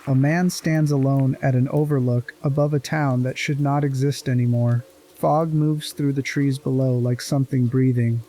A man stands alone at an overlook above a town that should not exist anymore. Fog moves through the trees below like something breathing.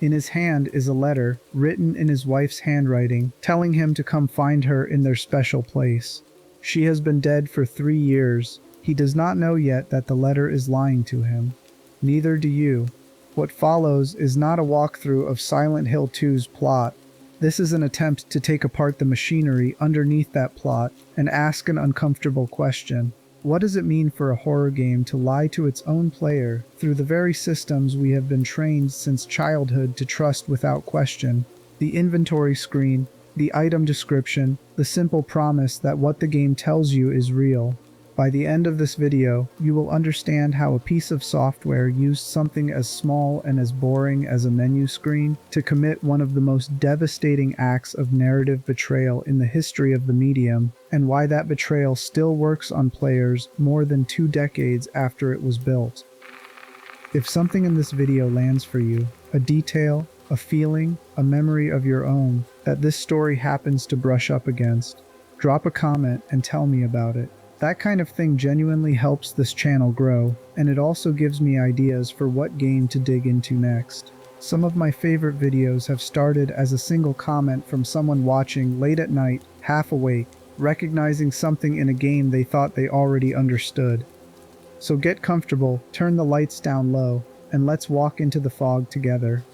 In his hand is a letter, written in his wife's handwriting, telling him to come find her in their special place. She has been dead for 3 years. He does not know yet that the letter is lying to him. Neither do you. What follows is not a walkthrough of Silent Hill 2's plot. This is an attempt to take apart the machinery underneath that plot and ask an uncomfortable question. What does it mean for a horror game to lie to its own player through the very systems we have been trained since childhood to trust without question? The inventory screen, the item description, the simple promise that what the game tells you is real. By the end of this video, you will understand how a piece of software used something as small and as boring as a menu screen to commit one of the most devastating acts of narrative betrayal in the history of the medium, and why that betrayal still works on players more than 2 decades after it was built. If something in this video lands for you, a detail, a feeling, a memory of your own that this story happens to brush up against, drop a comment and tell me about it. That kind of thing genuinely helps this channel grow, and it also gives me ideas for what game to dig into next. Some of my favorite videos have started as a single comment from someone watching late at night, half awake, recognizing something in a game they thought they already understood. So get comfortable, turn the lights down low, and let's walk into the fog together.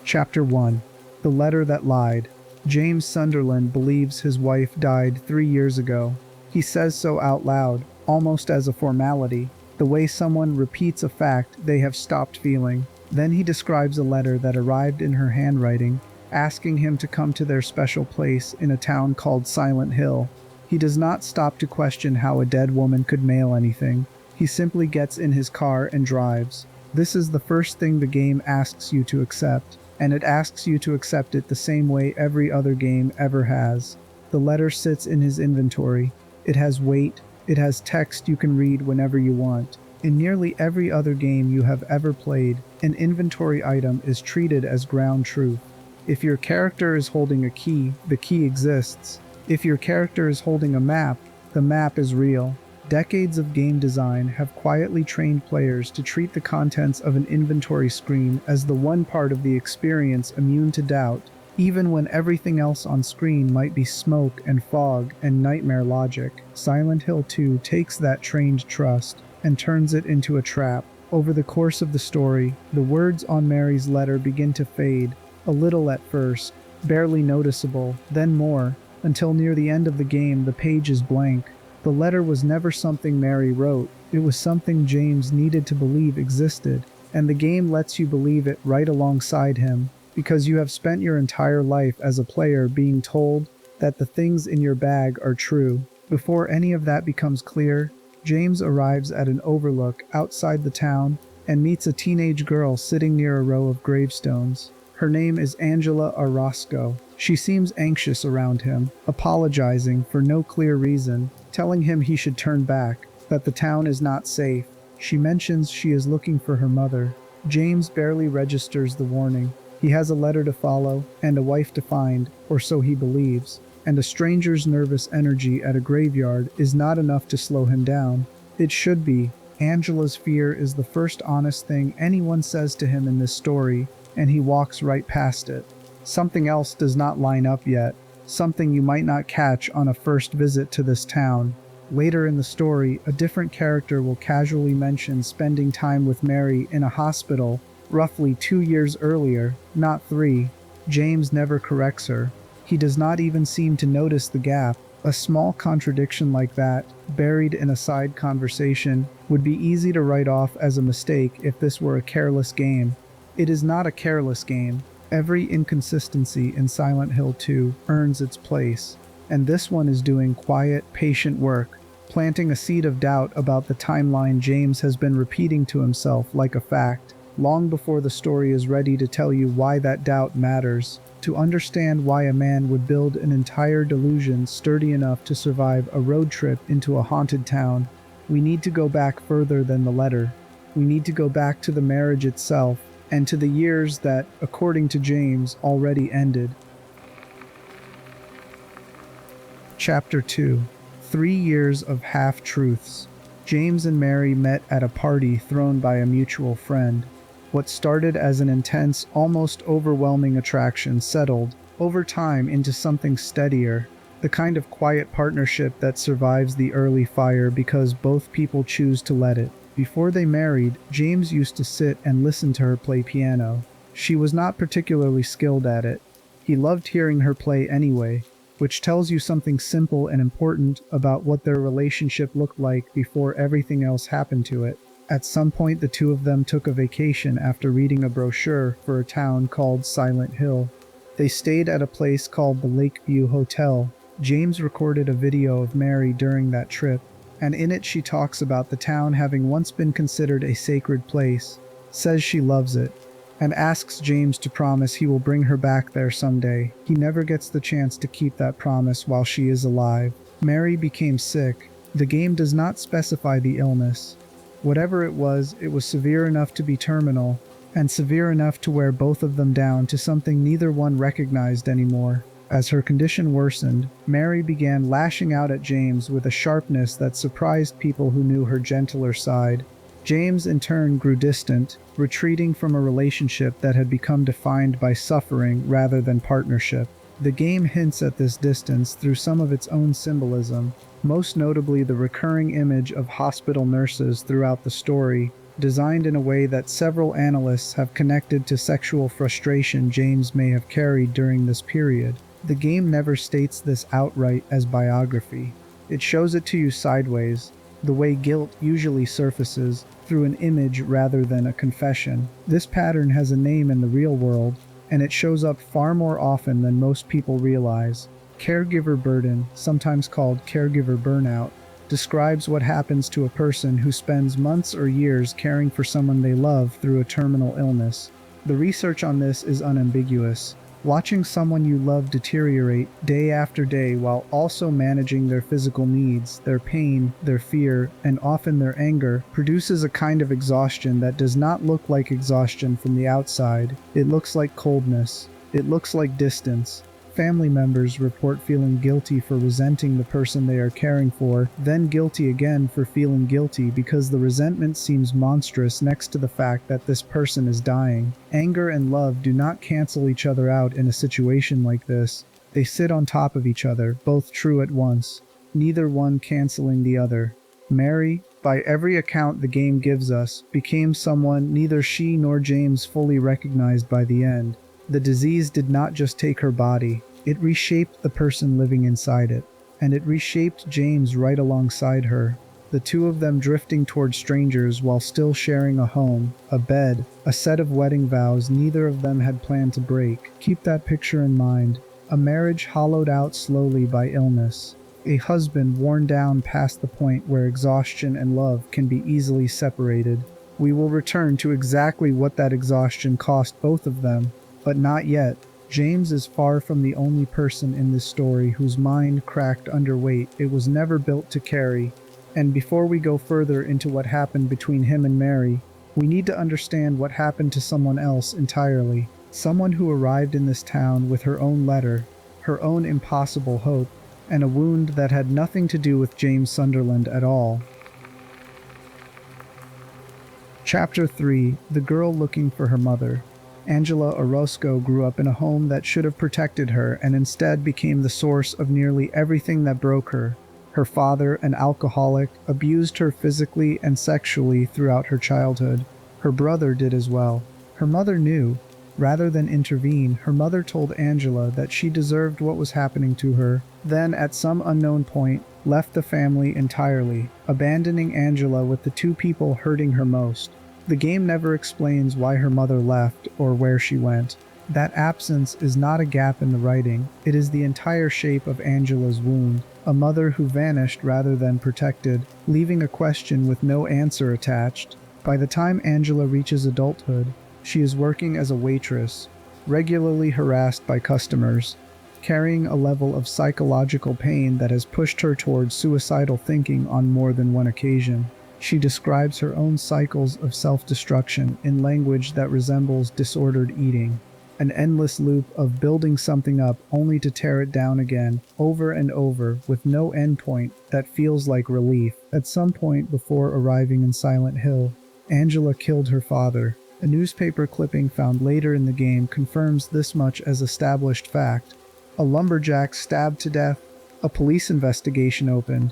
Chapter 1. The Letter That Lied. James Sunderland believes his wife died 3 years ago. He says so out loud, almost as a formality, the way someone repeats a fact they have stopped feeling. Then he describes a letter that arrived in her handwriting, asking him to come to their special place in a town called Silent Hill. He does not stop to question how a dead woman could mail anything. He simply gets in his car and drives. This is the first thing the game asks you to accept, and it asks you to accept it the same way every other game ever has. The letter sits in his inventory. It has weight. It has text you can read whenever you want. In nearly every other game you have ever played, an inventory item is treated as ground truth. If your character is holding a key, the key exists. If your character is holding a map, the map is real. Decades of game design have quietly trained players to treat the contents of an inventory screen as the one part of the experience immune to doubt, even when everything else on screen might be smoke and fog and nightmare logic. Silent Hill 2 takes that trained trust and turns it into a trap. Over the course of the story, the words on Mary's letter begin to fade, a little at first, barely noticeable, then more, until near the end of the game the page is blank. The letter was never something Mary wrote, it was something James needed to believe existed, and the game lets you believe it right alongside him, because you have spent your entire life as a player being told that the things in your bag are true. Before any of that becomes clear, James arrives at an overlook outside the town and meets a teenage girl sitting near a row of gravestones. Her name is Angela Orozco. She seems anxious around him, apologizing for no clear reason, telling him he should turn back, that the town is not safe. She mentions she is looking for her mother. James barely registers the warning. He has a letter to follow and a wife to find, or so he believes, and a stranger's nervous energy at a graveyard is not enough to slow him down. It should be. Angela's fear is the first honest thing anyone says to him in this story, and he walks right past it. Something else does not line up yet, something you might not catch on a first visit to this town. Later in the story, a different character will casually mention spending time with Mary in a hospital roughly 2 years earlier, not 3. James never corrects her. He does not even seem to notice the gap. A small contradiction like that, buried in a side conversation, would be easy to write off as a mistake if this were a careless game. It is not a careless game. Every inconsistency in Silent Hill 2 earns its place, and this one is doing quiet, patient work, planting a seed of doubt about the timeline James has been repeating to himself like a fact, long before the story is ready to tell you why that doubt matters. To understand why a man would build an entire delusion sturdy enough to survive a road trip into a haunted town, we need to go back further than the letter. We need to go back to the marriage itself, and to the years that, according to James, already ended. Chapter 2. 3 Years of Half-Truths. James and Mary met at a party thrown by a mutual friend. What started as an intense, almost overwhelming attraction settled, over time, into something steadier, the kind of quiet partnership that survives the early fire because both people choose to let it. Before they married, James used to sit and listen to her play piano. She was not particularly skilled at it. He loved hearing her play anyway, which tells you something simple and important about what their relationship looked like before everything else happened to it. At some point, the two of them took a vacation after reading a brochure for a town called Silent Hill. They stayed at a place called the Lakeview Hotel. James recorded a video of Mary during that trip, and in it she talks about the town having once been considered a sacred place, says she loves it, and asks James to promise he will bring her back there someday. He never gets the chance to keep that promise while she is alive. Mary became sick. The game does not specify the illness. Whatever it was severe enough to be terminal, and severe enough to wear both of them down to something neither one recognized anymore. As her condition worsened, Mary began lashing out at James with a sharpness that surprised people who knew her gentler side. James in turn grew distant, retreating from a relationship that had become defined by suffering rather than partnership. The game hints at this distance through some of its own symbolism, most notably the recurring image of hospital nurses throughout the story, designed in a way that several analysts have connected to sexual frustration James may have carried during this period. The game never states this outright as biography. It shows it to you sideways, the way guilt usually surfaces, through an image rather than a confession. This pattern has a name in the real world, and it shows up far more often than most people realize. Caregiver burden, sometimes called caregiver burnout, describes what happens to a person who spends months or years caring for someone they love through a terminal illness. The research on this is unambiguous. Watching someone you love deteriorate day after day while also managing their physical needs, their pain, their fear, and often their anger, produces a kind of exhaustion that does not look like exhaustion from the outside. It looks like coldness. It looks like distance. Family members report feeling guilty for resenting the person they are caring for, then guilty again for feeling guilty because the resentment seems monstrous next to the fact that this person is dying. Anger and love do not cancel each other out in a situation like this. They sit on top of each other, both true at once, neither one canceling the other. Mary, by every account the game gives us, became someone neither she nor James fully recognized by the end. The disease did not just take her body, it reshaped the person living inside it, and it reshaped James right alongside her, the two of them drifting toward strangers while still sharing a home, a bed, a set of wedding vows neither of them had planned to break. Keep that picture in mind. A marriage hollowed out slowly by illness. A husband worn down past the point where exhaustion and love can be easily separated. We will return to exactly what that exhaustion cost both of them, but not yet. James is far from the only person in this story whose mind cracked under weight it was never built to carry. And before we go further into what happened between him and Mary, we need to understand what happened to someone else entirely. Someone who arrived in this town with her own letter, her own impossible hope, and a wound that had nothing to do with James Sunderland at all. Chapter 3. The Girl Looking for Her Mother. Angela Orozco grew up in a home that should have protected her and instead became the source of nearly everything that broke her. Her father, an alcoholic, abused her physically and sexually throughout her childhood. Her brother did as well. Her mother knew. Rather than intervene, her mother told Angela that she deserved what was happening to her, then at some unknown point, left the family entirely, abandoning Angela with the two people hurting her most. The game never explains why her mother left or where she went. That absence is not a gap in the writing, it is the entire shape of Angela's wound, a mother who vanished rather than protected, leaving a question with no answer attached. By the time Angela reaches adulthood, she is working as a waitress, regularly harassed by customers, carrying a level of psychological pain that has pushed her towards suicidal thinking on more than one occasion. She describes her own cycles of self-destruction in language that resembles disordered eating. an endless loop of building something up only to tear it down again, over and over, with no endpoint that feels like relief. At some point before arriving in Silent Hill, Angela killed her father. A newspaper clipping found later in the game confirms this much as established fact. A lumberjack stabbed to death. A police investigation opened.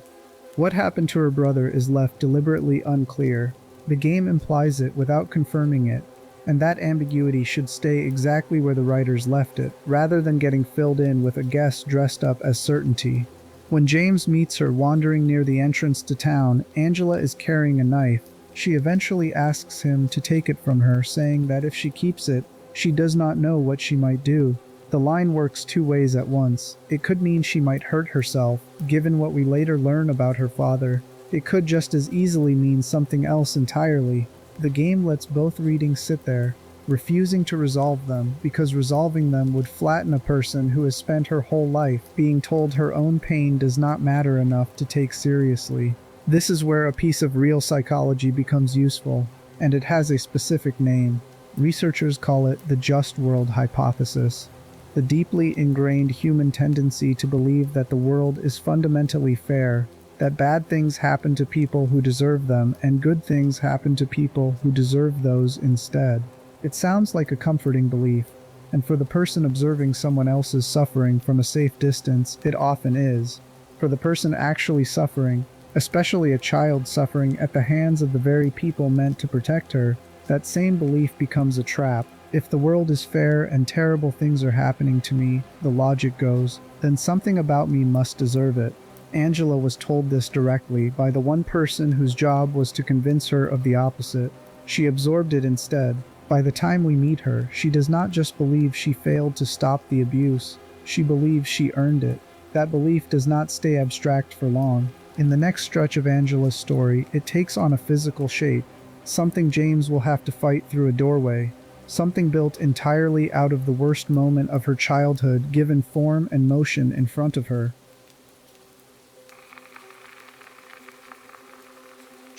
What happened to her brother is left deliberately unclear. The game implies it without confirming it, and that ambiguity should stay exactly where the writers left it, rather than getting filled in with a guess dressed up as certainty. When James meets her wandering near the entrance to town, Angela is carrying a knife. She eventually asks him to take it from her, saying that if she keeps it, she does not know what she might do. The line works two ways at once. It could mean she might hurt herself, given what we later learn about her father. It could just as easily mean something else entirely. The game lets both readings sit there, refusing to resolve them, because resolving them would flatten a person who has spent her whole life being told her own pain does not matter enough to take seriously. This is where a piece of real psychology becomes useful, and it has a specific name. Researchers call it the just world hypothesis. The deeply ingrained human tendency to believe that the world is fundamentally fair, that bad things happen to people who deserve them and good things happen to people who deserve those instead. It sounds like a comforting belief, and for the person observing someone else's suffering from a safe distance, it often is. For the person actually suffering, especially a child suffering at the hands of the very people meant to protect her, that same belief becomes a trap. If the world is fair and terrible things are happening to me, the logic goes, then something about me must deserve it. Angela was told this directly by the one person whose job was to convince her of the opposite. She absorbed it instead. By the time we meet her, she does not just believe she failed to stop the abuse, she believes she earned it. That belief does not stay abstract for long. In the next stretch of Angela's story, it takes on a physical shape, something James will have to fight through a doorway. Something built entirely out of the worst moment of her childhood given form and motion in front of her.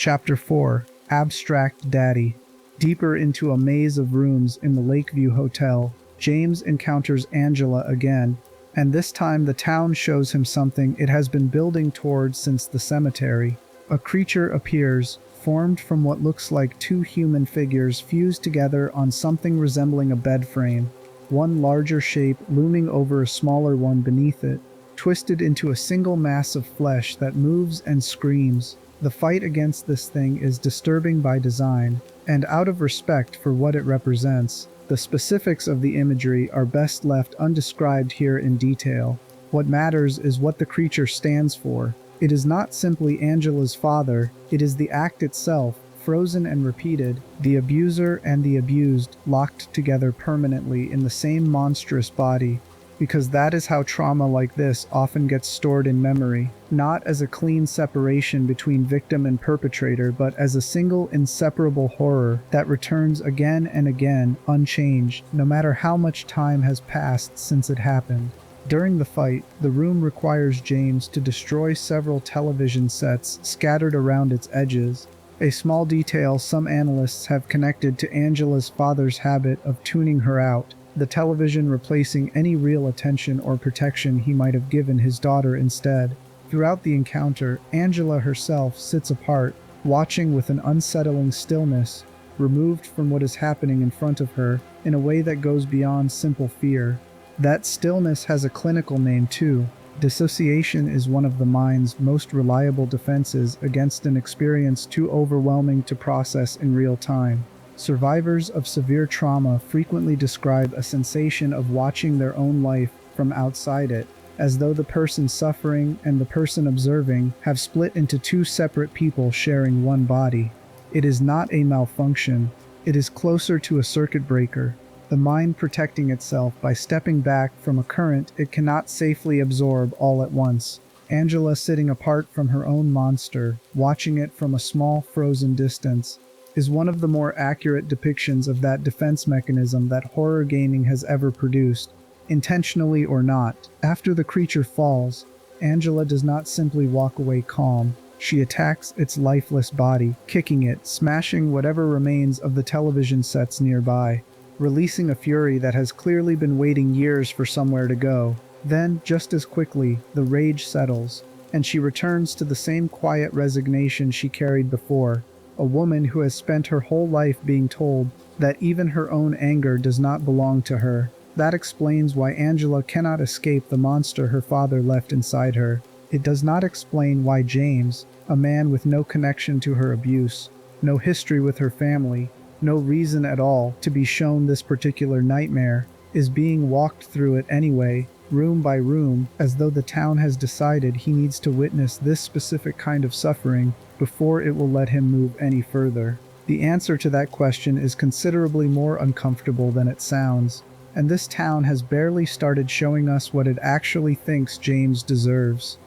Chapter 4. Abstract Daddy. Deeper into a maze of rooms in the Lakeview Hotel, James encounters Angela again, and this time the town shows him something it has been building towards since the cemetery. A creature appears, formed from what looks like two human figures fused together on something resembling a bed frame, one larger shape looming over a smaller one beneath it, twisted into a single mass of flesh that moves and screams. The fight against this thing is disturbing by design, and out of respect for what it represents, the specifics of the imagery are best left undescribed here in detail. What matters is what the creature stands for. It is not simply Angela's father, it is the act itself, frozen and repeated, the abuser and the abused locked together permanently in the same monstrous body, because that is how trauma like this often gets stored in memory, not as a clean separation between victim and perpetrator, but as a single inseparable horror that returns again and again, unchanged, no matter how much time has passed since it happened. During the fight, the room requires James to destroy several television sets scattered around its edges, a small detail some analysts have connected to Angela's father's habit of tuning her out, the television replacing any real attention or protection he might have given his daughter instead. Throughout the encounter, Angela herself sits apart, watching with an unsettling stillness, removed from what is happening in front of her, in a way that goes beyond simple fear. That stillness has a clinical name too. Dissociation is one of the mind's most reliable defenses against an experience too overwhelming to process in real time. Survivors of severe trauma frequently describe a sensation of watching their own life from outside it, as though the person suffering and the person observing have split into two separate people sharing one body. It is not a malfunction. It is closer to a circuit breaker, the mind protecting itself by stepping back from a current it cannot safely absorb all at once. Angela sitting apart from her own monster, watching it from a small frozen distance, is one of the more accurate depictions of that defense mechanism that horror gaming has ever produced, intentionally or not. After the creature falls, Angela does not simply walk away calm. She attacks its lifeless body, kicking it, smashing whatever remains of the television sets nearby. releasing a fury that has clearly been waiting years for somewhere to go. Then, just as quickly, the rage settles, and she returns to the same quiet resignation she carried before, a woman who has spent her whole life being told that even her own anger does not belong to her. That explains why Angela cannot escape the monster her father left inside her. It does not explain why James, a man with no connection to her abuse, no history with her family, no reason at all to be shown this particular nightmare, is being walked through it anyway, room by room, as though the town has decided he needs to witness this specific kind of suffering before it will let him move any further. The answer to that question is considerably more uncomfortable than it sounds, and this town has barely started showing us what it actually thinks James deserves.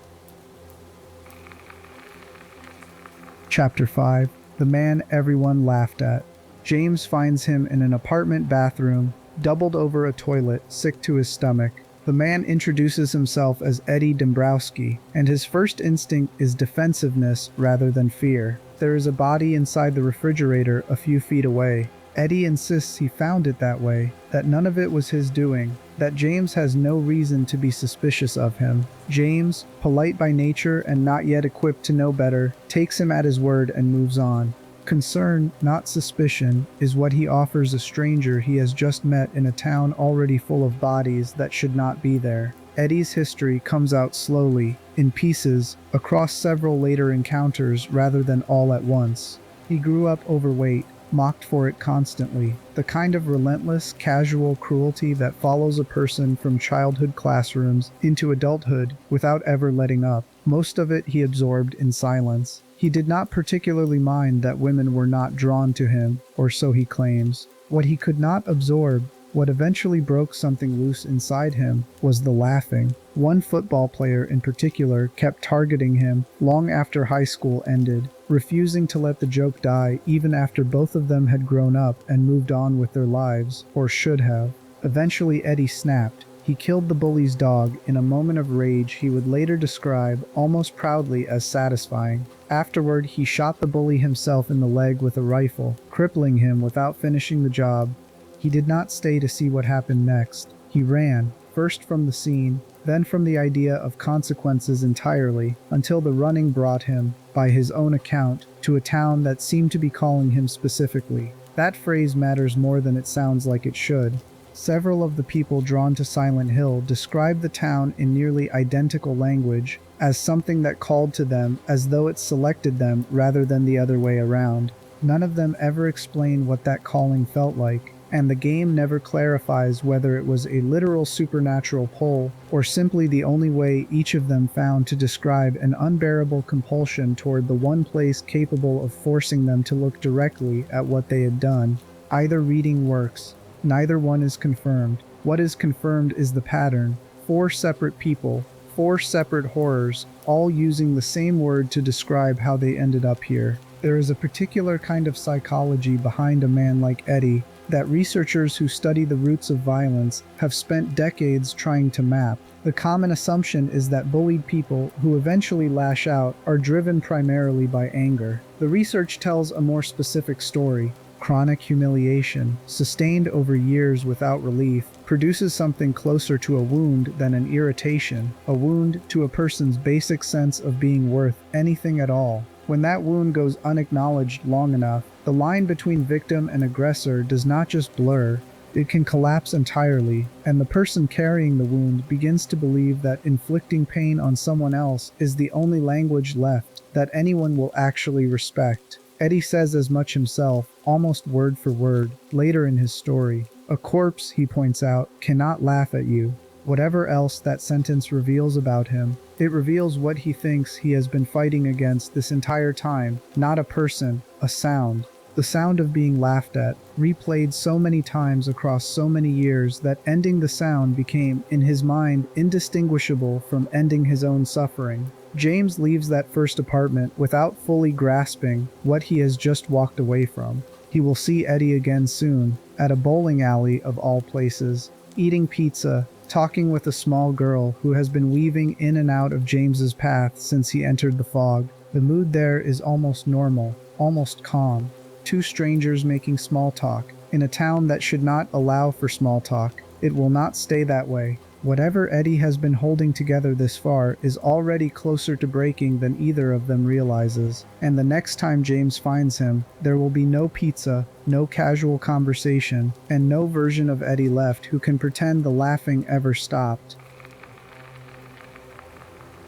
Chapter 5. The Man Everyone Laughed At. James finds him in an apartment bathroom, doubled over a toilet, sick to his stomach. The man introduces himself as Eddie Dombrowski, and his first instinct is defensiveness rather than fear. There is a body inside the refrigerator a few feet away. Eddie insists he found it that way, that none of it was his doing, that James has no reason to be suspicious of him. James, polite by nature and not yet equipped to know better, takes him at his word and moves on. Concern, not suspicion, is what he offers a stranger he has just met in a town already full of bodies that should not be there. Eddie's history comes out slowly, in pieces, across several later encounters rather than all at once. He grew up overweight, mocked for it constantly, the kind of relentless, casual cruelty that follows a person from childhood classrooms into adulthood without ever letting up. Most of it he absorbed in silence. He did not particularly mind that women were not drawn to him, or so he claims. What he could not absorb, what eventually broke something loose inside him, was the laughing. One football player in particular kept targeting him long after high school ended, refusing to let the joke die even after both of them had grown up and moved on with their lives, or should have. Eventually Eddie snapped. He killed the bully's dog in a moment of rage he would later describe almost proudly as satisfying. Afterward, he shot the bully himself in the leg with a rifle, crippling him without finishing the job. He did not stay to see what happened next. He ran, first from the scene, then from the idea of consequences entirely, until the running brought him, by his own account, to a town that seemed to be calling him specifically. That phrase matters more than it sounds like it should. Several of the people drawn to Silent Hill describe the town in nearly identical language, as something that called to them as though it selected them rather than the other way around. None of them ever explain what that calling felt like, and the game never clarifies whether it was a literal supernatural pull or simply the only way each of them found to describe an unbearable compulsion toward the one place capable of forcing them to look directly at what they had done. Either reading works. Neither one is confirmed. What is confirmed is the pattern. 4 separate people, 4 separate horrors, all using the same word to describe how they ended up here. There is a particular kind of psychology behind a man like Eddie that researchers who study the roots of violence have spent decades trying to map. The common assumption is that bullied people who eventually lash out are driven primarily by anger. The research tells a more specific story. Chronic humiliation, sustained over years without relief, produces something closer to a wound than an irritation, a wound to a person's basic sense of being worth anything at all. When that wound goes unacknowledged long enough, the line between victim and aggressor does not just blur, it can collapse entirely, and the person carrying the wound begins to believe that inflicting pain on someone else is the only language left that anyone will actually respect. Eddie says as much himself, almost word for word, later in his story. A corpse, he points out, cannot laugh at you. Whatever else that sentence reveals about him, it reveals what he thinks he has been fighting against this entire time, not a person, a sound. The sound of being laughed at, replayed so many times across so many years that ending the sound became, in his mind, indistinguishable from ending his own suffering. James leaves that first apartment without fully grasping what he has just walked away from. He will see Eddie again soon, at a bowling alley of all places, eating pizza, talking with a small girl who has been weaving in and out of James's path since he entered the fog. The mood there is almost normal, almost calm. 2 strangers making small talk, in a town that should not allow for small talk. It will not stay that way. Whatever Eddie has been holding together this far is already closer to breaking than either of them realizes. And the next time James finds him, there will be no pizza, no casual conversation, and no version of Eddie left who can pretend the laughing ever stopped.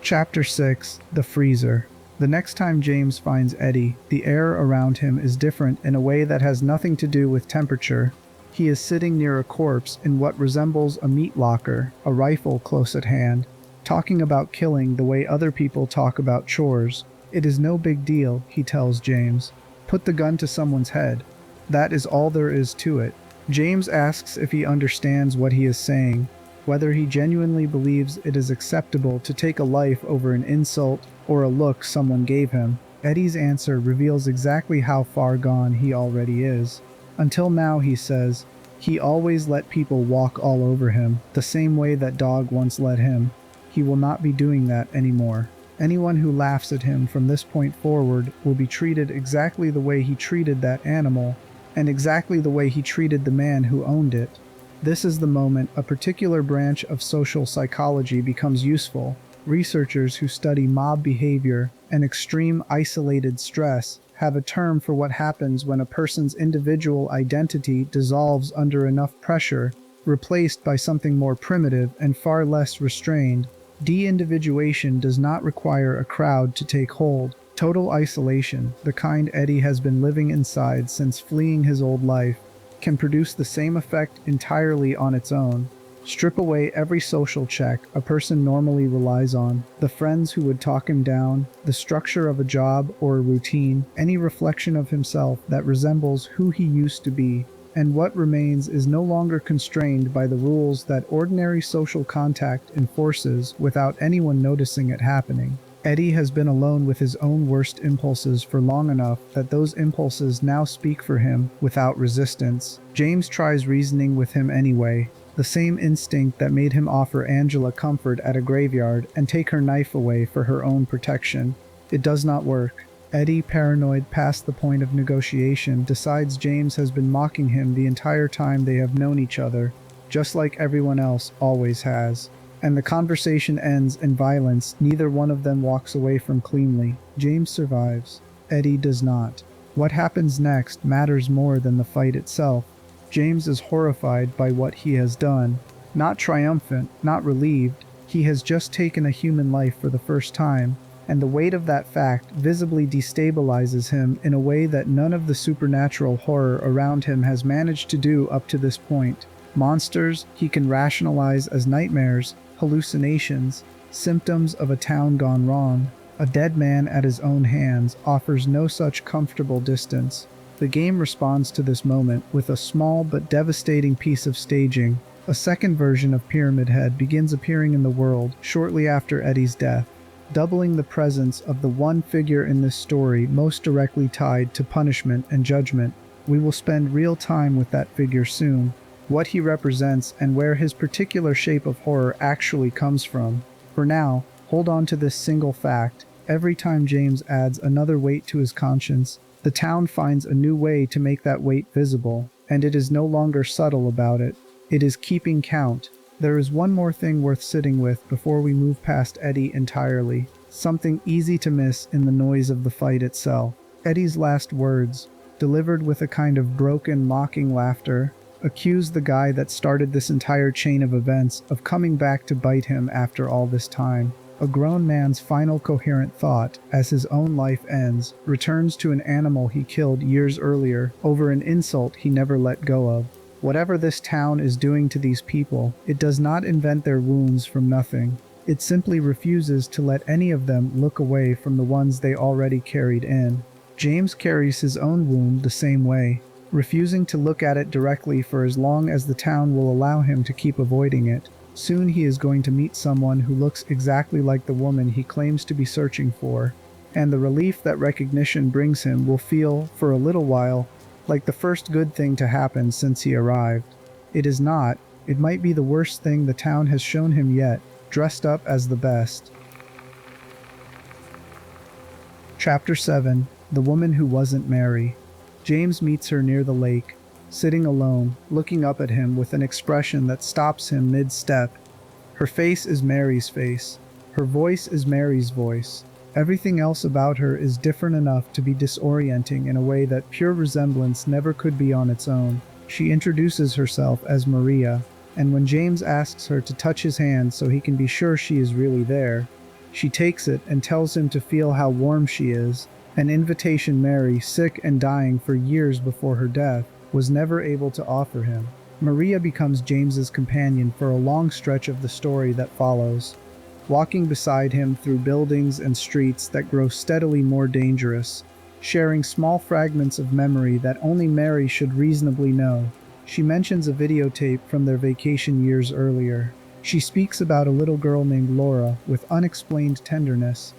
Chapter 6: The Freezer. The next time James finds Eddie, the air around him is different in a way that has nothing to do with temperature. He is sitting near a corpse in what resembles a meat locker, a rifle close at hand, talking about killing the way other people talk about chores. It is no big deal, he tells James. Put the gun to someone's head. That is all there is to it. James asks if he understands what he is saying, whether he genuinely believes it is acceptable to take a life over an insult or a look someone gave him. Eddie's answer reveals exactly how far gone he already is. Until now, he says, he always let people walk all over him, the same way that dog once let him. He will not be doing that anymore. Anyone who laughs at him from this point forward will be treated exactly the way he treated that animal, and exactly the way he treated the man who owned it. This is the moment a particular branch of social psychology becomes useful. Researchers who study mob behavior and extreme isolated stress have a term for what happens when a person's individual identity dissolves under enough pressure, replaced by something more primitive and far less restrained. De-individuation does not require a crowd to take hold. Total isolation, the kind Eddie has been living inside since fleeing his old life, can produce the same effect entirely on its own. Strip away every social check a person normally relies on, the friends who would talk him down, the structure of a job or a routine, any reflection of himself that resembles who he used to be, and what remains is no longer constrained by the rules that ordinary social contact enforces without anyone noticing it happening. Eddie has been alone with his own worst impulses for long enough that those impulses now speak for him without resistance. James tries reasoning with him anyway, the same instinct that made him offer Angela comfort at a graveyard and take her knife away for her own protection. It does not work. Eddie, paranoid past the point of negotiation, decides James has been mocking him the entire time they have known each other, just like everyone else always has. And the conversation ends in violence. Neither one of them walks away from cleanly. James survives. Eddie does not. What happens next matters more than the fight itself. James is horrified by what he has done. Not triumphant, not relieved. He has just taken a human life for the first time, and the weight of that fact visibly destabilizes him in a way that none of the supernatural horror around him has managed to do up to this point. Monsters he can rationalize as nightmares, hallucinations, symptoms of a town gone wrong. A dead man at his own hands offers no such comfortable distance. The game responds to this moment with a small but devastating piece of staging. A second version of Pyramid Head begins appearing in the world shortly after Eddie's death, doubling the presence of the one figure in this story most directly tied to punishment and judgment. We will spend real time with that figure soon, what he represents and where his particular shape of horror actually comes from. For now, hold on to this single fact. Every time James adds another weight to his conscience, the town finds a new way to make that weight visible, and it is no longer subtle about it. It is keeping count. There is one more thing worth sitting with before we move past Eddie entirely, something easy to miss in the noise of the fight itself. Eddie's last words, delivered with a kind of broken, mocking laughter, accuse the guy that started this entire chain of events of coming back to bite him after all this time. A grown man's final coherent thought, as his own life ends, returns to an animal he killed years earlier over an insult he never let go of. Whatever this town is doing to these people, it does not invent their wounds from nothing. It simply refuses to let any of them look away from the ones they already carried in. James carries his own wound the same way, refusing to look at it directly for as long as the town will allow him to keep avoiding it. Soon he is going to meet someone who looks exactly like the woman he claims to be searching for, and the relief that recognition brings him will feel, for a little while, like the first good thing to happen since he arrived. It is not. It might be the worst thing the town has shown him yet, dressed up as the best. Chapter 7: The Woman Who Wasn't Mary. James meets her near the lake, sitting alone, looking up at him with an expression that stops him mid-step. Her face is Mary's face. Her voice is Mary's voice. Everything else about her is different enough to be disorienting in a way that pure resemblance never could be on its own. She introduces herself as Maria, and when James asks her to touch his hand so he can be sure she is really there, she takes it and tells him to feel how warm she is, an invitation Mary, sick and dying for years before her death, was never able to offer him. Maria becomes James's companion for a long stretch of the story that follows, walking beside him through buildings and streets that grow steadily more dangerous, sharing small fragments of memory that only Mary should reasonably know. She mentions a videotape from their vacation years earlier. She speaks about a little girl named Laura with unexplained tenderness,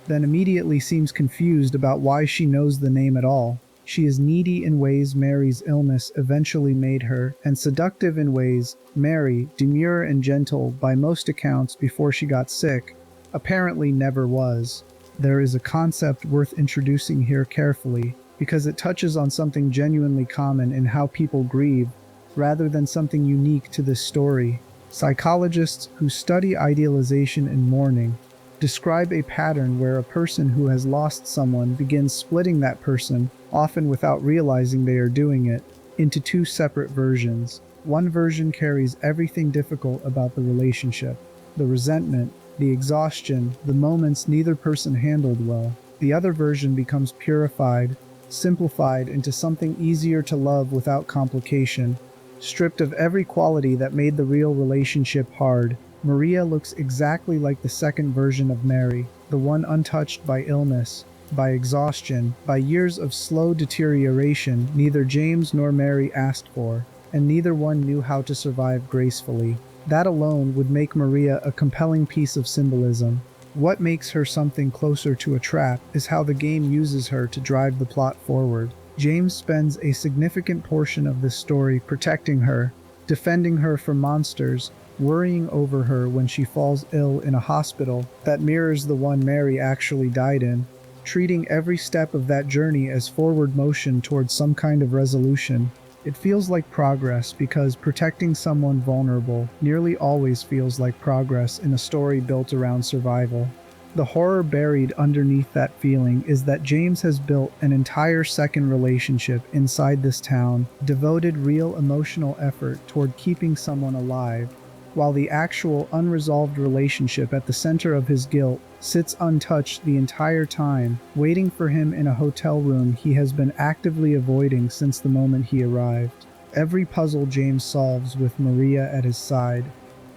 then immediately seems confused about why she knows the name at all. She is needy in ways Mary's illness eventually made her, and seductive in ways Mary, demure and gentle by most accounts before she got sick, apparently never was. There is a concept worth introducing here carefully, because it touches on something genuinely common in how people grieve, rather than something unique to this story. Psychologists who study idealization in mourning describe a pattern where a person who has lost someone begins splitting that person, often without realizing they are doing it, into two separate versions. One version carries everything difficult about the relationship, the resentment, the exhaustion, the moments neither person handled well. The other version becomes purified, simplified into something easier to love without complication, stripped of every quality that made the real relationship hard. Maria looks exactly like the second version of Mary, the one untouched by illness, by exhaustion, by years of slow deterioration neither James nor Mary asked for, and neither one knew how to survive gracefully. That alone would make Maria a compelling piece of symbolism. What makes her something closer to a trap is how the game uses her to drive the plot forward. James spends a significant portion of this story protecting her, defending her from monsters, worrying over her when she falls ill in a hospital that mirrors the one Mary actually died in, treating every step of that journey as forward motion towards some kind of resolution. It feels like progress because protecting someone vulnerable nearly always feels like progress in a story built around survival. The horror buried underneath that feeling is that James has built an entire second relationship inside this town, devoted real emotional effort toward keeping someone alive, while the actual unresolved relationship at the center of his guilt sits untouched the entire time, waiting for him in a hotel room he has been actively avoiding since the moment he arrived. Every puzzle James solves with Maria at his side,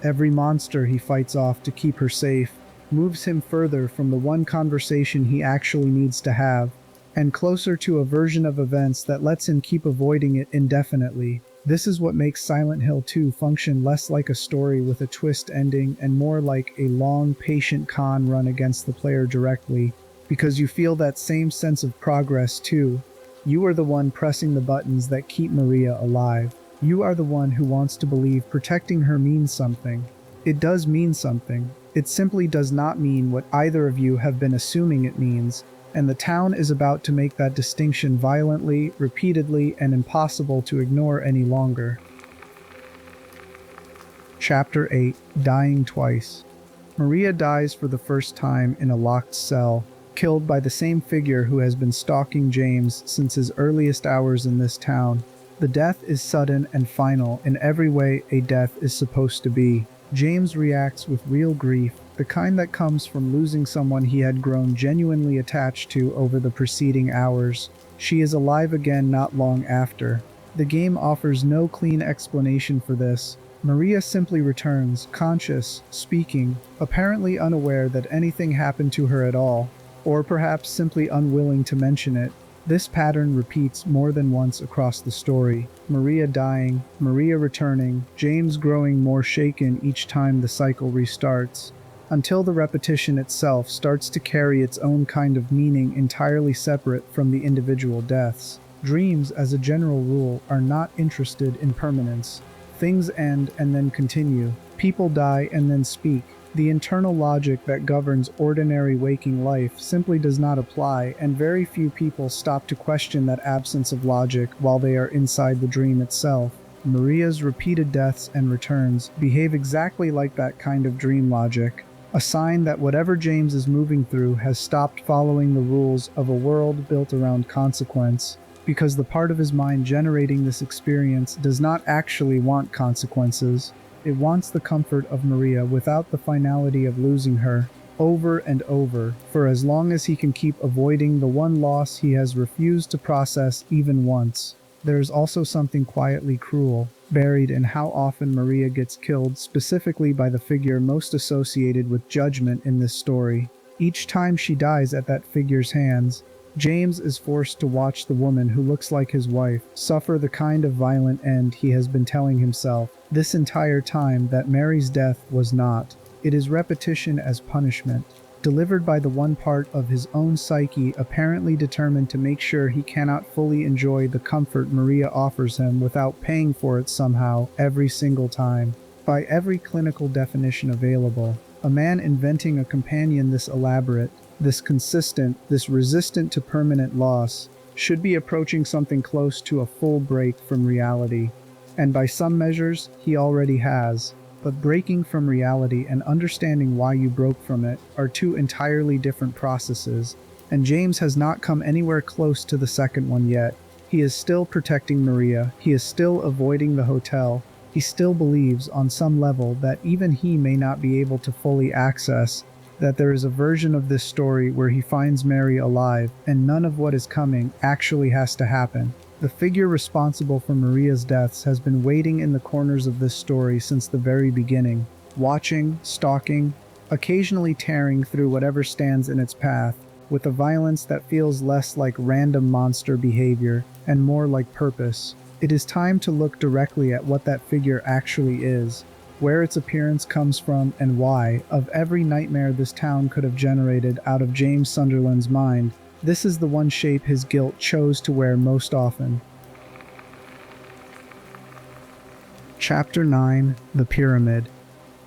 every monster he fights off to keep her safe, moves him further from the one conversation he actually needs to have, and closer to a version of events that lets him keep avoiding it indefinitely. This is what makes Silent Hill 2 function less like a story with a twist ending and more like a long, patient con run against the player directly, because you feel that same sense of progress too. You are the one pressing the buttons that keep Maria alive. You are the one who wants to believe protecting her means something. It does mean something. It simply does not mean what either of you have been assuming it means, and the town is about to make that distinction violently, repeatedly, and impossible to ignore any longer. Chapter 8: Dying Twice. Maria dies for the first time in a locked cell, killed by the same figure who has been stalking James since his earliest hours in this town. The death is sudden and final in every way a death is supposed to be. James reacts with real grief, the kind that comes from losing someone he had grown genuinely attached to over the preceding hours. She is alive again not long after. The game offers no clean explanation for this. Maria simply returns, conscious, speaking, apparently unaware that anything happened to her at all, or perhaps simply unwilling to mention it. This pattern repeats more than once across the story. Maria dying, Maria returning, James growing more shaken each time the cycle restarts, until the repetition itself starts to carry its own kind of meaning entirely separate from the individual deaths. Dreams, as a general rule, are not interested in permanence. Things end and then continue. People die and then speak. The internal logic that governs ordinary waking life simply does not apply, and very few people stop to question that absence of logic while they are inside the dream itself. Maria's repeated deaths and returns behave exactly like that kind of dream logic, a sign that whatever James is moving through has stopped following the rules of a world built around consequence, because the part of his mind generating this experience does not actually want consequences. It wants the comfort of Maria without the finality of losing her, over and over, for as long as he can keep avoiding the one loss he has refused to process even once. There is also something quietly cruel, buried in how often Maria gets killed specifically by the figure most associated with judgment in this story. Each time she dies at that figure's hands, James is forced to watch the woman who looks like his wife suffer the kind of violent end he has been telling himself this entire time that Mary's death was not. It is repetition as punishment, delivered by the one part of his own psyche apparently determined to make sure he cannot fully enjoy the comfort Maria offers him without paying for it somehow every single time. By every clinical definition available, a man inventing a companion this elaborate, this consistent, this resistant to permanent loss, should be approaching something close to a full break from reality. And by some measures, he already has. But breaking from reality and understanding why you broke from it are two entirely different processes, and James has not come anywhere close to the second one yet. He is still protecting Maria, he is still avoiding the hotel, he still believes on some level that even he may not be able to fully access, that there is a version of this story where he finds Mary alive, and none of what is coming actually has to happen. The figure responsible for Maria's deaths has been waiting in the corners of this story since the very beginning, watching, stalking, occasionally tearing through whatever stands in its path, with a violence that feels less like random monster behavior and more like purpose. It is time to look directly at what that figure actually is, where its appearance comes from, and why, of every nightmare this town could have generated out of James Sunderland's mind, this is the one shape his guilt chose to wear most often. Chapter 9: The Pyramid.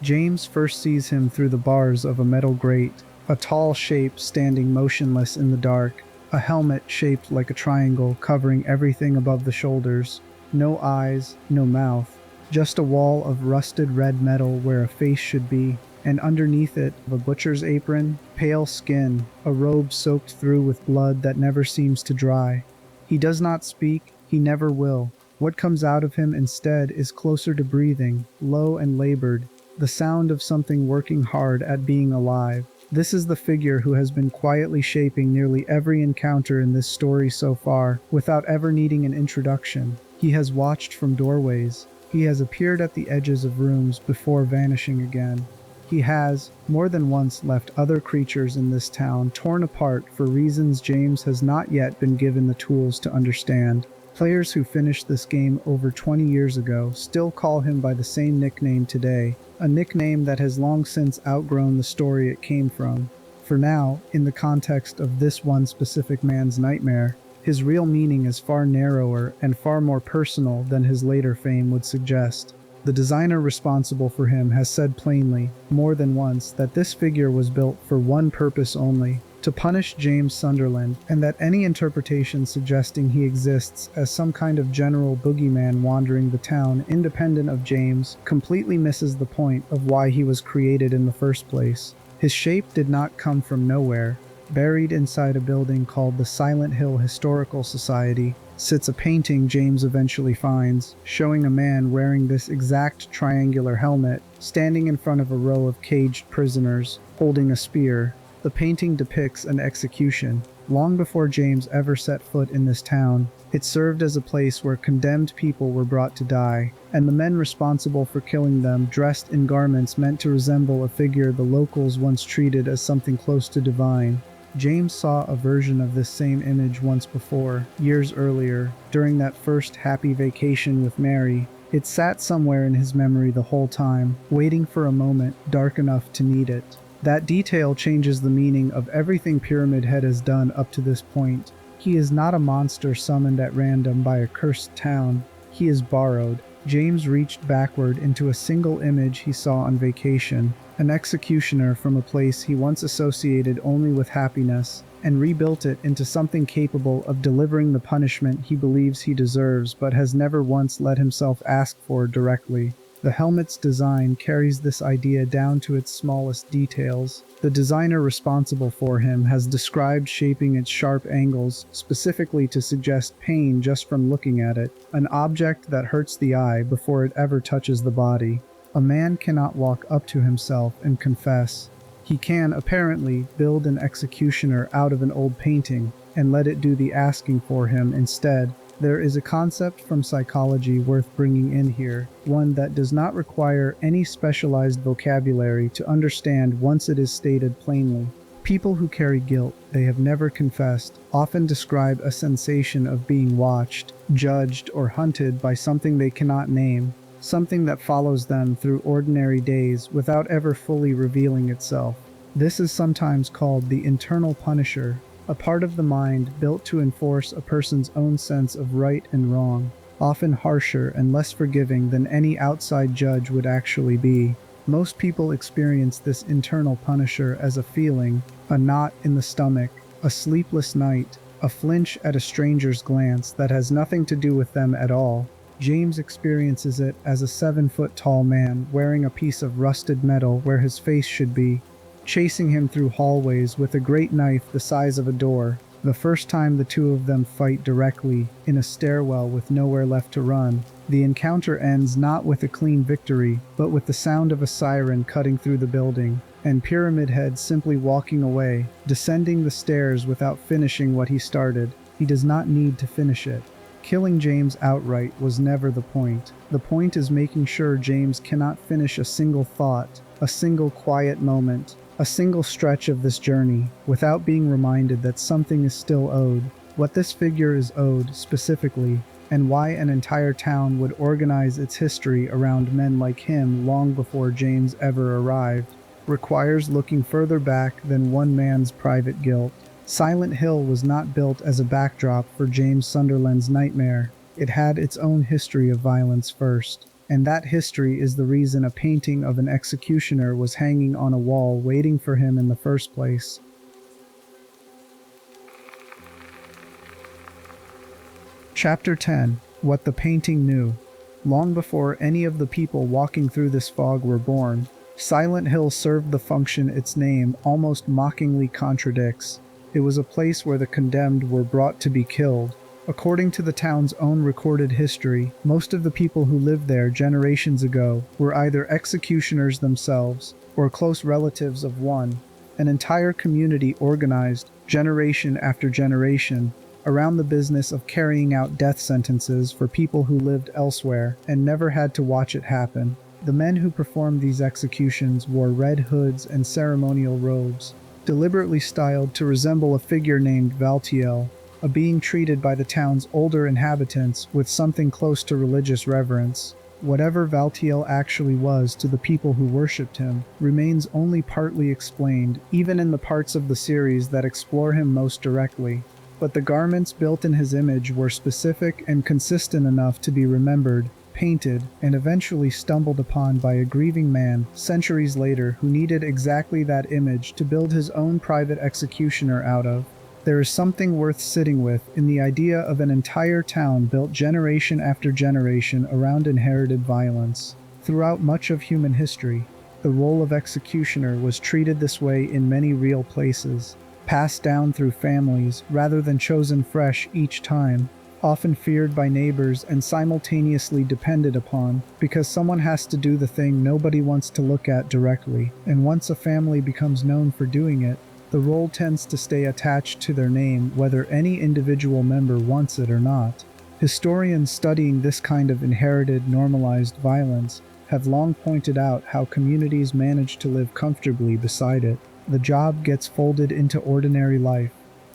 James first sees him through the bars of a metal grate, a tall shape standing motionless in the dark, a helmet shaped like a triangle covering everything above the shoulders. No eyes, no mouth, just a wall of rusted red metal where a face should be, and underneath it, a butcher's apron, pale skin, a robe soaked through with blood that never seems to dry. He does not speak, he never will. What comes out of him instead is closer to breathing, low and labored, the sound of something working hard at being alive. This is the figure who has been quietly shaping nearly every encounter in this story so far, without ever needing an introduction. He has watched from doorways. He has appeared at the edges of rooms before vanishing again. He has, more than once, left other creatures in this town torn apart for reasons James has not yet been given the tools to understand. Players who finished this game over 20 years ago still call him by the same nickname today, a nickname that has long since outgrown the story it came from. For now, in the context of this one specific man's nightmare, his real meaning is far narrower and far more personal than his later fame would suggest. The designer responsible for him has said plainly, more than once, that this figure was built for one purpose only, to punish James Sunderland, and that any interpretation suggesting he exists as some kind of general boogeyman wandering the town independent of James completely misses the point of why he was created in the first place. His shape did not come from nowhere. Buried inside a building called the Silent Hill Historical Society sits a painting James eventually finds, showing a man wearing this exact triangular helmet, standing in front of a row of caged prisoners, holding a spear. The painting depicts an execution. Long before James ever set foot in this town, it served as a place where condemned people were brought to die, and the men responsible for killing them dressed in garments meant to resemble a figure the locals once treated as something close to divine. James saw a version of this same image once before, years earlier, during that first happy vacation with Mary. It sat somewhere in his memory the whole time, waiting for a moment dark enough to need it. That detail changes the meaning of everything Pyramid Head has done up to this point. He is not a monster summoned at random by a cursed town. He is borrowed. James reached backward into a single image he saw on vacation, an executioner from a place he once associated only with happiness, and rebuilt it into something capable of delivering the punishment he believes he deserves but has never once let himself ask for directly. The helmet's design carries this idea down to its smallest details. The designer responsible for him has described shaping its sharp angles specifically to suggest pain just from looking at it, an object that hurts the eye before it ever touches the body. A man cannot walk up to himself and confess. He can, apparently, build an executioner out of an old painting and let it do the asking for him instead. There is a concept from psychology worth bringing in here, one that does not require any specialized vocabulary to understand once it is stated plainly. People who carry guilt they have never confessed often describe a sensation of being watched, judged, or hunted by something they cannot name, something that follows them through ordinary days without ever fully revealing itself. This is sometimes called the internal punisher, a part of the mind built to enforce a person's own sense of right and wrong, often harsher and less forgiving than any outside judge would actually be. Most people experience this internal punisher as a feeling, a knot in the stomach, a sleepless night, a flinch at a stranger's glance that has nothing to do with them at all. James experiences it as a 7-foot-tall man wearing a piece of rusted metal where his face should be, chasing him through hallways with a great knife the size of a door. The first time the two of them fight directly, in a stairwell with nowhere left to run, the encounter ends not with a clean victory, but with the sound of a siren cutting through the building, and Pyramid Head simply walking away, descending the stairs without finishing what he started. He does not need to finish it. Killing James outright was never the point. The point is making sure James cannot finish a single thought, a single quiet moment, a single stretch of this journey, without being reminded that something is still owed, what this figure is owed specifically, and why an entire town would organize its history around men like him long before James ever arrived, requires looking further back than one man's private guilt. Silent Hill was not built as a backdrop for James Sunderland's nightmare. It had its own history of violence first. And that history is the reason a painting of an executioner was hanging on a wall waiting for him in the first place. Chapter 10. What the Painting Knew. Long before any of the people walking through this fog were born, Silent Hill served the function its name almost mockingly contradicts. It was a place where the condemned were brought to be killed. According to the town's own recorded history, most of the people who lived there generations ago were either executioners themselves or close relatives of one. An entire community organized, generation after generation, around the business of carrying out death sentences for people who lived elsewhere and never had to watch it happen. The men who performed these executions wore red hoods and ceremonial robes, deliberately styled to resemble a figure named Valtiel, a being treated by the town's older inhabitants with something close to religious reverence. Whatever Valtiel actually was to the people who worshipped him remains only partly explained, even in the parts of the series that explore him most directly. But the garments built in his image were specific and consistent enough to be remembered, painted, and eventually stumbled upon by a grieving man centuries later who needed exactly that image to build his own private executioner out of. There is something worth sitting with in the idea of an entire town built generation after generation around inherited violence. Throughout much of human history, the role of executioner was treated this way in many real places, passed down through families rather than chosen fresh each time, often feared by neighbors and simultaneously depended upon because someone has to do the thing nobody wants to look at directly, and once a family becomes known for doing it, the role tends to stay attached to their name whether any individual member wants it or not. Historians studying this kind of inherited, normalized violence have long pointed out how communities manage to live comfortably beside it. The job gets folded into ordinary life.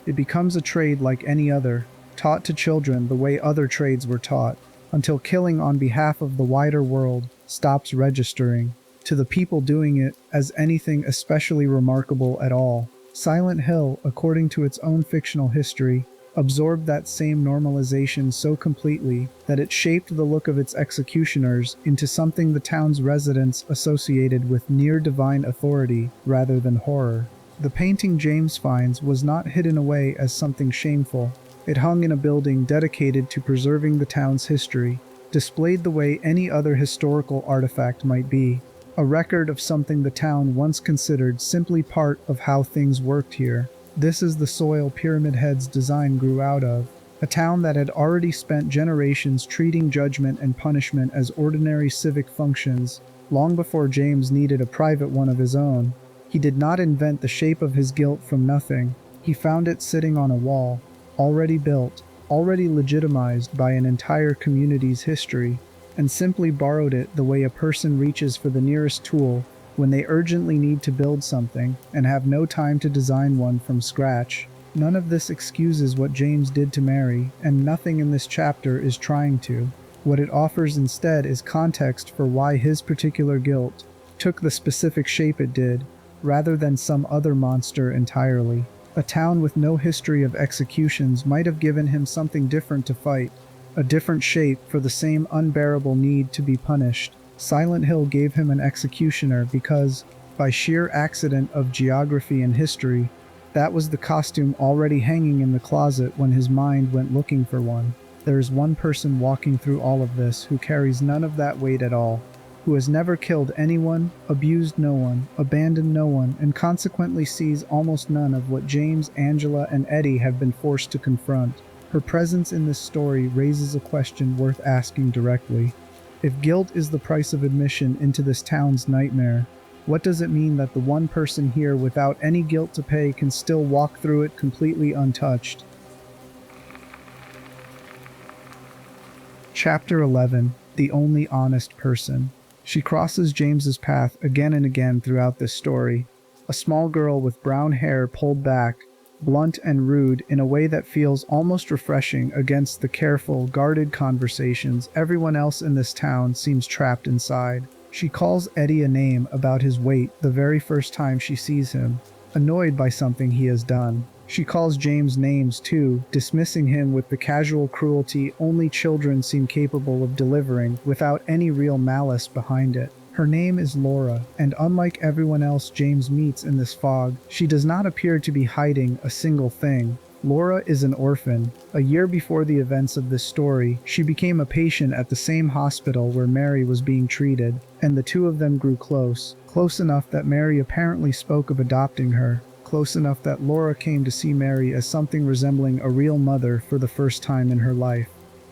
It becomes a trade like any other, taught to children the way other trades were taught, until killing on behalf of the wider world stops registering to the people doing it as anything especially remarkable at all. Silent Hill, according to its own fictional history, absorbed that same normalization so completely that it shaped the look of its executioners into something the town's residents associated with near-divine authority rather than horror. The painting James finds was not hidden away as something shameful. It hung in a building dedicated to preserving the town's history, displayed the way any other historical artifact might be, a record of something the town once considered simply part of how things worked here. This is the soil Pyramid Head's design grew out of, a town that had already spent generations treating judgment and punishment as ordinary civic functions, long before James needed a private one of his own. He did not invent the shape of his guilt from nothing. He found it sitting on a wall, already built, already legitimized by an entire community's history, and simply borrowed it the way a person reaches for the nearest tool when they urgently need to build something and have no time to design one from scratch. None of this excuses what James did to Mary, and nothing in this chapter is trying to. What it offers instead is context for why his particular guilt took the specific shape it did, rather than some other monster entirely. A town with no history of executions might have given him something different to fight, a different shape for the same unbearable need to be punished. Silent Hill gave him an executioner because, by sheer accident of geography and history, that was the costume already hanging in the closet when his mind went looking for one. There is one person walking through all of this who carries none of that weight at all, who has never killed anyone, abused no one, abandoned no one, and consequently sees almost none of what James, Angela, and Eddie have been forced to confront. Her presence in this story raises a question worth asking directly. If guilt is the price of admission into this town's nightmare, what does it mean that the one person here without any guilt to pay can still walk through it completely untouched? Chapter 11. The Only Honest Person. She crosses James's path again and again throughout this story. A small girl with brown hair pulled back, blunt and rude in a way that feels almost refreshing against the careful, guarded conversations everyone else in this town seems trapped inside. She calls Eddie a name about his weight the very first time she sees him, annoyed by something he has done. She calls James names too, dismissing him with the casual cruelty only children seem capable of delivering without any real malice behind it. Her name is Laura, and unlike everyone else James meets in this fog, she does not appear to be hiding a single thing. Laura is an orphan. A year before the events of this story, she became a patient at the same hospital where Mary was being treated, and the two of them grew close enough that Mary apparently spoke of adopting her. Close enough that Laura came to see Mary as something resembling a real mother for the first time in her life.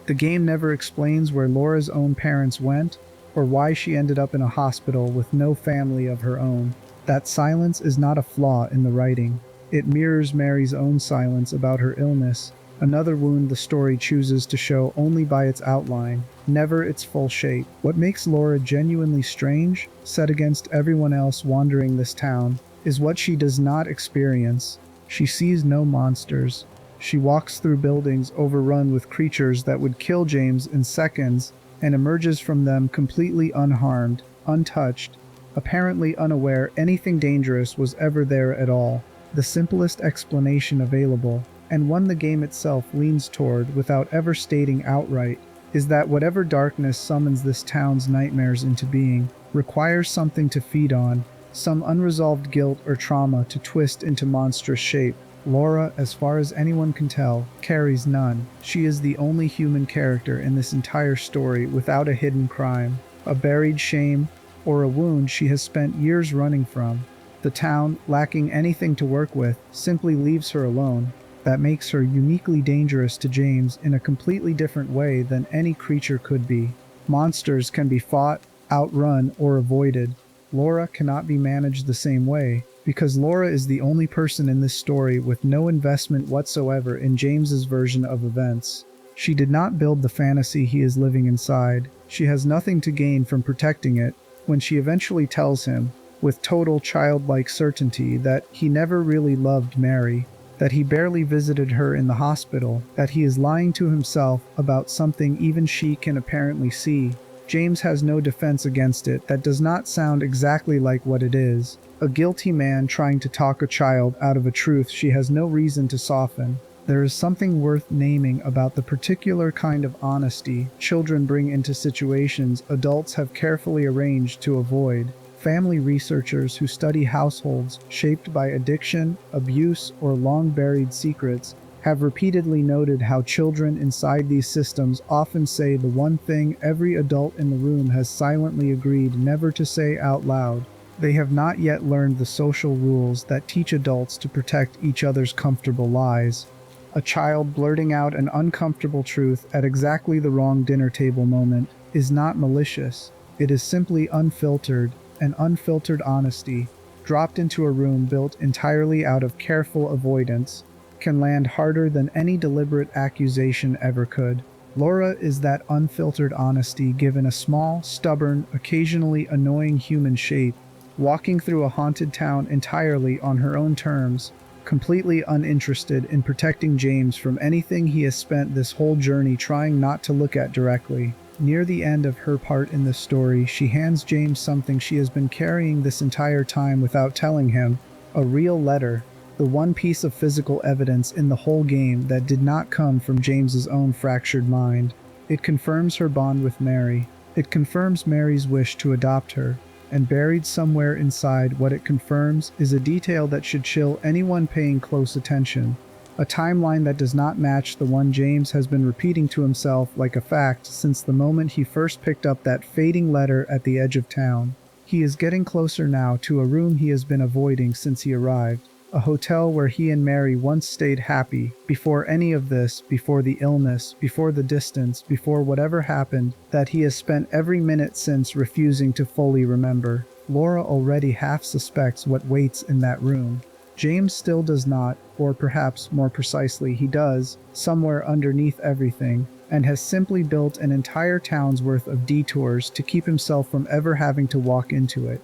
The game never explains where Laura's own parents went, or why she ended up in a hospital with no family of her own. That silence is not a flaw in the writing. It mirrors Mary's own silence about her illness, another wound the story chooses to show only by its outline, never its full shape. What makes Laura genuinely strange, set against everyone else wandering this town, is what she does not experience. She sees no monsters. She walks through buildings overrun with creatures that would kill James in seconds and emerges from them completely unharmed, untouched, apparently unaware anything dangerous was ever there at all. The simplest explanation available, and one the game itself leans toward without ever stating outright, is that whatever darkness summons this town's nightmares into being requires something to feed on, some unresolved guilt or trauma to twist into monstrous shape. Laura, as far as anyone can tell, carries none. She is the only human character in this entire story without a hidden crime, a buried shame, or a wound she has spent years running from. The town, lacking anything to work with, simply leaves her alone. That makes her uniquely dangerous to James in a completely different way than any creature could be. Monsters can be fought, outrun, or avoided. Laura cannot be managed the same way, because Laura is the only person in this story with no investment whatsoever in James's version of events. She did not build the fantasy he is living inside. She has nothing to gain from protecting it when she eventually tells him, with total childlike certainty, that he never really loved Mary, that he barely visited her in the hospital, that he is lying to himself about something even she can apparently see. James has no defense against it that does not sound exactly like what it is. A guilty man trying to talk a child out of a truth she has no reason to soften. There is something worth naming about the particular kind of honesty children bring into situations adults have carefully arranged to avoid. Family researchers who study households shaped by addiction, abuse, or long-buried secrets have repeatedly noted how children inside these systems often say the one thing every adult in the room has silently agreed never to say out loud. They have not yet learned the social rules that teach adults to protect each other's comfortable lies. A child blurting out an uncomfortable truth at exactly the wrong dinner table moment is not malicious. It is simply unfiltered, and unfiltered honesty, dropped into a room built entirely out of careful avoidance, can land harder than any deliberate accusation ever could. Laura is that unfiltered honesty given a small, stubborn, occasionally annoying human shape, walking through a haunted town entirely on her own terms, completely uninterested in protecting James from anything he has spent this whole journey trying not to look at directly. Near the end of her part in the story, she hands James something she has been carrying this entire time without telling him, a real letter, the one piece of physical evidence in the whole game that did not come from James's own fractured mind. It confirms her bond with Mary. It confirms Mary's wish to adopt her. And buried somewhere inside what it confirms is a detail that should chill anyone paying close attention. A timeline that does not match the one James has been repeating to himself like a fact since the moment he first picked up that fading letter at the edge of town. He is getting closer now to a room he has been avoiding since he arrived. A hotel where he and Mary once stayed happy, before any of this, before the illness, before the distance, before whatever happened, that he has spent every minute since refusing to fully remember. Laura already half suspects what waits in that room. James still does not, or perhaps more precisely he does, somewhere underneath everything, and has simply built an entire town's worth of detours to keep himself from ever having to walk into it.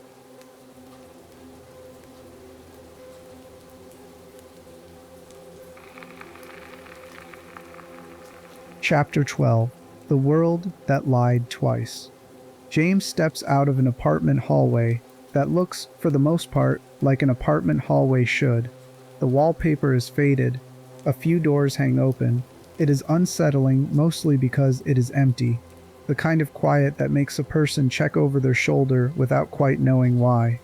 Chapter 12. The World That Lied Twice. James steps out of an apartment hallway that looks, for the most part, like an apartment hallway should. The wallpaper is faded. A few doors hang open. It is unsettling, mostly because it is empty. The kind of quiet that makes a person check over their shoulder without quite knowing why.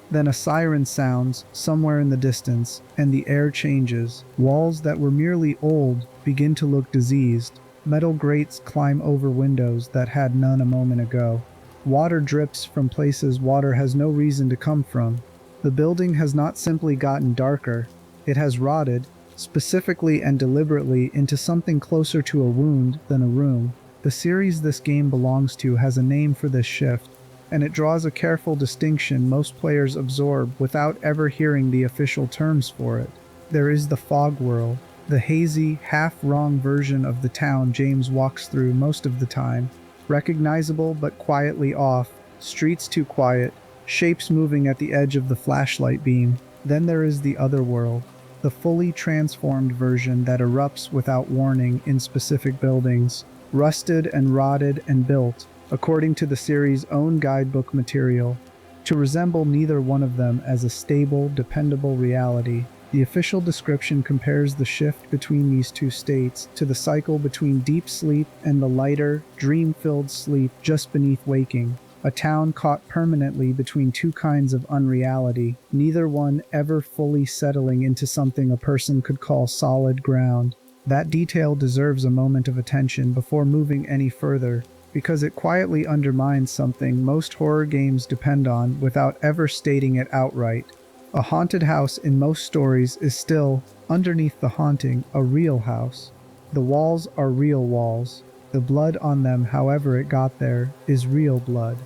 Then a siren sounds somewhere in the distance, and the air changes. Walls that were merely old begin to look diseased. Metal grates climb over windows that had none a moment ago. Water drips from places water has no reason to come from. The building has not simply gotten darker, it has rotted, specifically and deliberately, into something closer to a wound than a room. The series this game belongs to has a name for this shift, and it draws a careful distinction most players absorb without ever hearing the official terms for it. There is the fog world, the hazy, half-wrong version of the town James walks through most of the time. Recognizable but quietly off, streets too quiet, shapes moving at the edge of the flashlight beam. Then there is the other world, the fully transformed version that erupts without warning in specific buildings, rusted and rotted and built, according to the series' own guidebook material, to resemble neither one of them as a stable, dependable reality. The official description compares the shift between these two states to the cycle between deep sleep and the lighter, dream-filled sleep just beneath waking, a town caught permanently between two kinds of unreality, neither one ever fully settling into something a person could call solid ground. That detail deserves a moment of attention before moving any further, because it quietly undermines something most horror games depend on without ever stating it outright. A haunted house in most stories is still, underneath the haunting, a real house. The walls are real walls. The blood on them, however it got there, is real blood.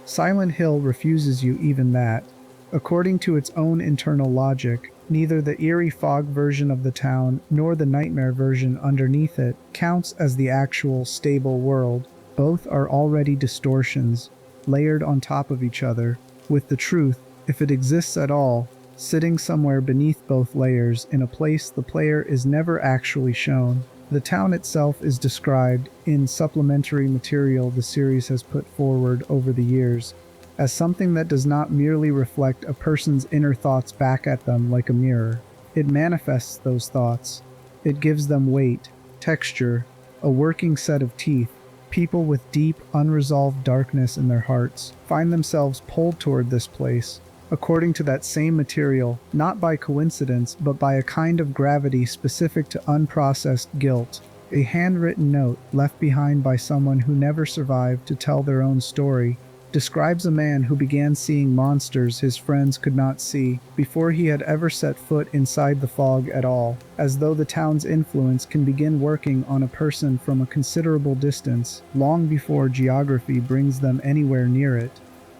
Silent Hill refuses you even that. According to its own internal logic, neither the eerie fog version of the town nor the nightmare version underneath it counts as the actual stable world. Both are already distortions, layered on top of each other, with the truth, if it exists at all, sitting somewhere beneath both layers in a place the player is never actually shown. The town itself is described, in supplementary material the series has put forward over the years, as something that does not merely reflect a person's inner thoughts back at them like a mirror. It manifests those thoughts. It gives them weight, texture, a working set of teeth. People with deep, unresolved darkness in their hearts find themselves pulled toward this place, according to that same material, not by coincidence, but by a kind of gravity specific to unprocessed guilt. A handwritten note left behind by someone who never survived to tell their own story describes a man who began seeing monsters his friends could not see before he had ever set foot inside the fog at all, as though the town's influence can begin working on a person from a considerable distance, long before geography brings them anywhere near it.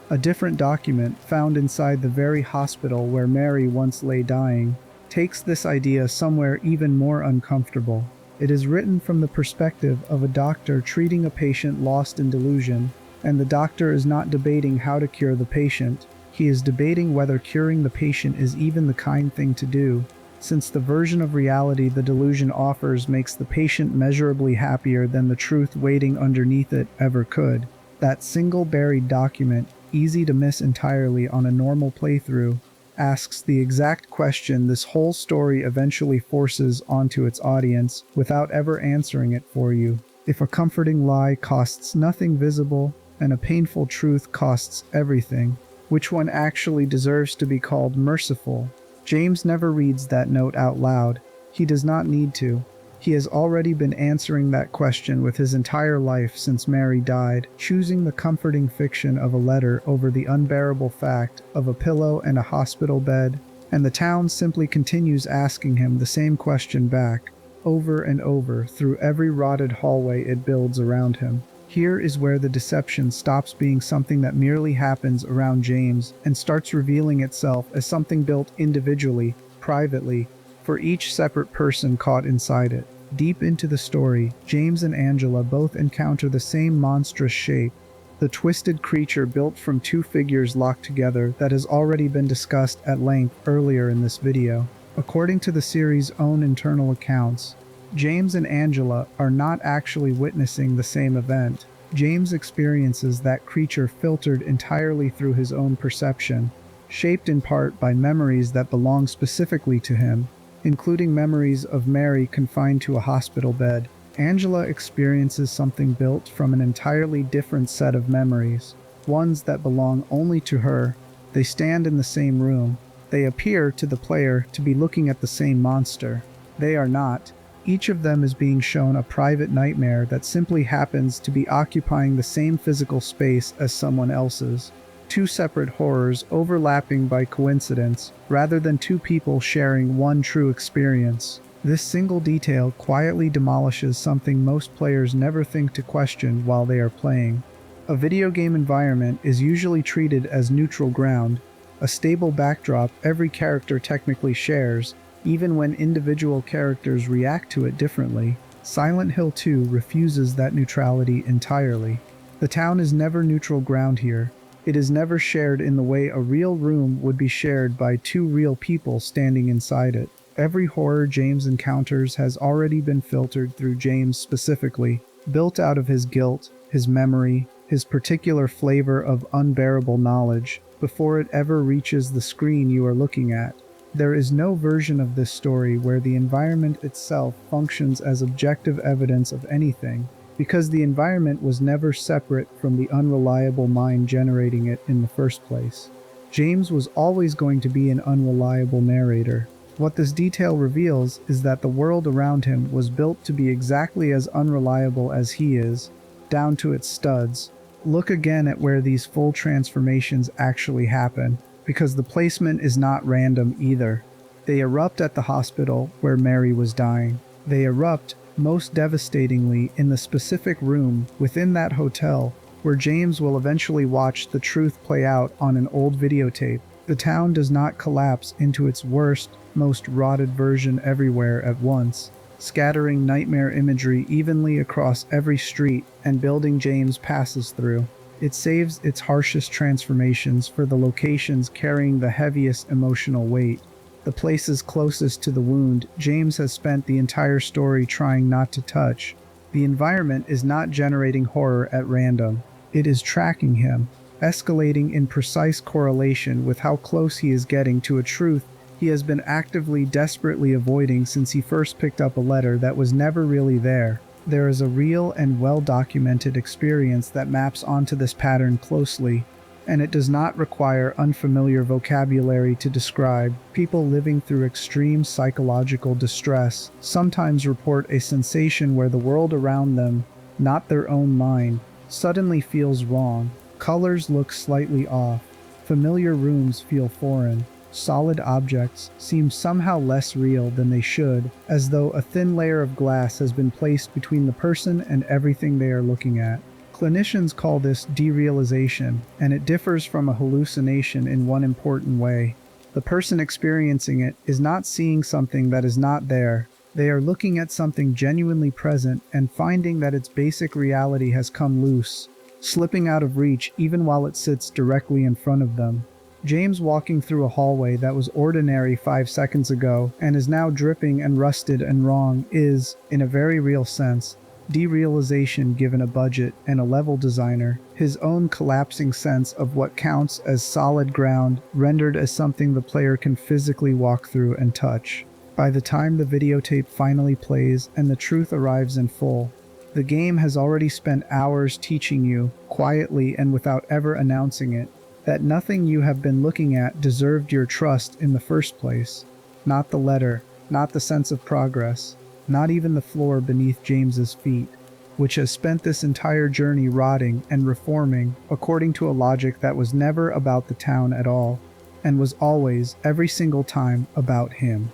A different document, found inside the very hospital where Mary once lay dying, takes this idea somewhere even more uncomfortable. It is written from the perspective of a doctor treating a patient lost in delusion, and the doctor is not debating how to cure the patient. He is debating whether curing the patient is even the kind thing to do, since the version of reality the delusion offers makes the patient measurably happier than the truth waiting underneath it ever could. That single buried document, easy to miss entirely on a normal playthrough, asks the exact question this whole story eventually forces onto its audience without ever answering it for you. If a comforting lie costs nothing visible, and a painful truth costs everything, which one actually deserves to be called merciful? James never reads that note out loud. He does not need to. He has already been answering that question with his entire life since Mary died, choosing the comforting fiction of a letter over the unbearable fact of a pillow and a hospital bed, and the town simply continues asking him the same question back, over and over, through every rotted hallway it builds around him. Here is where the deception stops being something that merely happens around James and starts revealing itself as something built individually, privately, for each separate person caught inside it. Deep into the story, James and Angela both encounter the same monstrous shape, the twisted creature built from two figures locked together that has already been discussed at length earlier in this video. According to the series' own internal accounts, James and Angela are not actually witnessing the same event. James experiences that creature filtered entirely through his own perception, shaped in part by memories that belong specifically to him, including memories of Mary confined to a hospital bed. Angela experiences something built from an entirely different set of memories, ones that belong only to her. They stand in the same room. They appear to the player to be looking at the same monster. They are not. Each of them is being shown a private nightmare that simply happens to be occupying the same physical space as someone else's. Two separate horrors overlapping by coincidence, rather than two people sharing one true experience. This single detail quietly demolishes something most players never think to question while they are playing. A video game environment is usually treated as neutral ground, a stable backdrop every character technically shares, even when individual characters react to it differently. Silent Hill 2 refuses that neutrality entirely. The town is never neutral ground here. It is never shared in the way a real room would be shared by two real people standing inside it. Every horror James encounters has already been filtered through James specifically, built out of his guilt, his memory, his particular flavor of unbearable knowledge, before it ever reaches the screen you are looking at. There is no version of this story where the environment itself functions as objective evidence of anything, because the environment was never separate from the unreliable mind generating it in the first place. James was always going to be an unreliable narrator. What this detail reveals is that the world around him was built to be exactly as unreliable as he is, down to its studs. Look again at where these full transformations actually happen, because the placement is not random either. They erupt at the hospital where Mary was dying. They erupt, most devastatingly, in the specific room within that hotel where James will eventually watch the truth play out on an old videotape. The town does not collapse into its worst, most rotted version everywhere at once, scattering nightmare imagery evenly across every street and building James passes through. It saves its harshest transformations for the locations carrying the heaviest emotional weight. The places closest to the wound James has spent the entire story trying not to touch. The environment is not generating horror at random. It is tracking him, escalating in precise correlation with how close he is getting to a truth he has been actively, desperately avoiding since he first picked up a letter that was never really there. There is a real and well-documented experience that maps onto this pattern closely, and it does not require unfamiliar vocabulary to describe. People living through extreme psychological distress sometimes report a sensation where the world around them, not their own mind, suddenly feels wrong. Colors look slightly off. Familiar rooms feel foreign. Solid objects seem somehow less real than they should, as though a thin layer of glass has been placed between the person and everything they are looking at. Clinicians call this derealization, and it differs from a hallucination in one important way. The person experiencing it is not seeing something that is not there. They are looking at something genuinely present and finding that its basic reality has come loose, slipping out of reach even while it sits directly in front of them. James walking through a hallway that was ordinary 5 seconds ago and is now dripping and rusted and wrong is, in a very real sense, derealization given a budget and a level designer, his own collapsing sense of what counts as solid ground rendered as something the player can physically walk through and touch. By the time the videotape finally plays and the truth arrives in full, the game has already spent hours teaching you, quietly and without ever announcing it, that nothing you have been looking at deserved your trust in the first place. Not the letter, not the sense of progress, not even the floor beneath James's feet, which has spent this entire journey rotting and reforming according to a logic that was never about the town at all, and was always, every single time, about him.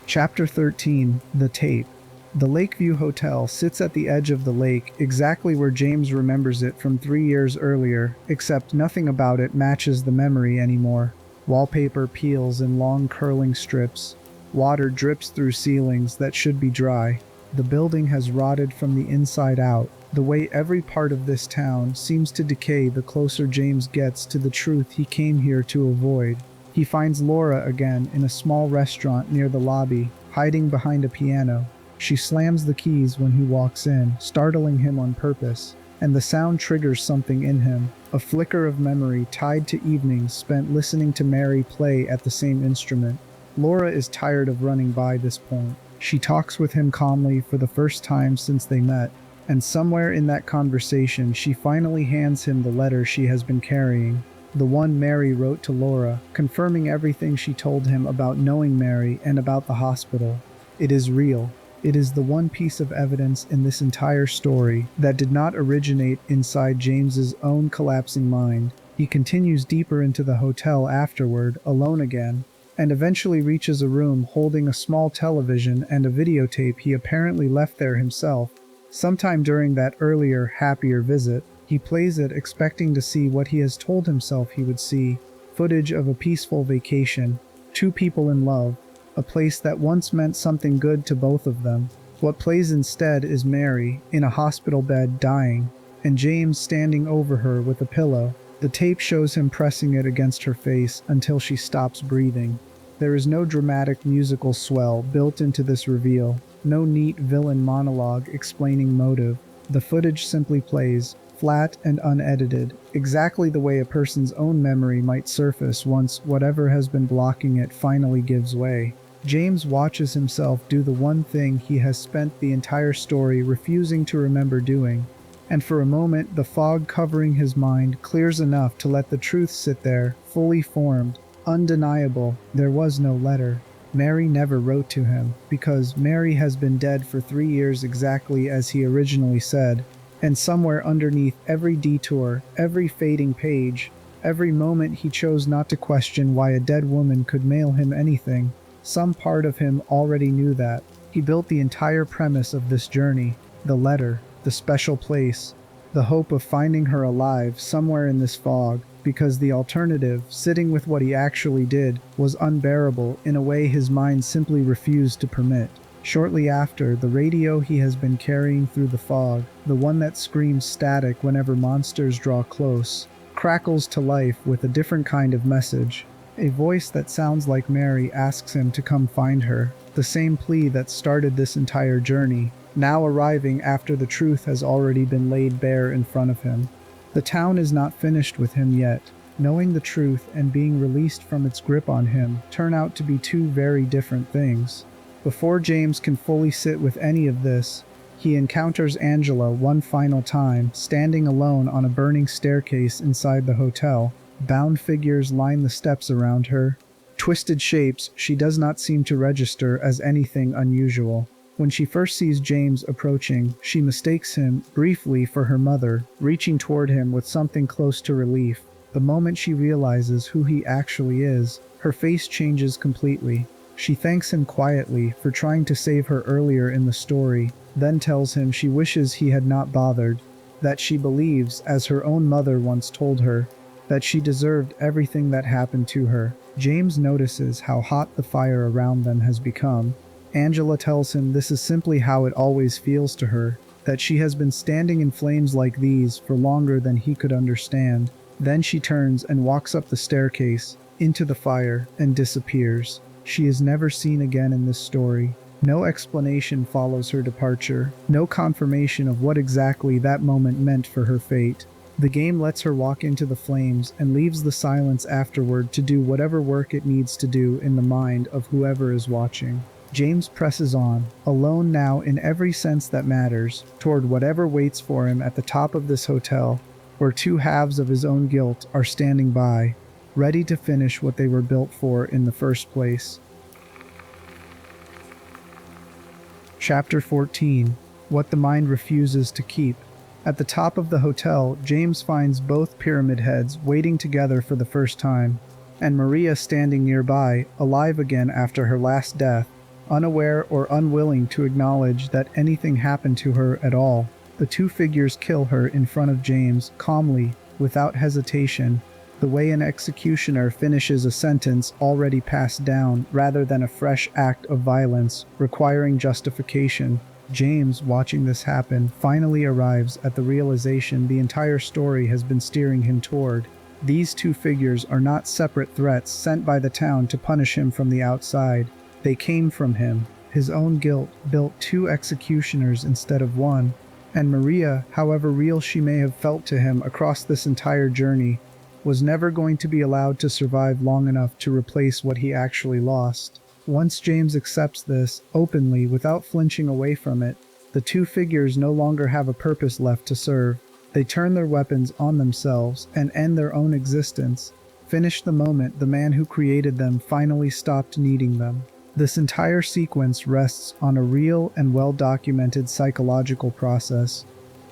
Chapter 13. The Tape. The Lakeview Hotel sits at the edge of the lake, exactly where James remembers it from 3 years earlier, except nothing about it matches the memory anymore. Wallpaper peels in long curling strips. Water drips through ceilings that should be dry. The building has rotted from the inside out, the way every part of this town seems to decay the closer James gets to the truth he came here to avoid. He finds Laura again in a small restaurant near the lobby, hiding behind a piano. She slams the keys when he walks in, startling him on purpose, and the sound triggers something in him, a flicker of memory tied to evenings spent listening to Mary play at the same instrument. Laura is tired of running by this point. She talks with him calmly for the first time since they met, and somewhere in that conversation she finally hands him the letter she has been carrying, the one Mary wrote to Laura, confirming everything she told him about knowing Mary and about the hospital. It is real. It is the one piece of evidence in this entire story that did not originate inside James's own collapsing mind. He continues deeper into the hotel afterward, alone again, and eventually reaches a room holding a small television and a videotape he apparently left there himself. Sometime during that earlier, happier visit, he plays it expecting to see what he has told himself he would see, footage of a peaceful vacation, 2 people in love, a place that once meant something good to both of them. What plays instead is Mary, in a hospital bed, dying, and James standing over her with a pillow. The tape shows him pressing it against her face until she stops breathing. There is no dramatic musical swell built into this reveal, no neat villain monologue explaining motive. The footage simply plays, flat and unedited, exactly the way a person's own memory might surface once whatever has been blocking it finally gives way. James watches himself do the one thing he has spent the entire story refusing to remember doing, and for a moment the fog covering his mind clears enough to let the truth sit there, fully formed, undeniable. There was no letter. Mary never wrote to him, because Mary has been dead for 3 years exactly as he originally said, and somewhere underneath every detour, every fading page, every moment he chose not to question why a dead woman could mail him anything, some part of him already knew that. He built the entire premise of this journey, the letter, the special place, the hope of finding her alive somewhere in this fog, because the alternative, sitting with what he actually did, was unbearable in a way his mind simply refused to permit. Shortly after, the radio he has been carrying through the fog, the one that screams static whenever monsters draw close, crackles to life with a different kind of message. A voice that sounds like Mary asks him to come find her, the same plea that started this entire journey, now arriving after the truth has already been laid bare in front of him. The town is not finished with him yet. Knowing the truth and being released from its grip on him turn out to be two very different things. Before James can fully sit with any of this, he encounters Angela one final time, standing alone on a burning staircase inside the hotel. Bound figures line the steps around her. Twisted shapes she does not seem to register as anything unusual. When she first sees James approaching, she mistakes him, briefly, for her mother, reaching toward him with something close to relief. The moment she realizes who he actually is, her face changes completely. She thanks him quietly for trying to save her earlier in the story, then tells him she wishes he had not bothered, that she believes, as her own mother once told her, that she deserved everything that happened to her. James notices how hot the fire around them has become. Angela tells him this is simply how it always feels to her, that she has been standing in flames like these for longer than he could understand. Then she turns and walks up the staircase, into the fire, and disappears. She is never seen again in this story. No explanation follows her departure, no confirmation of what exactly that moment meant for her fate. The game lets her walk into the flames and leaves the silence afterward to do whatever work it needs to do in the mind of whoever is watching. James presses on, alone now in every sense that matters, toward whatever waits for him at the top of this hotel, where two halves of his own guilt are standing by, ready to finish what they were built for in the first place. Chapter 14. What the Mind Refuses to Keep. At the top of the hotel, James finds both pyramid heads waiting together for the first time, and Maria standing nearby, alive again after her last death, unaware or unwilling to acknowledge that anything happened to her at all. The two figures kill her in front of James, calmly, without hesitation, the way an executioner finishes a sentence already passed down rather than a fresh act of violence requiring justification. James, watching this happen, finally arrives at the realization the entire story has been steering him toward. These two figures are not separate threats sent by the town to punish him from the outside. They came from him. His own guilt built two executioners instead of one. And Maria, however real she may have felt to him across this entire journey, was never going to be allowed to survive long enough to replace what he actually lost. Once James accepts this, openly, without flinching away from it, the two figures no longer have a purpose left to serve. They turn their weapons on themselves and end their own existence, finish the moment the man who created them finally stopped needing them. This entire sequence rests on a real and well-documented psychological process,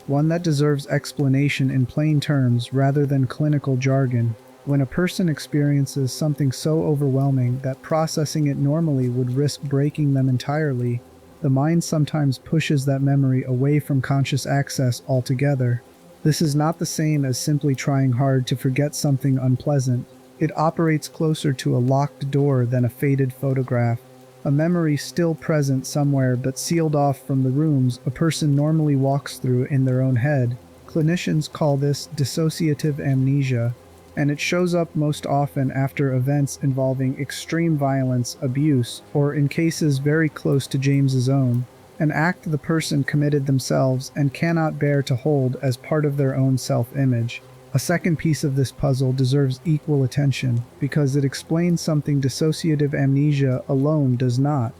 one that deserves explanation in plain terms rather than clinical jargon. When a person experiences something so overwhelming that processing it normally would risk breaking them entirely, the mind sometimes pushes that memory away from conscious access altogether. This is not the same as simply trying hard to forget something unpleasant. It operates closer to a locked door than a faded photograph, a memory still present somewhere but sealed off from the rooms a person normally walks through in their own head. Clinicians call this dissociative amnesia, and it shows up most often after events involving extreme violence, abuse, or in cases very close to James's own, an act the person committed themselves and cannot bear to hold as part of their own self-image. A second piece of this puzzle deserves equal attention, because it explains something dissociative amnesia alone does not.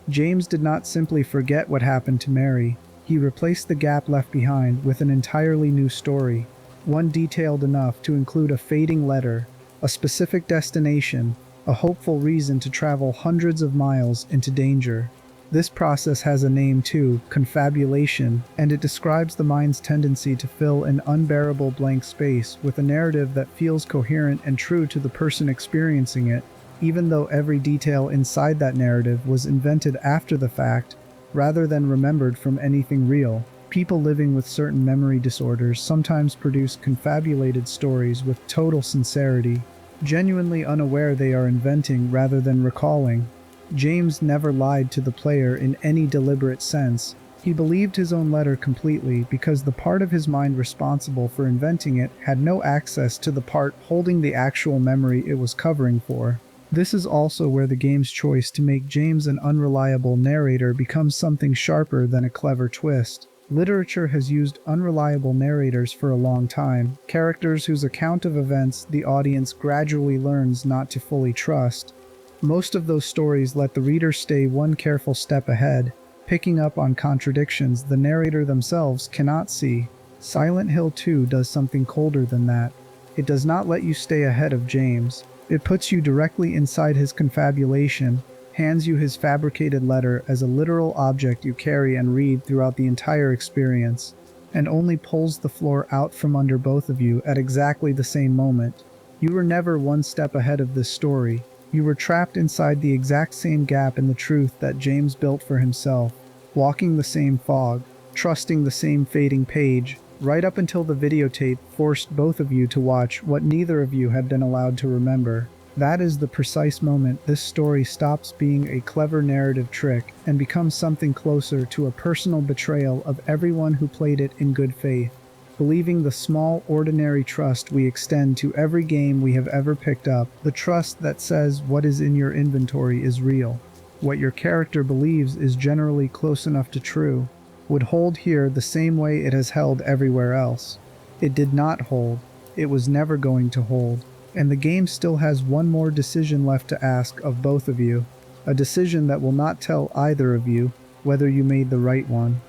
James did not simply forget what happened to Mary. He replaced the gap left behind with an entirely new story, one detailed enough to include a fading letter, a specific destination, a hopeful reason to travel hundreds of miles into danger. This process has a name too, confabulation, and it describes the mind's tendency to fill an unbearable blank space with a narrative that feels coherent and true to the person experiencing it, even though every detail inside that narrative was invented after the fact, rather than remembered from anything real. People living with certain memory disorders sometimes produce confabulated stories with total sincerity, genuinely unaware they are inventing rather than recalling. James never lied to the player in any deliberate sense. He believed his own letter completely because the part of his mind responsible for inventing it had no access to the part holding the actual memory it was covering for. This is also where the game's choice to make James an unreliable narrator becomes something sharper than a clever twist. Literature has used unreliable narrators for a long time, characters whose account of events the audience gradually learns not to fully trust. Most of those stories let the reader stay one careful step ahead, picking up on contradictions the narrator themselves cannot see. Silent Hill 2 does something colder than that. It does not let you stay ahead of James. It puts you directly inside his confabulation, hands you his fabricated letter as a literal object you carry and read throughout the entire experience, and only pulls the floor out from under both of you at exactly the same moment. You were never one step ahead of this story. You were trapped inside the exact same gap in the truth that James built for himself, walking the same fog, trusting the same fading page, right up until the videotape forced both of you to watch what neither of you had been allowed to remember. That is the precise moment this story stops being a clever narrative trick and becomes something closer to a personal betrayal of everyone who played it in good faith, believing the small, ordinary trust we extend to every game we have ever picked up, the trust that says what is in your inventory is real. What your character believes is generally close enough to true, would hold here the same way it has held everywhere else. It did not hold. It was never going to hold. And the game still has one more decision left to ask of both of you, a decision that will not tell either of you whether you made the right one.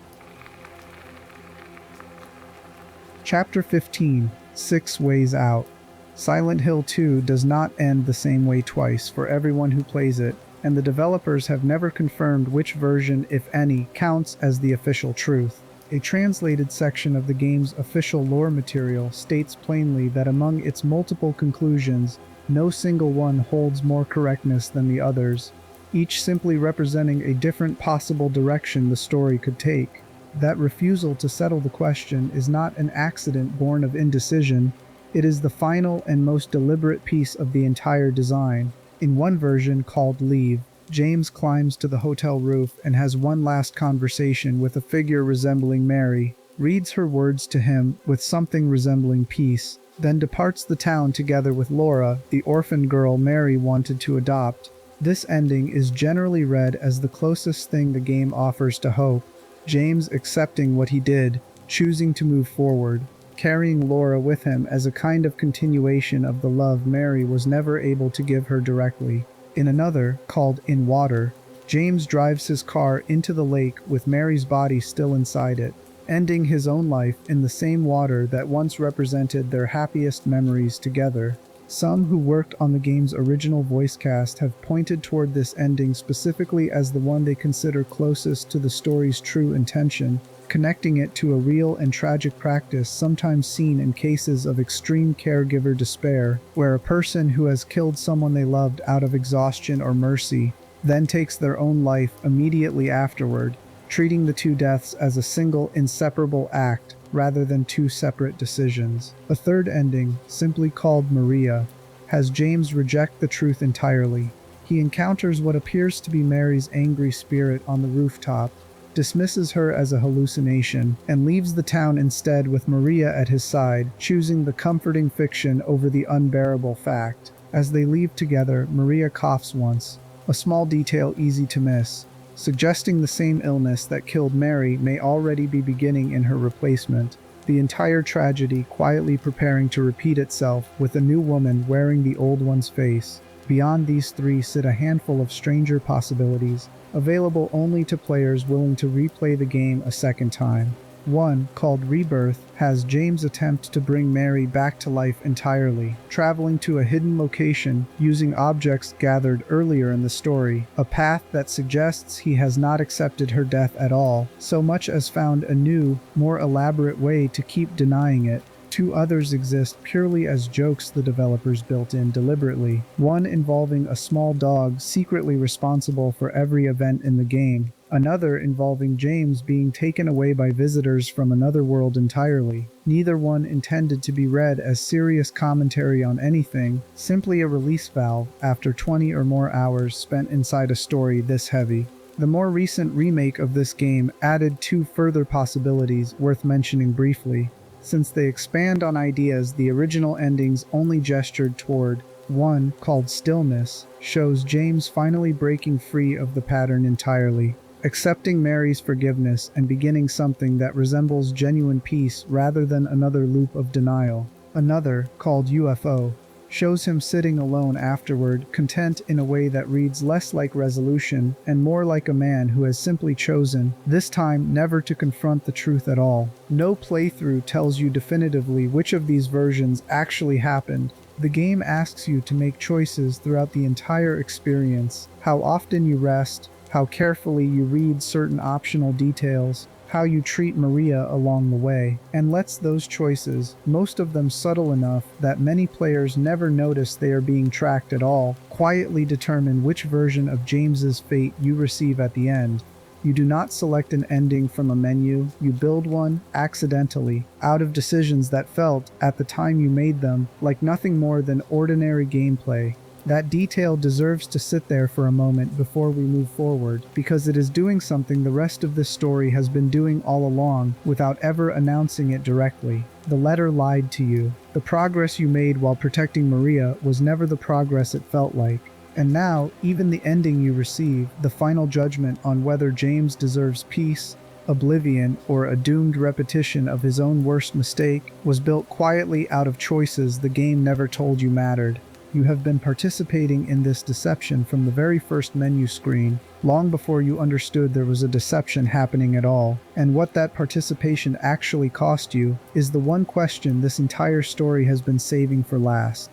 Chapter 15, 6 Ways Out. Silent Hill 2 does not end the same way twice for everyone who plays it, and the developers have never confirmed which version, if any, counts as the official truth. A translated section of the game's official lore material states plainly that among its multiple conclusions, no single one holds more correctness than the others, each simply representing a different possible direction the story could take. That refusal to settle the question is not an accident born of indecision, it is the final and most deliberate piece of the entire design. In one version, called Leave, James climbs to the hotel roof and has one last conversation with a figure resembling Mary, reads her words to him with something resembling peace, then departs the town together with Laura, the orphan girl Mary wanted to adopt. This ending is generally read as the closest thing the game offers to hope, James accepting what he did, choosing to move forward, carrying Laura with him as a kind of continuation of the love Mary was never able to give her directly. In another, called In Water, James drives his car into the lake with Mary's body still inside it, ending his own life in the same water that once represented their happiest memories together. Some who worked on the game's original voice cast have pointed toward this ending specifically as the one they consider closest to the story's true intention, connecting it to a real and tragic practice sometimes seen in cases of extreme caregiver despair, where a person who has killed someone they loved out of exhaustion or mercy then takes their own life immediately afterward, treating the two deaths as a single inseparable act rather than two separate decisions. A third ending, simply called Maria, has James reject the truth entirely. He encounters what appears to be Mary's angry spirit on the rooftop, dismisses her as a hallucination, and leaves the town instead with Maria at his side, choosing the comforting fiction over the unbearable fact. As they leave together, Maria coughs once, a small detail easy to miss, suggesting the same illness that killed Mary may already be beginning in her replacement. The entire tragedy quietly preparing to repeat itself with a new woman wearing the old one's face. Beyond these three sit a handful of stranger possibilities, available only to players willing to replay the game a second time. One, called Rebirth, has James attempt to bring Mary back to life entirely, traveling to a hidden location using objects gathered earlier in the story, a path that suggests he has not accepted her death at all, so much as found a new, more elaborate way to keep denying it. Two others exist purely as jokes the developers built in deliberately, one involving a small dog secretly responsible for every event in the game, another involving James being taken away by visitors from another world entirely. Neither one intended to be read as serious commentary on anything, simply a release valve after 20 or more hours spent inside a story this heavy. The more recent remake of this game added two further possibilities worth mentioning briefly, since they expand on ideas the original endings only gestured toward. One, called Stillness, shows James finally breaking free of the pattern entirely, accepting Mary's forgiveness and beginning something that resembles genuine peace rather than another loop of denial. Another, called UFO, shows him sitting alone afterward, content in a way that reads less like resolution and more like a man who has simply chosen, this time, never to confront the truth at all. No playthrough tells you definitively which of these versions actually happened. The game asks you to make choices throughout the entire experience: how often you rest, how carefully you read certain optional details, how you treat Maria along the way, and lets those choices, most of them subtle enough that many players never notice they are being tracked at all, quietly determine which version of James's fate you receive at the end. You do not select an ending from a menu, you build one accidentally, out of decisions that felt, at the time you made them, like nothing more than ordinary gameplay. That detail deserves to sit there for a moment before we move forward, because it is doing something the rest of this story has been doing all along, without ever announcing it directly. The letter lied to you. The progress you made while protecting Maria was never the progress it felt like. And now, even the ending you receive, the final judgment on whether James deserves peace, oblivion, or a doomed repetition of his own worst mistake, was built quietly out of choices the game never told you mattered. You have been participating in this deception from the very first menu screen, long before you understood there was a deception happening at all. And what that participation actually cost you is the one question this entire story has been saving for last.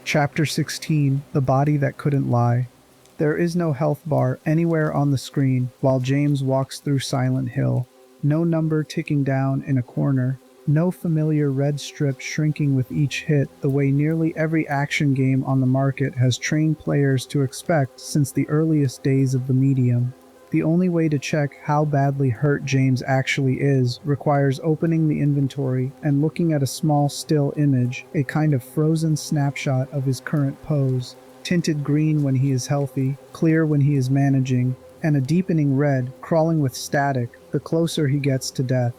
Chapter 16: The Body That Couldn't Lie. There is no health bar anywhere on the screen while James walks through Silent Hill. No number ticking down in a corner. No familiar red strip shrinking with each hit the way nearly every action game on the market has trained players to expect since the earliest days of the medium. The only way to check how badly hurt James actually is requires opening the inventory and looking at a small still image, a kind of frozen snapshot of his current pose, tinted green when he is healthy, clear when he is managing, and a deepening red crawling with static the closer he gets to death.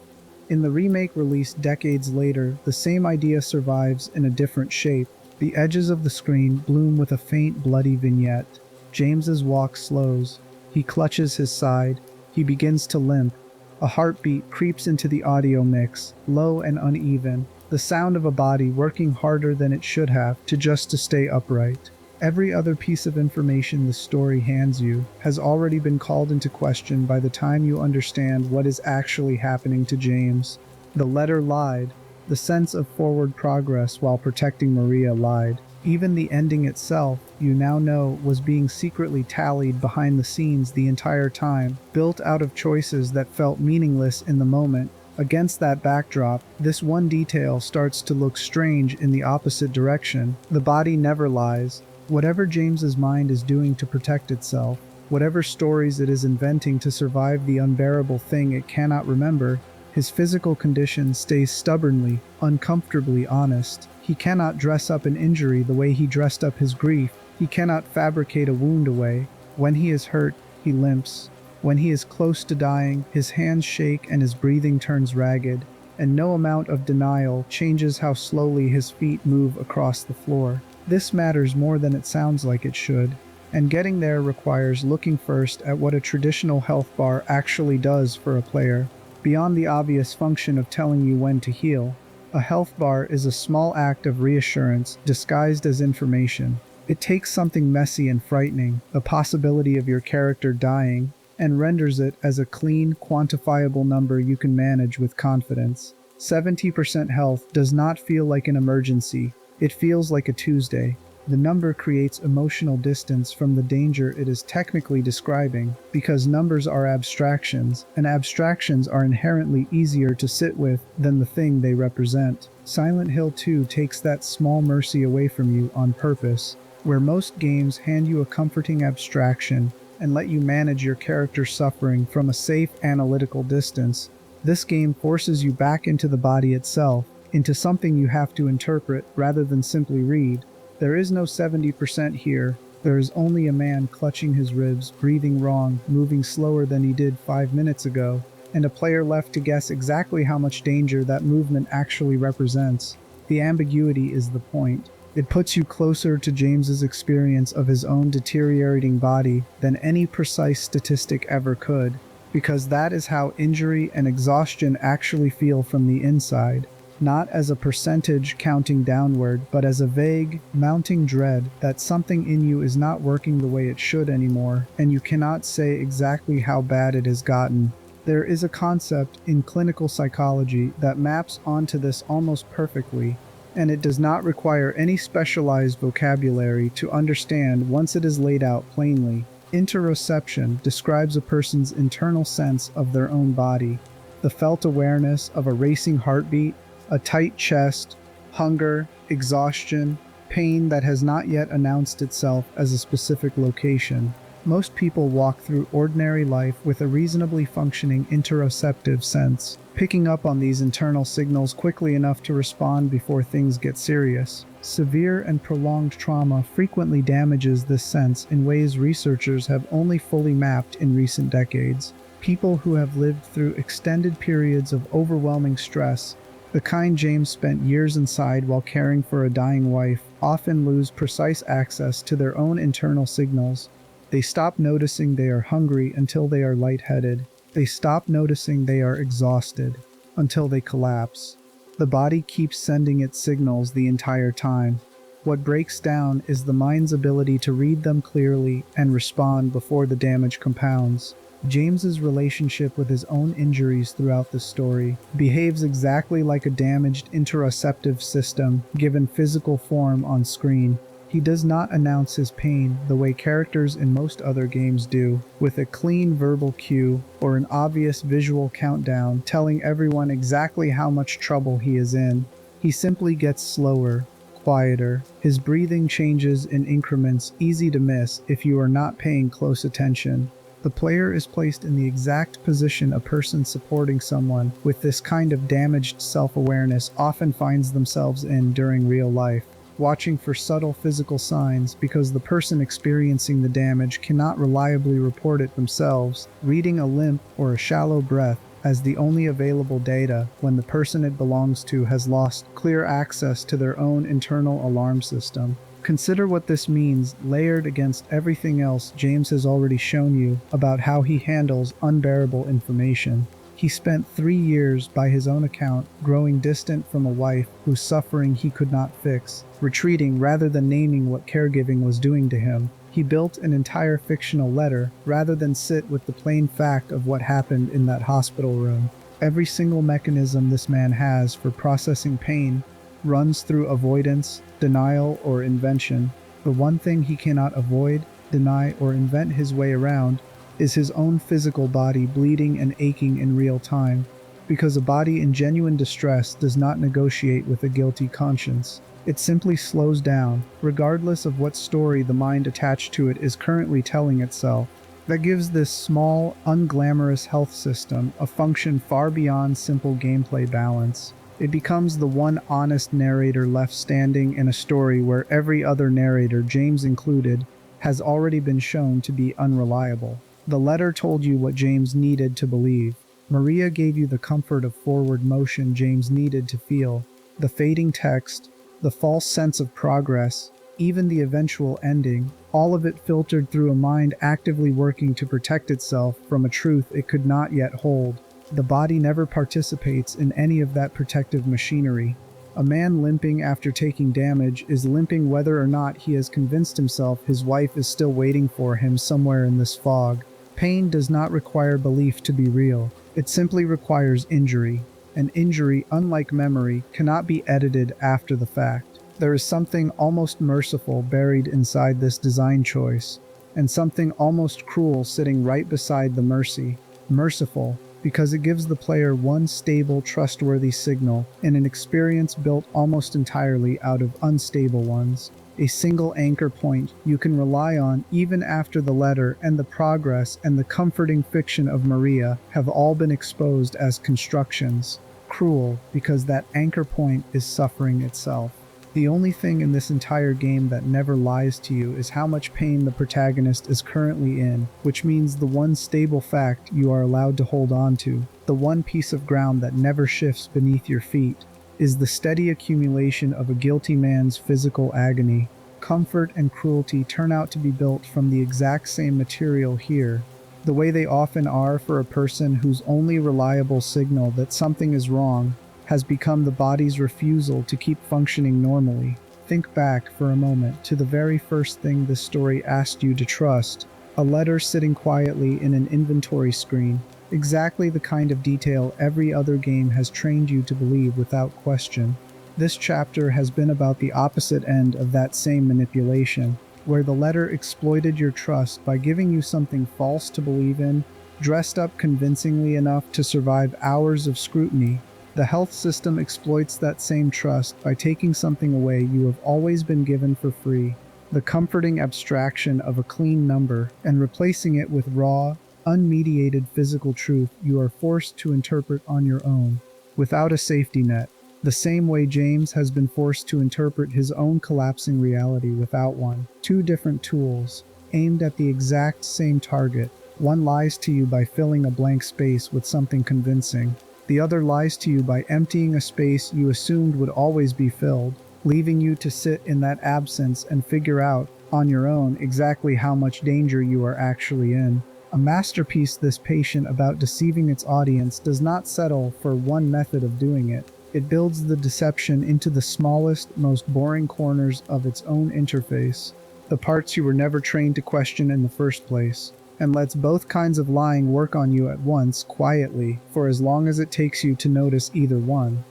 In the remake released decades later, the same idea survives in a different shape. The edges of the screen bloom with a faint bloody vignette. James's walk slows. He clutches his side. He begins to limp. A heartbeat creeps into the audio mix, low and uneven, the sound of a body working harder than it should have to stay upright. Every other piece of information the story hands you has already been called into question by the time you understand what is actually happening to James. The letter lied. The sense of forward progress while protecting Maria lied. Even the ending itself, you now know, was being secretly tallied behind the scenes the entire time, built out of choices that felt meaningless in the moment. Against that backdrop, this one detail starts to look strange in the opposite direction. The body never lies. Whatever James's mind is doing to protect itself, whatever stories it is inventing to survive the unbearable thing it cannot remember, his physical condition stays stubbornly, uncomfortably honest. He cannot dress up an injury the way he dressed up his grief. He cannot fabricate a wound away. When he is hurt, he limps. When he is close to dying, his hands shake and his breathing turns ragged, and no amount of denial changes how slowly his feet move across the floor. This matters more than it sounds like it should, and getting there requires looking first at what a traditional health bar actually does for a player. Beyond the obvious function of telling you when to heal, a health bar is a small act of reassurance disguised as information. It takes something messy and frightening, the possibility of your character dying, and renders it as a clean, quantifiable number you can manage with confidence. 70% health does not feel like an emergency. It feels like a Tuesday. The number creates emotional distance from the danger it is technically describing, because numbers are abstractions, and abstractions are inherently easier to sit with than the thing they represent. Silent Hill 2 takes that small mercy away from you on purpose. Where most games hand you a comforting abstraction and let you manage your character's suffering from a safe analytical distance, this game forces you back into the body itself, into something you have to interpret rather than simply read. There is no 70% here. There is only a man clutching his ribs, breathing wrong, moving slower than he did 5 minutes ago, and a player left to guess exactly how much danger that movement actually represents. The ambiguity is the point. It puts you closer to James's experience of his own deteriorating body than any precise statistic ever could, because that is how injury and exhaustion actually feel from the inside, not as a percentage counting downward, but as a vague, mounting dread that something in you is not working the way it should anymore, and you cannot say exactly how bad it has gotten. There is a concept in clinical psychology that maps onto this almost perfectly, and it does not require any specialized vocabulary to understand once it is laid out plainly. Interoception describes a person's internal sense of their own body, the felt awareness of a racing heartbeat, a tight chest, hunger, exhaustion, pain that has not yet announced itself as a specific location. Most people walk through ordinary life with a reasonably functioning interoceptive sense, picking up on these internal signals quickly enough to respond before things get serious. Severe and prolonged trauma frequently damages this sense in ways researchers have only fully mapped in recent decades. People who have lived through extended periods of overwhelming stress, the kind James spent years inside while caring for a dying wife, often lose precise access to their own internal signals. They stop noticing they are hungry until they are lightheaded. They stop noticing they are exhausted until they collapse. The body keeps sending its signals the entire time. What breaks down is the mind's ability to read them clearly and respond before the damage compounds. James's relationship with his own injuries throughout the story behaves exactly like a damaged interoceptive system given physical form on screen. He does not announce his pain the way characters in most other games do, with a clean verbal cue or an obvious visual countdown telling everyone exactly how much trouble he is in. He simply gets slower, quieter. His breathing changes in increments easy to miss if you are not paying close attention. The player is placed in the exact position a person supporting someone with this kind of damaged self-awareness often finds themselves in during real life, watching for subtle physical signs because the person experiencing the damage cannot reliably report it themselves, reading a limp or a shallow breath as the only available data when the person it belongs to has lost clear access to their own internal alarm system. Consider what this means layered against everything else James has already shown you about how he handles unbearable information. He spent 3 years, by his own account, growing distant from a wife whose suffering he could not fix, retreating rather than naming what caregiving was doing to him. He built an entire fictional letter rather than sit with the plain fact of what happened in that hospital room. Every single mechanism this man has for processing pain runs through avoidance, denial, or invention. The one thing he cannot avoid, deny, or invent his way around is his own physical body bleeding and aching in real time, because a body in genuine distress does not negotiate with a guilty conscience. It simply slows down, regardless of what story the mind attached to it is currently telling itself. That gives this small, unglamorous health system a function far beyond simple gameplay balance. It becomes the one honest narrator left standing in a story where every other narrator, James included, has already been shown to be unreliable. The letter told you what James needed to believe. Maria gave you the comfort of forward motion James needed to feel. The fading text, the false sense of progress, even the eventual ending, all of it filtered through a mind actively working to protect itself from a truth it could not yet hold. The body never participates in any of that protective machinery. A man limping after taking damage is limping whether or not he has convinced himself his wife is still waiting for him somewhere in this fog. Pain does not require belief to be real. It simply requires injury. An injury, unlike memory, cannot be edited after the fact. There is something almost merciful buried inside this design choice, and something almost cruel sitting right beside the mercy. Merciful, because it gives the player one stable, trustworthy signal in an experience built almost entirely out of unstable ones. A single anchor point you can rely on even after the letter and the progress and the comforting fiction of Maria have all been exposed as constructions. Cruel, because that anchor point is suffering itself. The only thing in this entire game that never lies to you is how much pain the protagonist is currently in, which means the one stable fact you are allowed to hold on to, the one piece of ground that never shifts beneath your feet. is the steady accumulation of a guilty man's physical agony. Comfort and cruelty turn out to be built from the exact same material here, the way they often are for a person whose only reliable signal that something is wrong has become the body's refusal to keep functioning normally. Think back for a moment to the very first thing this story asked you to trust, a letter sitting quietly in an inventory screen, exactly the kind of detail every other game has trained you to believe without question. This chapter has been about the opposite end of that same manipulation, where the letter exploited your trust by giving you something false to believe in, dressed up convincingly enough to survive hours of scrutiny. The health system exploits that same trust by taking something away you have always been given for free, the comforting abstraction of a clean number, and replacing it with raw, unmediated physical truth you are forced to interpret on your own, without a safety net, the same way James has been forced to interpret his own collapsing reality without one. Two different tools, aimed at the exact same target. One lies to you by filling a blank space with something convincing. The other lies to you by emptying a space you assumed would always be filled, leaving you to sit in that absence and figure out, on your own, exactly how much danger you are actually in. A masterpiece this patient about deceiving its audience does not settle for one method of doing it. It builds the deception into the smallest, most boring corners of its own interface, the parts you were never trained to question in the first place, and lets both kinds of lying work on you at once, quietly, for as long as it takes you to notice either one.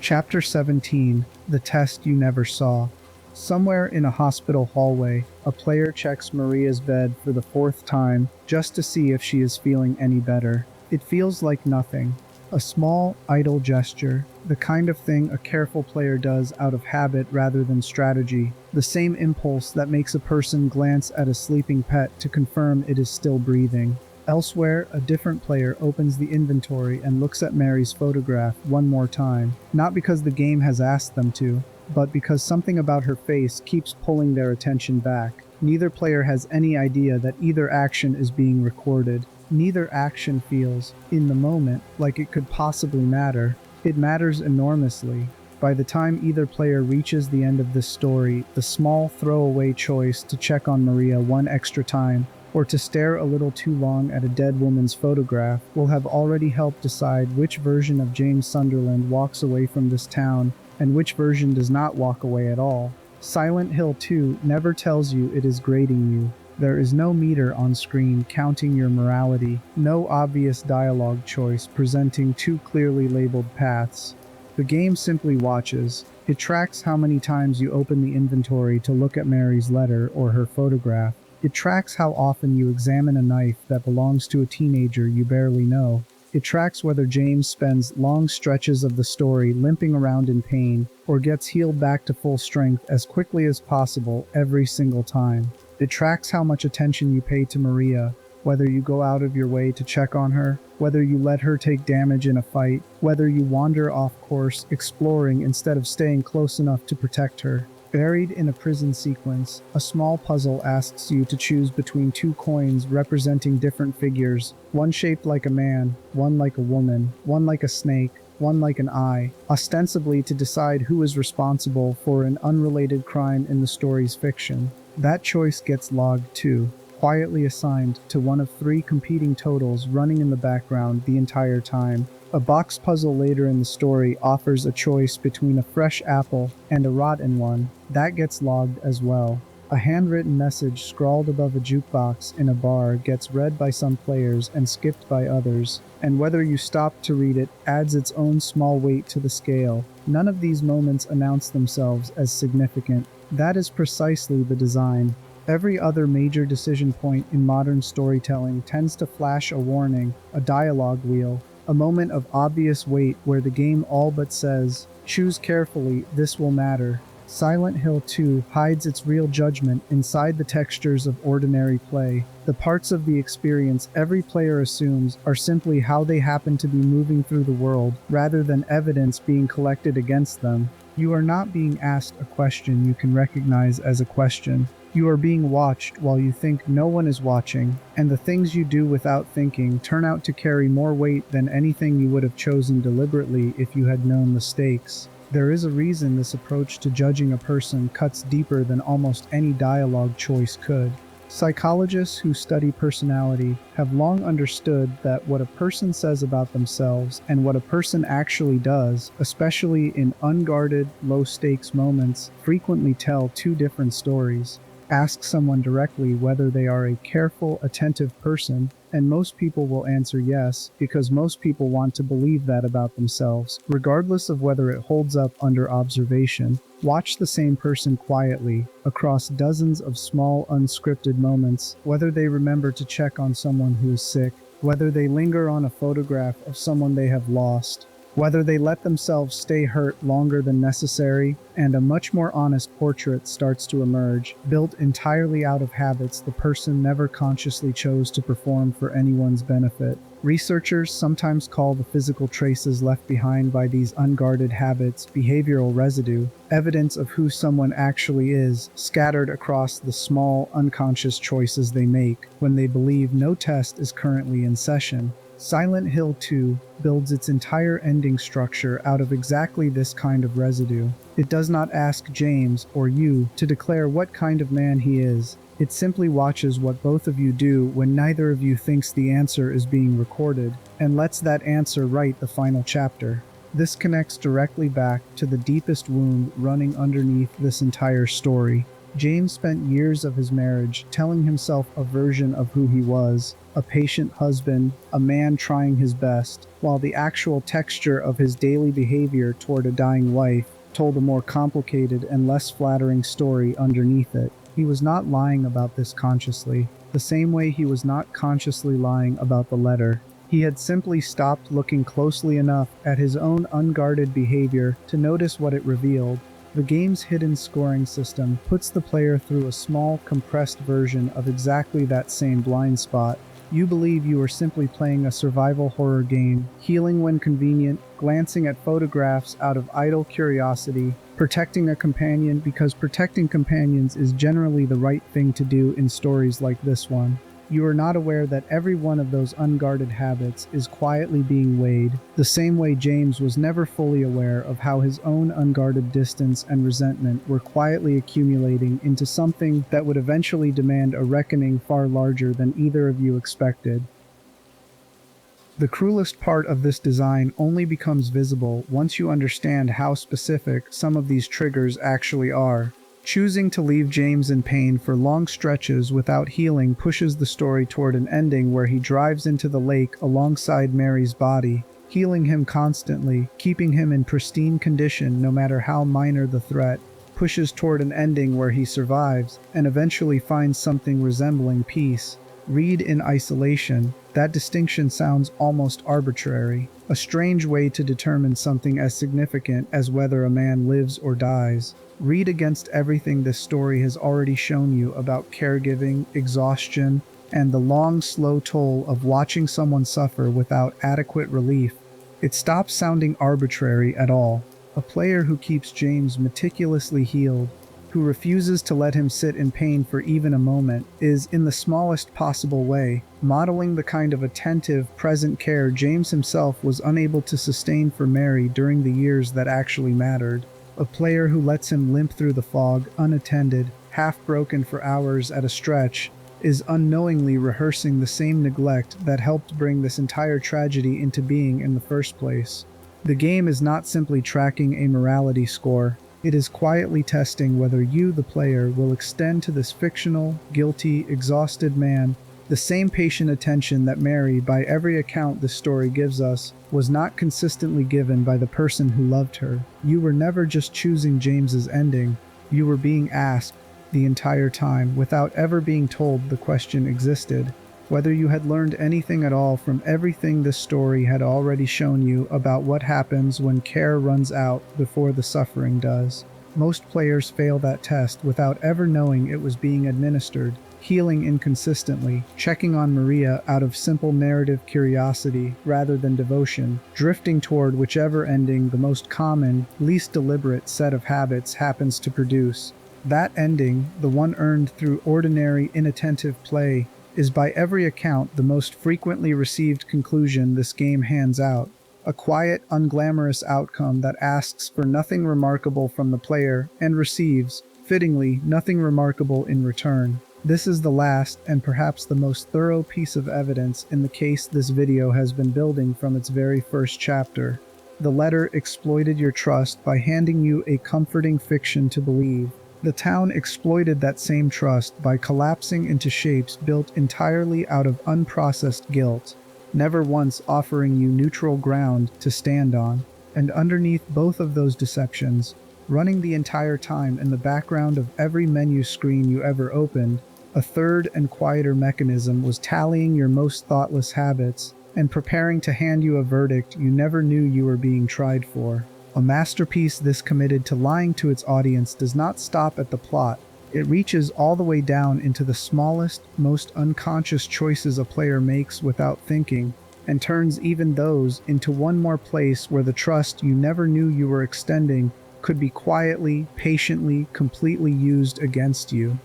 Chapter 17, The Test You Never Saw. Somewhere in a hospital hallway, a player checks Maria's bed for the fourth time just to see if she is feeling any better. It feels like nothing. A small, idle gesture, the kind of thing a careful player does out of habit rather than strategy, the same impulse that makes a person glance at a sleeping pet to confirm it is still breathing. Elsewhere, a different player opens the inventory and looks at Mary's photograph one more time, not because the game has asked them to, but because something about her face keeps pulling their attention back. Neither player has any idea that either action is being recorded. Neither action feels, in the moment, like it could possibly matter. It matters enormously. By the time either player reaches the end of this story, the small throwaway choice to check on Maria one extra time, or to stare a little too long at a dead woman's photograph, will have already helped decide which version of James Sunderland walks away from this town, and which version does not walk away at all. Silent Hill 2 never tells you it is grading you. There is no meter on screen counting your morality, no obvious dialogue choice presenting two clearly labeled paths. The game simply watches. It tracks how many times you open the inventory to look at Mary's letter or her photograph. It tracks how often you examine a knife that belongs to a teenager you barely know. It tracks whether James spends long stretches of the story limping around in pain or gets healed back to full strength as quickly as possible every single time. It tracks how much attention you pay to Maria, whether you go out of your way to check on her, whether you let her take damage in a fight, whether you wander off course exploring instead of staying close enough to protect her. Buried in a prison sequence, a small puzzle asks you to choose between two coins representing different figures, one shaped like a man, one like a woman, one like a snake, one like an eye, ostensibly to decide who is responsible for an unrelated crime in the story's fiction. That choice gets logged too, quietly assigned to one of three competing totals running in the background the entire time. A box puzzle later in the story offers a choice between a fresh apple and a rotten one. That gets logged as well. A handwritten message scrawled above a jukebox in a bar gets read by some players and skipped by others, and whether you stop to read it adds its own small weight to the scale. None of these moments announce themselves as significant. That is precisely the design. Every other major decision point in modern storytelling tends to flash a warning, a dialogue wheel, a moment of obvious weight where the game all but says, "Choose carefully, this will matter." Silent Hill 2 hides its real judgment inside the textures of ordinary play. The parts of the experience every player assumes are simply how they happen to be moving through the world, rather than evidence being collected against them. You are not being asked a question you can recognize as a question. You are being watched while you think no one is watching, and the things you do without thinking turn out to carry more weight than anything you would have chosen deliberately if you had known the stakes. There is a reason this approach to judging a person cuts deeper than almost any dialogue choice could. Psychologists who study personality have long understood that what a person says about themselves and what a person actually does, especially in unguarded, low-stakes moments, frequently tell two different stories. Ask someone directly whether they are a careful, attentive person, and most people will answer yes, because most people want to believe that about themselves, regardless of whether it holds up under observation. Watch the same person quietly, across dozens of small, unscripted moments, whether they remember to check on someone who is sick, whether they linger on a photograph of someone they have lost, whether they let themselves stay hurt longer than necessary, and a much more honest portrait starts to emerge, built entirely out of habits the person never consciously chose to perform for anyone's benefit. Researchers sometimes call the physical traces left behind by these unguarded habits behavioral residue, evidence of who someone actually is, scattered across the small, unconscious choices they make when they believe no test is currently in session. Silent Hill 2 builds its entire ending structure out of exactly this kind of residue. It does not ask James or you to declare what kind of man he is. It simply watches what both of you do when neither of you thinks the answer is being recorded, and lets that answer write the final chapter. This connects directly back to the deepest wound running underneath this entire story. James spent years of his marriage telling himself a version of who he was, a patient husband, a man trying his best, while the actual texture of his daily behavior toward a dying wife told a more complicated and less flattering story underneath it. He was not lying about this consciously, the same way he was not consciously lying about the letter. He had simply stopped looking closely enough at his own unguarded behavior to notice what it revealed. The game's hidden scoring system puts the player through a small, compressed version of exactly that same blind spot. You believe you are simply playing a survival horror game, healing when convenient, glancing at photographs out of idle curiosity, protecting a companion because protecting companions is generally the right thing to do in stories like this one. You are not aware that every one of those unguarded habits is quietly being weighed, the same way James was never fully aware of how his own unguarded distance and resentment were quietly accumulating into something that would eventually demand a reckoning far larger than either of you expected. The cruelest part of this design only becomes visible once you understand how specific some of these triggers actually are. Choosing to leave James in pain for long stretches without healing pushes the story toward an ending where he drives into the lake alongside Mary's body, healing him constantly, keeping him in pristine condition no matter how minor the threat, pushes toward an ending where he survives and eventually finds something resembling peace. Read in isolation. That distinction sounds almost arbitrary, a strange way to determine something as significant as whether a man lives or dies. Read against everything this story has already shown you about caregiving, exhaustion, and the long, slow toll of watching someone suffer without adequate relief. It stops sounding arbitrary at all. A player who keeps James meticulously healed, who refuses to let him sit in pain for even a moment, is, in the smallest possible way, modeling the kind of attentive, present care James himself was unable to sustain for Mary during the years that actually mattered. A player who lets him limp through the fog, unattended, half-broken for hours at a stretch, is unknowingly rehearsing the same neglect that helped bring this entire tragedy into being in the first place. The game is not simply tracking a morality score. It is quietly testing whether you, the player, will extend to this fictional, guilty, exhausted man the same patient attention that Mary, by every account this story gives us, was not consistently given by the person who loved her. You were never just choosing James's ending. You were being asked, the entire time, without ever being told the question existed, whether you had learned anything at all from everything this story had already shown you about what happens when care runs out before the suffering does. Most players fail that test without ever knowing it was being administered, healing inconsistently, checking on Maria out of simple narrative curiosity rather than devotion, drifting toward whichever ending the most common, least deliberate set of habits happens to produce. That ending, the one earned through ordinary, inattentive play, is by every account the most frequently received conclusion this game hands out. A quiet, unglamorous outcome that asks for nothing remarkable from the player and receives, fittingly, nothing remarkable in return. This is the last and perhaps the most thorough piece of evidence in the case this video has been building from its very first chapter. The letter exploited your trust by handing you a comforting fiction to believe. The town exploited that same trust by collapsing into shapes built entirely out of unprocessed guilt, never once offering you neutral ground to stand on. And underneath both of those deceptions, running the entire time in the background of every menu screen you ever opened, a third and quieter mechanism was tallying your most thoughtless habits and preparing to hand you a verdict you never knew you were being tried for. A masterpiece this committed to lying to its audience does not stop at the plot. It reaches all the way down into the smallest, most unconscious choices a player makes without thinking, and turns even those into one more place where the trust you never knew you were extending could be quietly, patiently, completely used against you.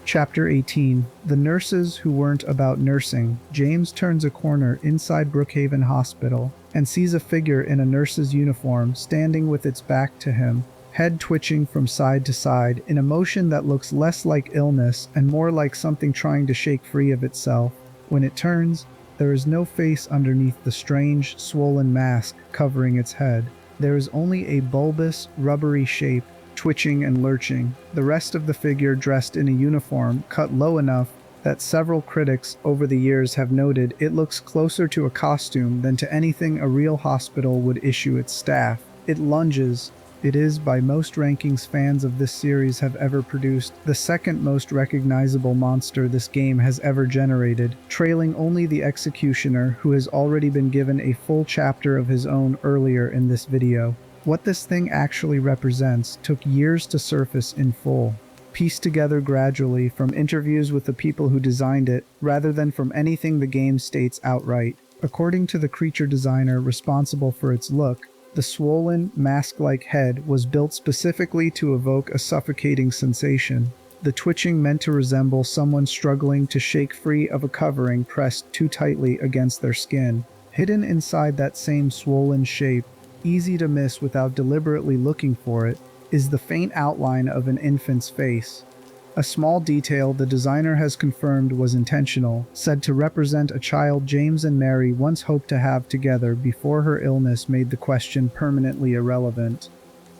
Chapter 18. The Nurses Who Weren't About Nursing. James turns a corner inside Brookhaven Hospital and sees a figure in a nurse's uniform standing with its back to him, head twitching from side to side in a motion that looks less like illness and more like something trying to shake free of itself. When it turns, there is no face underneath the strange, swollen mask covering its head. There is only a bulbous, rubbery shape, twitching and lurching. The rest of the figure dressed in a uniform cut low enough that several critics over the years have noted it looks closer to a costume than to anything a real hospital would issue its staff. It lunges. It is, by most rankings fans of this series have ever produced, the second most recognizable monster this game has ever generated, trailing only the Executioner, who has already been given a full chapter of his own earlier in this video. What this thing actually represents took years to surface in full, pieced together gradually from interviews with the people who designed it, rather than from anything the game states outright. According to the creature designer responsible for its look, the swollen, mask-like head was built specifically to evoke a suffocating sensation, the twitching meant to resemble someone struggling to shake free of a covering pressed too tightly against their skin. Hidden inside that same swollen shape, easy to miss without deliberately looking for it, is the faint outline of an infant's face. A small detail the designer has confirmed was intentional, said to represent a child James and Mary once hoped to have together before her illness made the question permanently irrelevant.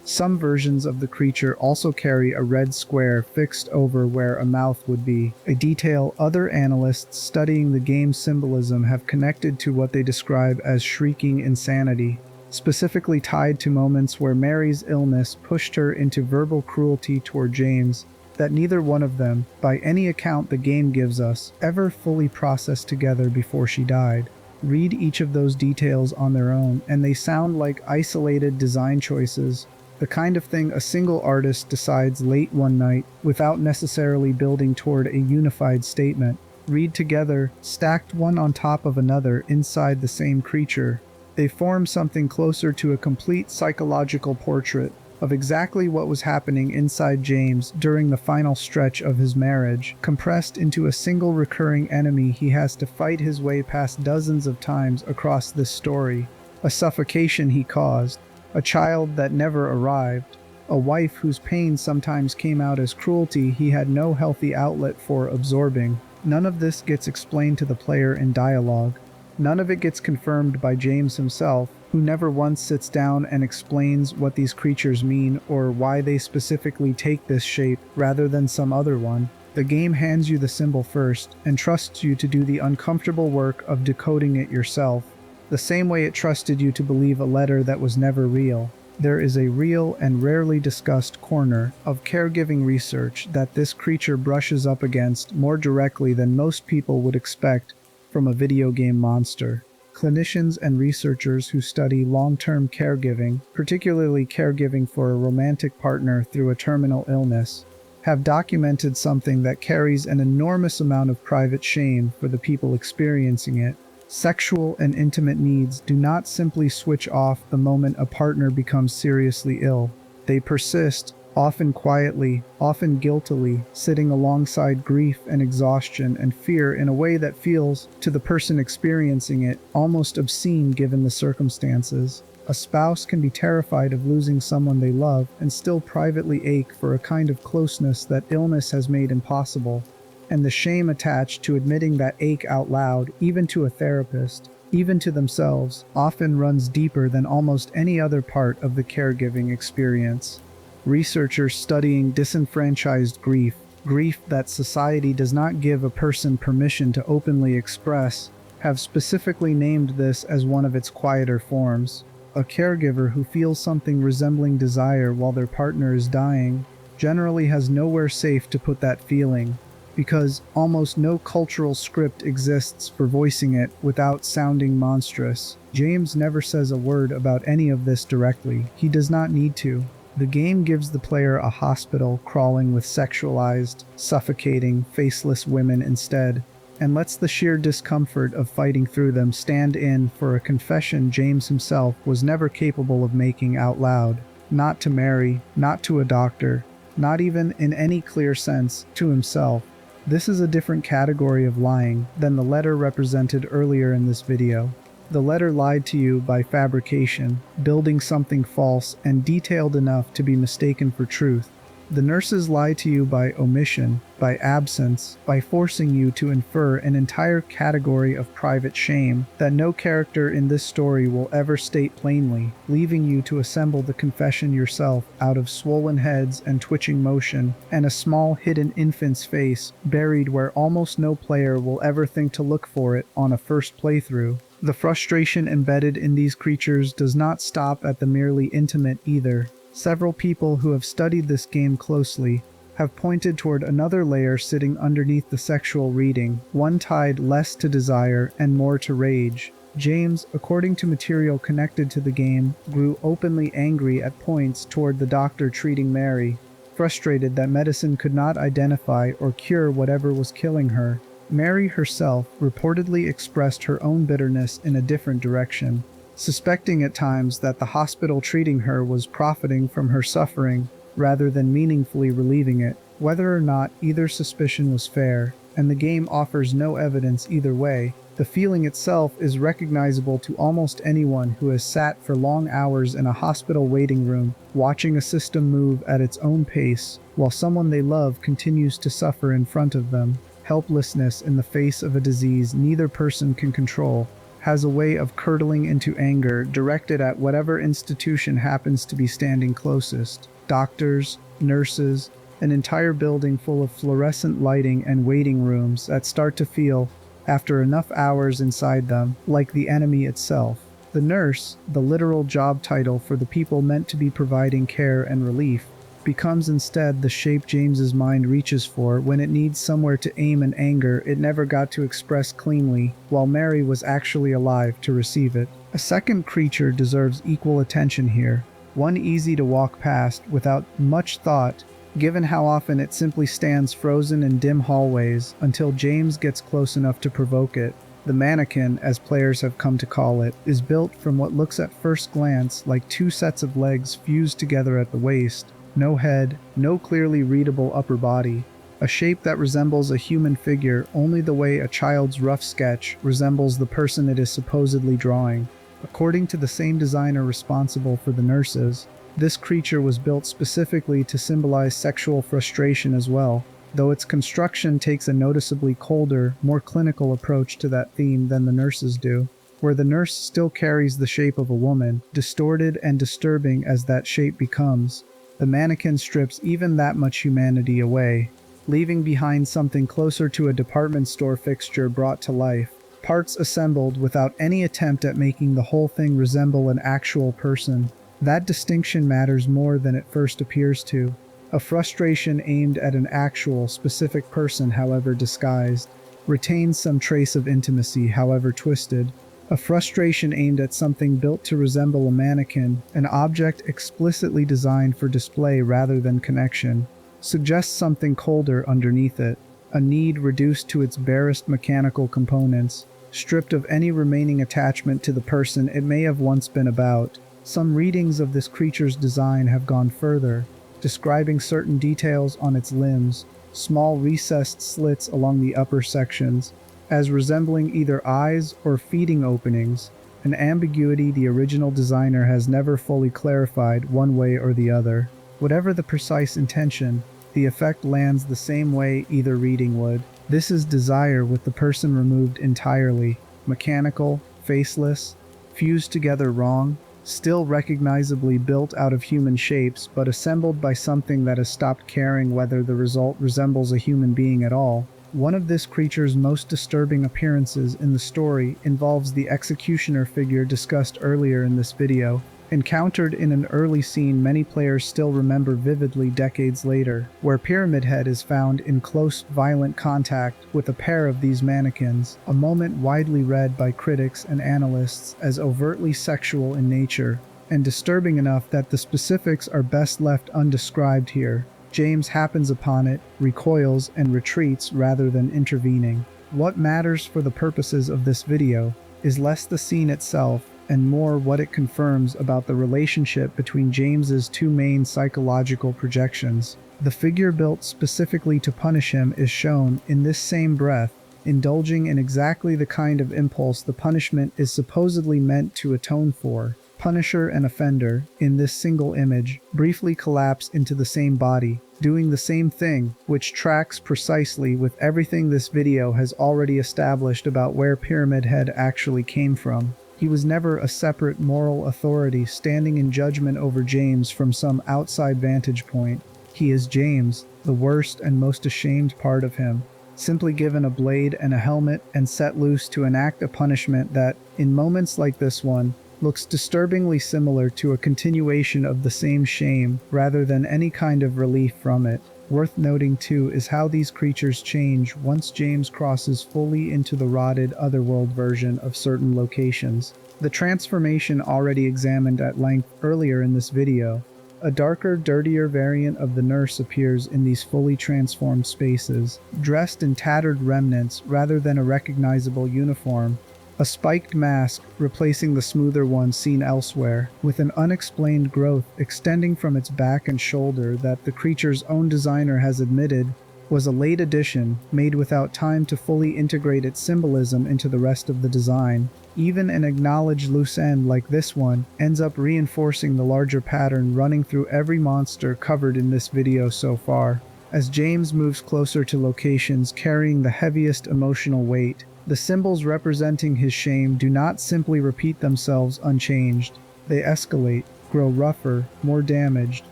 Some versions of the creature also carry a red square fixed over where a mouth would be, a detail other analysts studying the game's symbolism have connected to what they describe as shrieking insanity, specifically tied to moments where Mary's illness pushed her into verbal cruelty toward James, that neither one of them, by any account the game gives us, ever fully processed together before she died. Read each of those details on their own, and they sound like isolated design choices, the kind of thing a single artist decides late one night without necessarily building toward a unified statement. Read together, stacked one on top of another inside the same creature. They form something closer to a complete psychological portrait of exactly what was happening inside James during the final stretch of his marriage, compressed into a single recurring enemy he has to fight his way past dozens of times across this story. A suffocation he caused, a child that never arrived, a wife whose pain sometimes came out as cruelty he had no healthy outlet for absorbing. None of this gets explained to the player in dialogue. None of it gets confirmed by James himself, who never once sits down and explains what these creatures mean or why they specifically take this shape rather than some other one. The game hands you the symbol first and trusts you to do the uncomfortable work of decoding it yourself, the same way it trusted you to believe a letter that was never real. There is a real and rarely discussed corner of caregiving research that this creature brushes up against more directly than most people would expect from a video game monster. Clinicians and researchers who study long-term caregiving, particularly caregiving for a romantic partner through a terminal illness, have documented something that carries an enormous amount of private shame for the people experiencing it. Sexual and intimate needs do not simply switch off the moment a partner becomes seriously ill. They persist, often quietly, often guiltily, sitting alongside grief and exhaustion and fear in a way that feels, to the person experiencing it, almost obscene given the circumstances. A spouse can be terrified of losing someone they love and still privately ache for a kind of closeness that illness has made impossible. And the shame attached to admitting that ache out loud, even to a therapist, even to themselves, often runs deeper than almost any other part of the caregiving experience. Researchers studying disenfranchised grief, grief that society does not give a person permission to openly express, have specifically named this as one of its quieter forms. A caregiver who feels something resembling desire while their partner is dying generally has nowhere safe to put that feeling, because almost no cultural script exists for voicing it without sounding monstrous. James never says a word about any of this directly. He does not need to. The game gives the player a hospital crawling with sexualized, suffocating, faceless women instead, and lets the sheer discomfort of fighting through them stand in for a confession James himself was never capable of making out loud. Not to Mary, not to a doctor, not even in any clear sense to himself. This is a different category of lying than the letter represented earlier in this video. The letter lied to you by fabrication, building something false and detailed enough to be mistaken for truth. The nurses lie to you by omission, by absence, by forcing you to infer an entire category of private shame that no character in this story will ever state plainly, leaving you to assemble the confession yourself out of swollen heads and twitching motion, and a small hidden infant's face buried where almost no player will ever think to look for it on a first playthrough. The frustration embedded in these creatures does not stop at the merely intimate either. Several people who have studied this game closely have pointed toward another layer sitting underneath the sexual reading, one tied less to desire and more to rage. James, according to material connected to the game, grew openly angry at points toward the doctor treating Mary, frustrated that medicine could not identify or cure whatever was killing her. Mary herself reportedly expressed her own bitterness in a different direction, suspecting at times that the hospital treating her was profiting from her suffering rather than meaningfully relieving it. Whether or not either suspicion was fair, and the game offers no evidence either way, the feeling itself is recognizable to almost anyone who has sat for long hours in a hospital waiting room, watching a system move at its own pace, while someone they love continues to suffer in front of them. Helplessness in the face of a disease neither person can control has a way of curdling into anger directed at whatever institution happens to be standing closest. Doctors, nurses, an entire building full of fluorescent lighting and waiting rooms that start to feel, after enough hours inside them, like the enemy itself. The nurse, the literal job title for the people meant to be providing care and relief, becomes instead the shape James's mind reaches for when it needs somewhere to aim an anger it never got to express cleanly, while Mary was actually alive to receive it. A second creature deserves equal attention here, one easy to walk past without much thought, given how often it simply stands frozen in dim hallways until James gets close enough to provoke it. The mannequin, as players have come to call it, is built from what looks at first glance like two sets of legs fused together at the waist. No head, no clearly readable upper body, a shape that resembles a human figure only the way a child's rough sketch resembles the person it is supposedly drawing. According to the same designer responsible for the nurses, this creature was built specifically to symbolize sexual frustration as well, though its construction takes a noticeably colder, more clinical approach to that theme than the nurses do, where the nurse still carries the shape of a woman, distorted and disturbing as that shape becomes. The mannequin strips even that much humanity away, leaving behind something closer to a department store fixture brought to life, parts assembled without any attempt at making the whole thing resemble an actual person. That distinction matters more than it first appears to. A frustration aimed at an actual, specific person, however disguised, retains some trace of intimacy, however twisted. A frustration aimed at something built to resemble a mannequin, an object explicitly designed for display rather than connection, suggests something colder underneath it, a need reduced to its barest mechanical components. stripped of any remaining attachment to the person it may have once been about. Some readings of this creature's design have gone further, describing certain details on its limbs, small recessed slits along the upper sections, as resembling either eyes or feeding openings, an ambiguity the original designer has never fully clarified one way or the other. Whatever the precise intention, the effect lands the same way either reading would. This is desire with the person removed entirely, mechanical, faceless, fused together wrong, still recognizably built out of human shapes but assembled by something that has stopped caring whether the result resembles a human being at all. One of this creature's most disturbing appearances in the story involves the executioner figure discussed earlier in this video, encountered in an early scene many players still remember vividly decades later, where Pyramid Head is found in close, violent contact with a pair of these mannequins, a moment widely read by critics and analysts as overtly sexual in nature, and disturbing enough that the specifics are best left undescribed here. James happens upon it, recoils, and retreats rather than intervening. What matters for the purposes of this video is less the scene itself and more what it confirms about the relationship between James's two main psychological projections. The figure built specifically to punish him is shown, in this same breath, indulging in exactly the kind of impulse the punishment is supposedly meant to atone for. Punisher and offender, in this single image, briefly collapse into the same body, doing the same thing, which tracks precisely with everything this video has already established about where Pyramid Head actually came from. He was never a separate moral authority standing in judgment over James from some outside vantage point. He is James, the worst and most ashamed part of him, simply given a blade and a helmet and set loose to enact a punishment that, in moments like this one, looks disturbingly similar to a continuation of the same shame rather than any kind of relief from it. Worth noting too is how these creatures change once James crosses fully into the rotted otherworld version of certain locations. The transformation already examined at length earlier in this video. A darker, dirtier variant of the nurse appears in these fully transformed spaces, dressed in tattered remnants rather than a recognizable uniform. A spiked mask replacing the smoother one seen elsewhere, with an unexplained growth extending from its back and shoulder that the creature's own designer has admitted was a late addition made without time to fully integrate its symbolism into the rest of the design. Even an acknowledged loose end like this one ends up reinforcing the larger pattern running through every monster covered in this video so far. As James moves closer to locations carrying the heaviest emotional weight, the symbols representing his shame do not simply repeat themselves unchanged. They escalate, grow rougher, more damaged,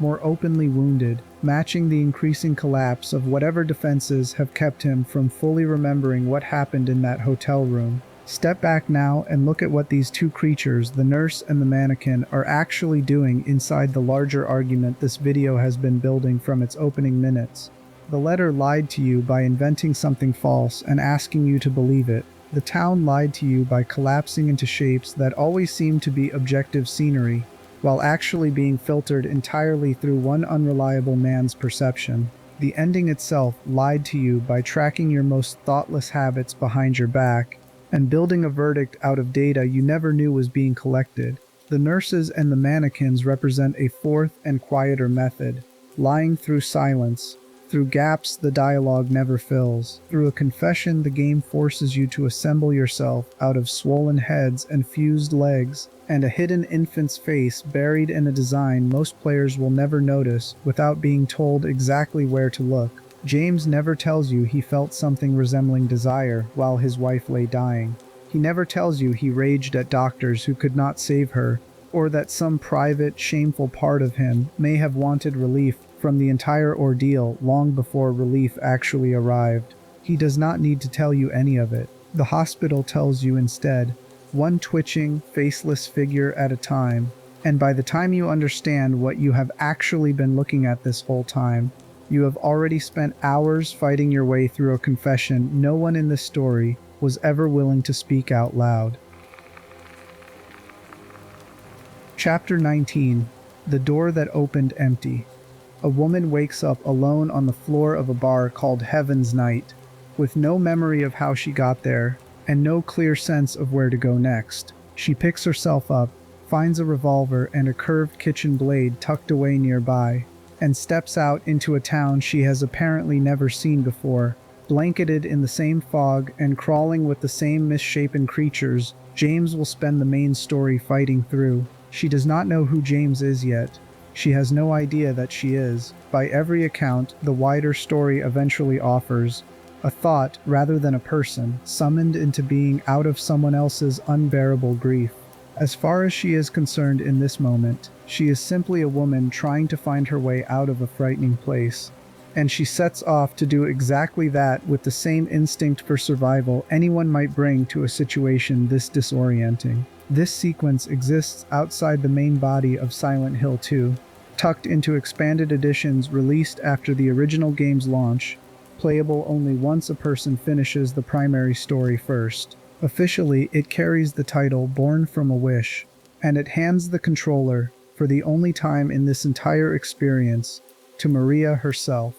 more openly wounded, matching the increasing collapse of whatever defenses have kept him from fully remembering what happened in that hotel room. Step back now and look at what these two creatures, the nurse and the mannequin, are actually doing inside the larger argument this video has been building from its opening minutes. The letter lied to you by inventing something false and asking you to believe it. The town lied to you by collapsing into shapes that always seem to be objective scenery, while actually being filtered entirely through one unreliable man's perception. The ending itself lied to you by tracking your most thoughtless habits behind your back and building a verdict out of data you never knew was being collected. The nurses and the mannequins represent a fourth and quieter method, lying through silence, through gaps the dialogue never fills. Through a confession the game forces you to assemble yourself out of swollen heads and fused legs, and a hidden infant's face buried in a design most players will never notice without being told exactly where to look. James never tells you he felt something resembling desire while his wife lay dying. He never tells you he raged at doctors who could not save her, or that some private, shameful part of him may have wanted relief from the entire ordeal long before relief actually arrived. He does not need to tell you any of it. The hospital tells you instead, one twitching, faceless figure at a time, and by the time you understand what you have actually been looking at this whole time, you have already spent hours fighting your way through a confession no one in this story was ever willing to speak out loud. Chapter 19. The Door That Opened Empty. A woman wakes up alone on the floor of a bar called Heaven's Night, with no memory of how she got there, and no clear sense of where to go next. She picks herself up, finds a revolver and a curved kitchen blade tucked away nearby, and steps out into a town she has apparently never seen before. Blanketed in the same fog and crawling with the same misshapen creatures, James will spend the main story fighting through. She does not know who James is yet. She has no idea that she is. By every account, the wider story eventually offers a thought rather than a person, summoned into being out of someone else's unbearable grief. As far as she is concerned in this moment, she is simply a woman trying to find her way out of a frightening place. And she sets off to do exactly that with the same instinct for survival anyone might bring to a situation this disorienting. This sequence exists outside the main body of Silent Hill 2, tucked into expanded editions released after the original game's launch, playable only once a person finishes the primary story first. Officially, it carries the title Born from a Wish, and it hands the controller, for the only time in this entire experience, to Maria herself.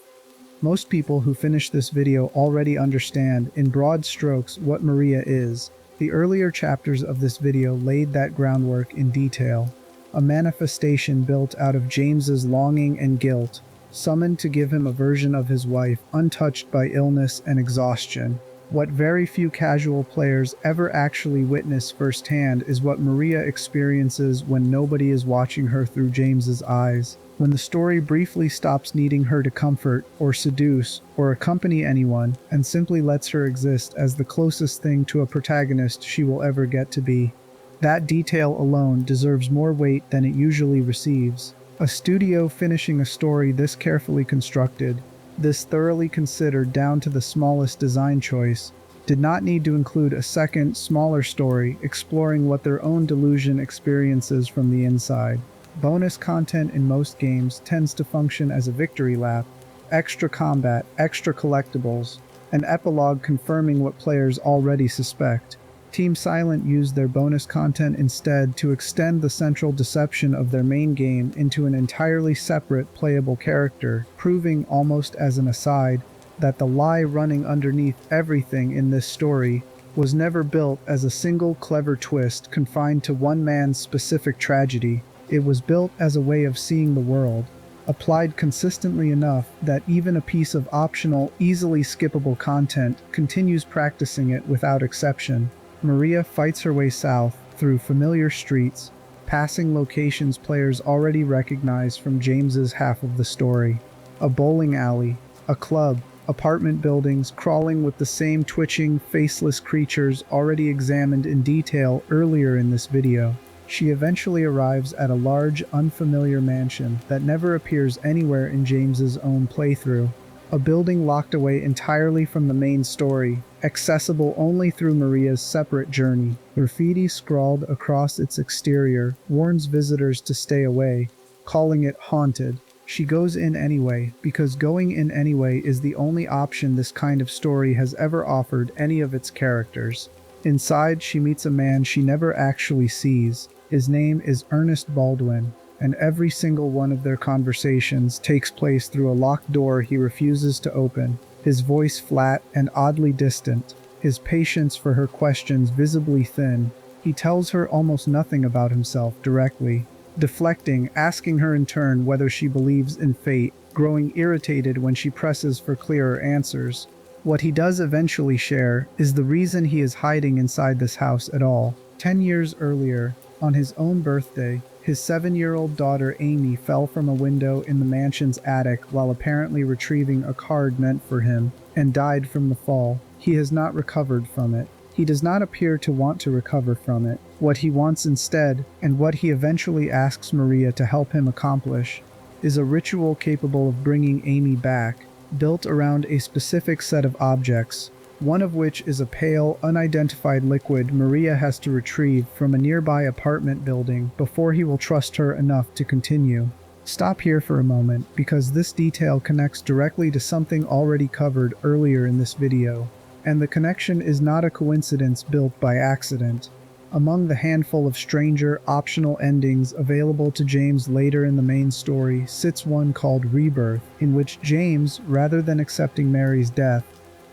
Most people who finish this video already understand, in broad strokes, what Maria is. The earlier chapters of this video laid that groundwork in detail. A manifestation built out of James's longing and guilt, summoned to give him a version of his wife untouched by illness and exhaustion. What very few casual players ever actually witness firsthand is what Maria experiences when nobody is watching her through James's eyes. When the story briefly stops needing her to comfort, or seduce, or accompany anyone, and simply lets her exist as the closest thing to a protagonist she will ever get to be. That detail alone deserves more weight than it usually receives. A studio finishing a story this carefully constructed, this thoroughly considered down to the smallest design choice, did not need to include a second, smaller story exploring what their own delusion experiences from the inside. Bonus content in most games tends to function as a victory lap, extra combat, extra collectibles, an epilogue confirming what players already suspect. Team Silent used their bonus content instead to extend the central deception of their main game into an entirely separate playable character, proving almost as an aside that the lie running underneath everything in this story was never built as a single clever twist confined to one man's specific tragedy. It was built as a way of seeing the world, applied consistently enough that even a piece of optional, easily skippable content continues practicing it without exception. Maria fights her way south through familiar streets, passing locations players already recognize from James's half of the story. A bowling alley, a club, apartment buildings crawling with the same twitching, faceless creatures already examined in detail earlier in this video. She eventually arrives at a large, unfamiliar mansion that never appears anywhere in James's own playthrough. A building locked away entirely from the main story, accessible only through Maria's separate journey. Graffiti scrawled across its exterior warns visitors to stay away, calling it haunted. She goes in anyway, because going in anyway is the only option this kind of story has ever offered any of its characters. Inside, she meets a man she never actually sees. His name is Ernest Baldwin, and every single one of their conversations takes place through a locked door he refuses to open, his voice flat and oddly distant, his patience for her questions visibly thin. He tells her almost nothing about himself directly, deflecting, asking her in turn whether she believes in fate, growing irritated when she presses for clearer answers. What he does eventually share is the reason he is hiding inside this house at all. 10 years earlier, on his own birthday, his 7-year-old daughter Amy fell from a window in the mansion's attic while apparently retrieving a card meant for him, and died from the fall. He has not recovered from it. He does not appear to want to recover from it. What he wants instead, and what he eventually asks Maria to help him accomplish, is a ritual capable of bringing Amy back, built around a specific set of objects, one of which is a pale, unidentified liquid Maria has to retrieve from a nearby apartment building before he will trust her enough to continue. Stop here for a moment, because this detail connects directly to something already covered earlier in this video, and the connection is not a coincidence built by accident. Among the handful of stranger, optional endings available to James later in the main story sits one called Rebirth, in which James, rather than accepting Mary's death,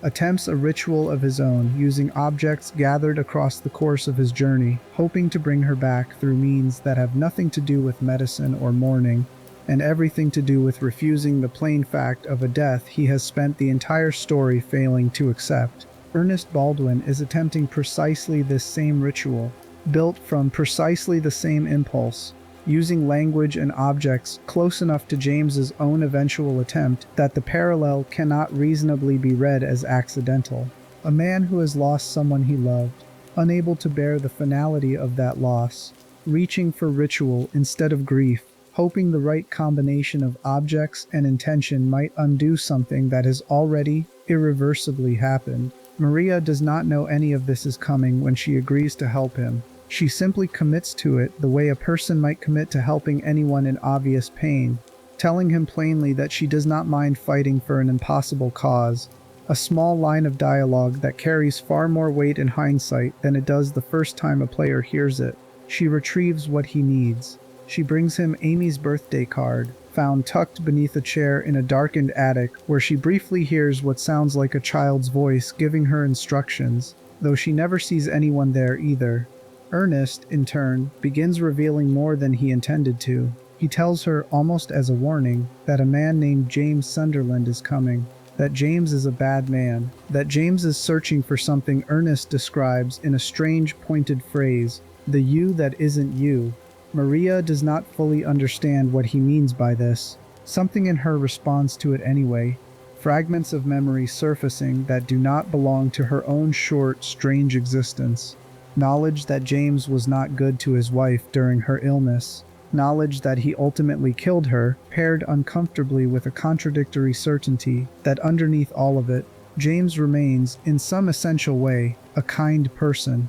attempts a ritual of his own using objects gathered across the course of his journey, hoping to bring her back through means that have nothing to do with medicine or mourning, and everything to do with refusing the plain fact of a death he has spent the entire story failing to accept. Ernest Baldwin is attempting precisely this same ritual, built from precisely the same impulse, using language and objects close enough to James's own eventual attempt that the parallel cannot reasonably be read as accidental. A man who has lost someone he loved, unable to bear the finality of that loss, reaching for ritual instead of grief, hoping the right combination of objects and intention might undo something that has already irreversibly happened. Maria does not know any of this is coming when she agrees to help him. She simply commits to it the way a person might commit to helping anyone in obvious pain, telling him plainly that she does not mind fighting for an impossible cause, a small line of dialogue that carries far more weight in hindsight than it does the first time a player hears it. She retrieves what he needs. She brings him Amy's birthday card, found tucked beneath a chair in a darkened attic where she briefly hears what sounds like a child's voice giving her instructions, though she never sees anyone there either. Ernest, in turn, begins revealing more than he intended to. He tells her, almost as a warning, that a man named James Sunderland is coming, that James is a bad man, that James is searching for something Ernest describes in a strange pointed phrase, the you that isn't you. Maria does not fully understand what he means by this. Something in her responds to it anyway, fragments of memory surfacing that do not belong to her own short, strange existence. Knowledge that James was not good to his wife during her illness. Knowledge that he ultimately killed her, paired uncomfortably with a contradictory certainty that underneath all of it, James remains, in some essential way, a kind person.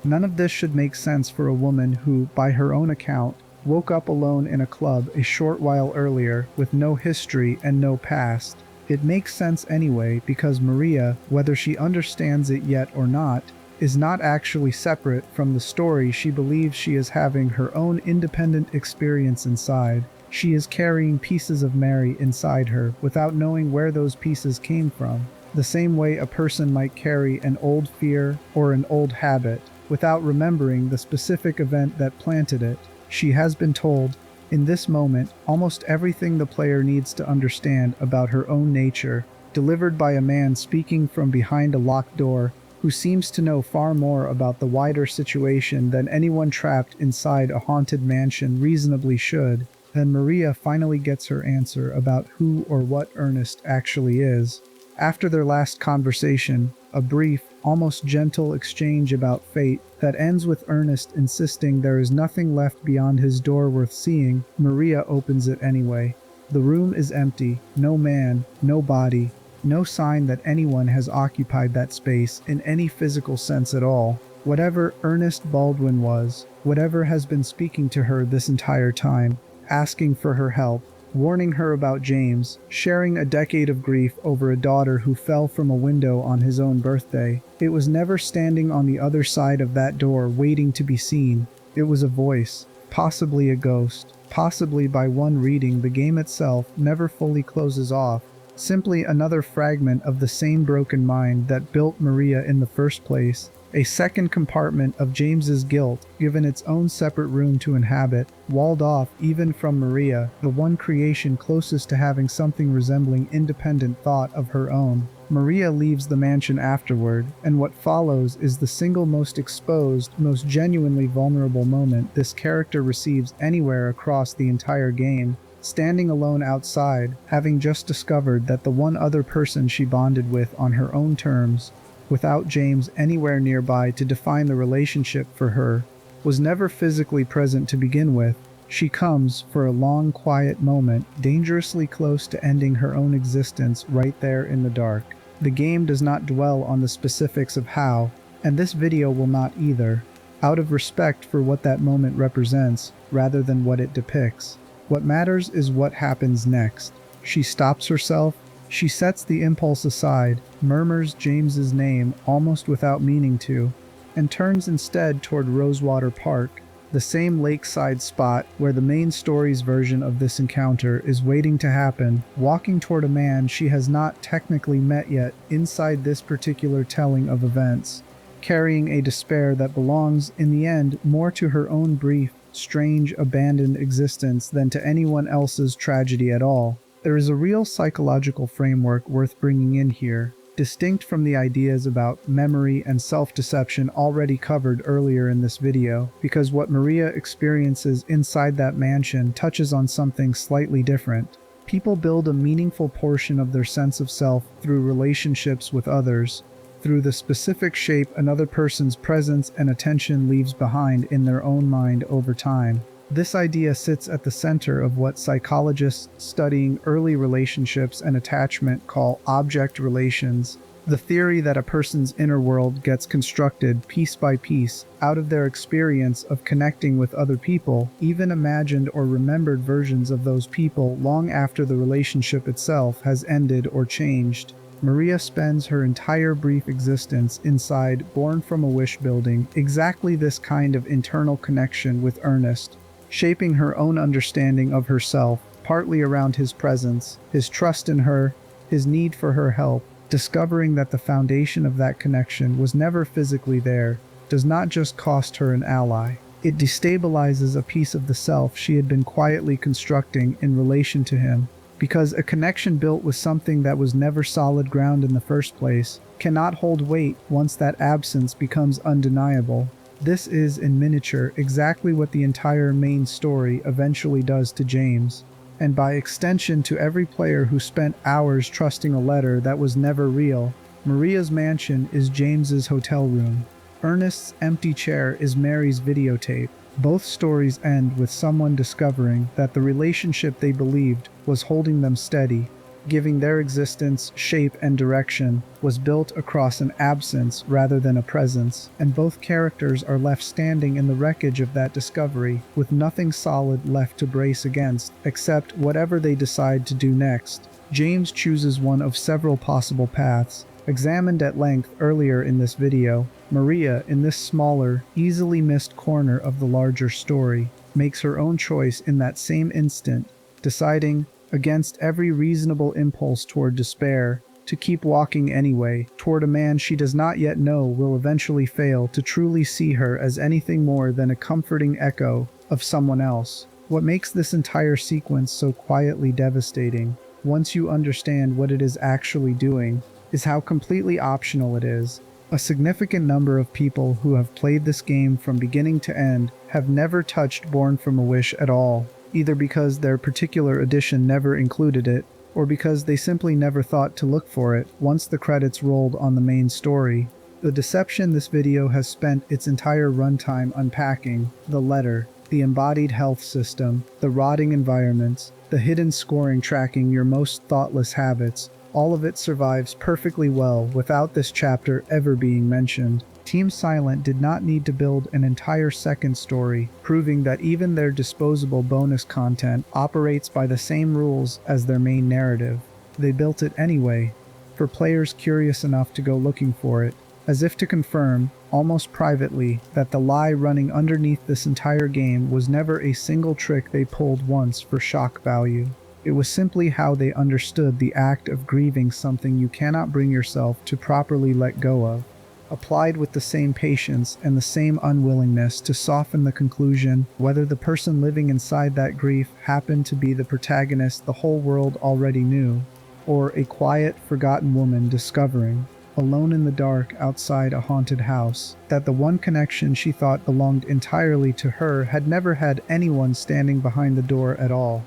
None of this should make sense for a woman who, by her own account, woke up alone in a club a short while earlier with no history and no past. It makes sense anyway because Maria, whether she understands it yet or not, is not actually separate from the story she believes she is having her own independent experience inside. She is carrying pieces of Mary inside her without knowing where those pieces came from, the same way a person might carry an old fear or an old habit without remembering the specific event that planted it. She has been told, in this moment, almost everything the player needs to understand about her own nature, delivered by a man speaking from behind a locked door who seems to know far more about the wider situation than anyone trapped inside a haunted mansion reasonably should. Then Maria finally gets her answer about who or what Ernest actually is. After their last conversation, a brief, almost gentle exchange about fate that ends with Ernest insisting there is nothing left beyond his door worth seeing, Maria opens it anyway. The room is empty, no man, no body, no sign that anyone has occupied that space in any physical sense at all. Whatever Ernest Baldwin was, whatever has been speaking to her this entire time, asking for her help, warning her about James, sharing a decade of grief over a daughter who fell from a window on his own birthday, it was never standing on the other side of that door waiting to be seen. It was a voice, possibly a ghost, possibly by one reading the game itself never fully closes off. Simply another fragment of the same broken mind that built Maria in the first place, a second compartment of James's guilt given its own separate room to inhabit, walled off even from Maria, the one creation closest to having something resembling independent thought of her own. Maria leaves the mansion afterward, and what follows is the single most exposed, most genuinely vulnerable moment this character receives anywhere across the entire game. Standing alone outside, having just discovered that the one other person she bonded with on her own terms, without James anywhere nearby to define the relationship for her, was never physically present to begin with, she comes, for a long, quiet moment, dangerously close to ending her own existence right there in the dark. The game does not dwell on the specifics of how, and this video will not either, out of respect for what that moment represents, rather than what it depicts. What matters is what happens next. She stops herself, she sets the impulse aside, murmurs James's name almost without meaning to, and turns instead toward Rosewater Park, the same lakeside spot where the main story's version of this encounter is waiting to happen, walking toward a man she has not technically met yet inside this particular telling of events, carrying a despair that belongs, in the end, more to her own brief, strange, abandoned existence than to anyone else's tragedy at all. There is a real psychological framework worth bringing in here, distinct from the ideas about memory and self-deception already covered earlier in this video, because what Maria experiences inside that mansion touches on something slightly different. People build a meaningful portion of their sense of self through relationships with others, through the specific shape another person's presence and attention leaves behind in their own mind over time. This idea sits at the center of what psychologists studying early relationships and attachment call object relations, the theory that a person's inner world gets constructed piece by piece out of their experience of connecting with other people, even imagined or remembered versions of those people long after the relationship itself has ended or changed. Maria spends her entire brief existence inside Born from a Wish building exactly this kind of internal connection with Ernest, shaping her own understanding of herself, partly around his presence, his trust in her, his need for her help. Discovering that the foundation of that connection was never physically there does not just cost her an ally. It destabilizes a piece of the self she had been quietly constructing in relation to him, because a connection built with something that was never solid ground in the first place cannot hold weight once that absence becomes undeniable. This is, in miniature, exactly what the entire main story eventually does to James, and by extension to every player who spent hours trusting a letter that was never real. Maria's mansion is James's hotel room. Ernest's empty chair is Mary's videotape. Both stories end with someone discovering that the relationship they believed was holding them steady, giving their existence shape and direction, was built across an absence rather than a presence, and both characters are left standing in the wreckage of that discovery, with nothing solid left to brace against, except whatever they decide to do next. James chooses one of several possible paths, examined at length earlier in this video. Maria, in this smaller, easily missed corner of the larger story, makes her own choice in that same instant, deciding, against every reasonable impulse toward despair, to keep walking anyway, toward a man she does not yet know will eventually fail to truly see her as anything more than a comforting echo of someone else. What makes this entire sequence so quietly devastating, once you understand what it is actually doing, is how completely optional it is. A significant number of people who have played this game from beginning to end have never touched Born from a Wish at all, either because their particular edition never included it, or because they simply never thought to look for it once the credits rolled on the main story. The deception this video has spent its entire runtime unpacking: the letter, the embodied health system, the rotting environments, the hidden scoring tracking your most thoughtless habits, all of it survives perfectly well without this chapter ever being mentioned. Team Silent did not need to build an entire second story, proving that even their disposable bonus content operates by the same rules as their main narrative. They built it anyway, for players curious enough to go looking for it, as if to confirm, almost privately, that the lie running underneath this entire game was never a single trick they pulled once for shock value. It was simply how they understood the act of grieving something you cannot bring yourself to properly let go of, applied with the same patience and the same unwillingness to soften the conclusion whether the person living inside that grief happened to be the protagonist the whole world already knew, or a quiet, forgotten woman discovering, alone in the dark outside a haunted house, that the one connection she thought belonged entirely to her had never had anyone standing behind the door at all.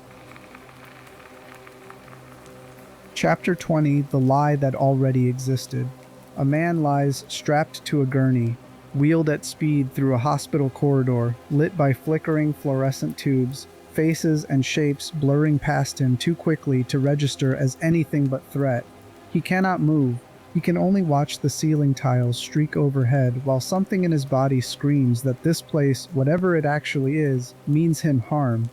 Chapter 20: The Lie That Already Existed. A man lies strapped to a gurney, wheeled at speed through a hospital corridor, lit by flickering fluorescent tubes, faces and shapes blurring past him too quickly to register as anything but threat. He cannot move. He can only watch the ceiling tiles streak overhead while something in his body screams that this place, whatever it actually is, means him harm.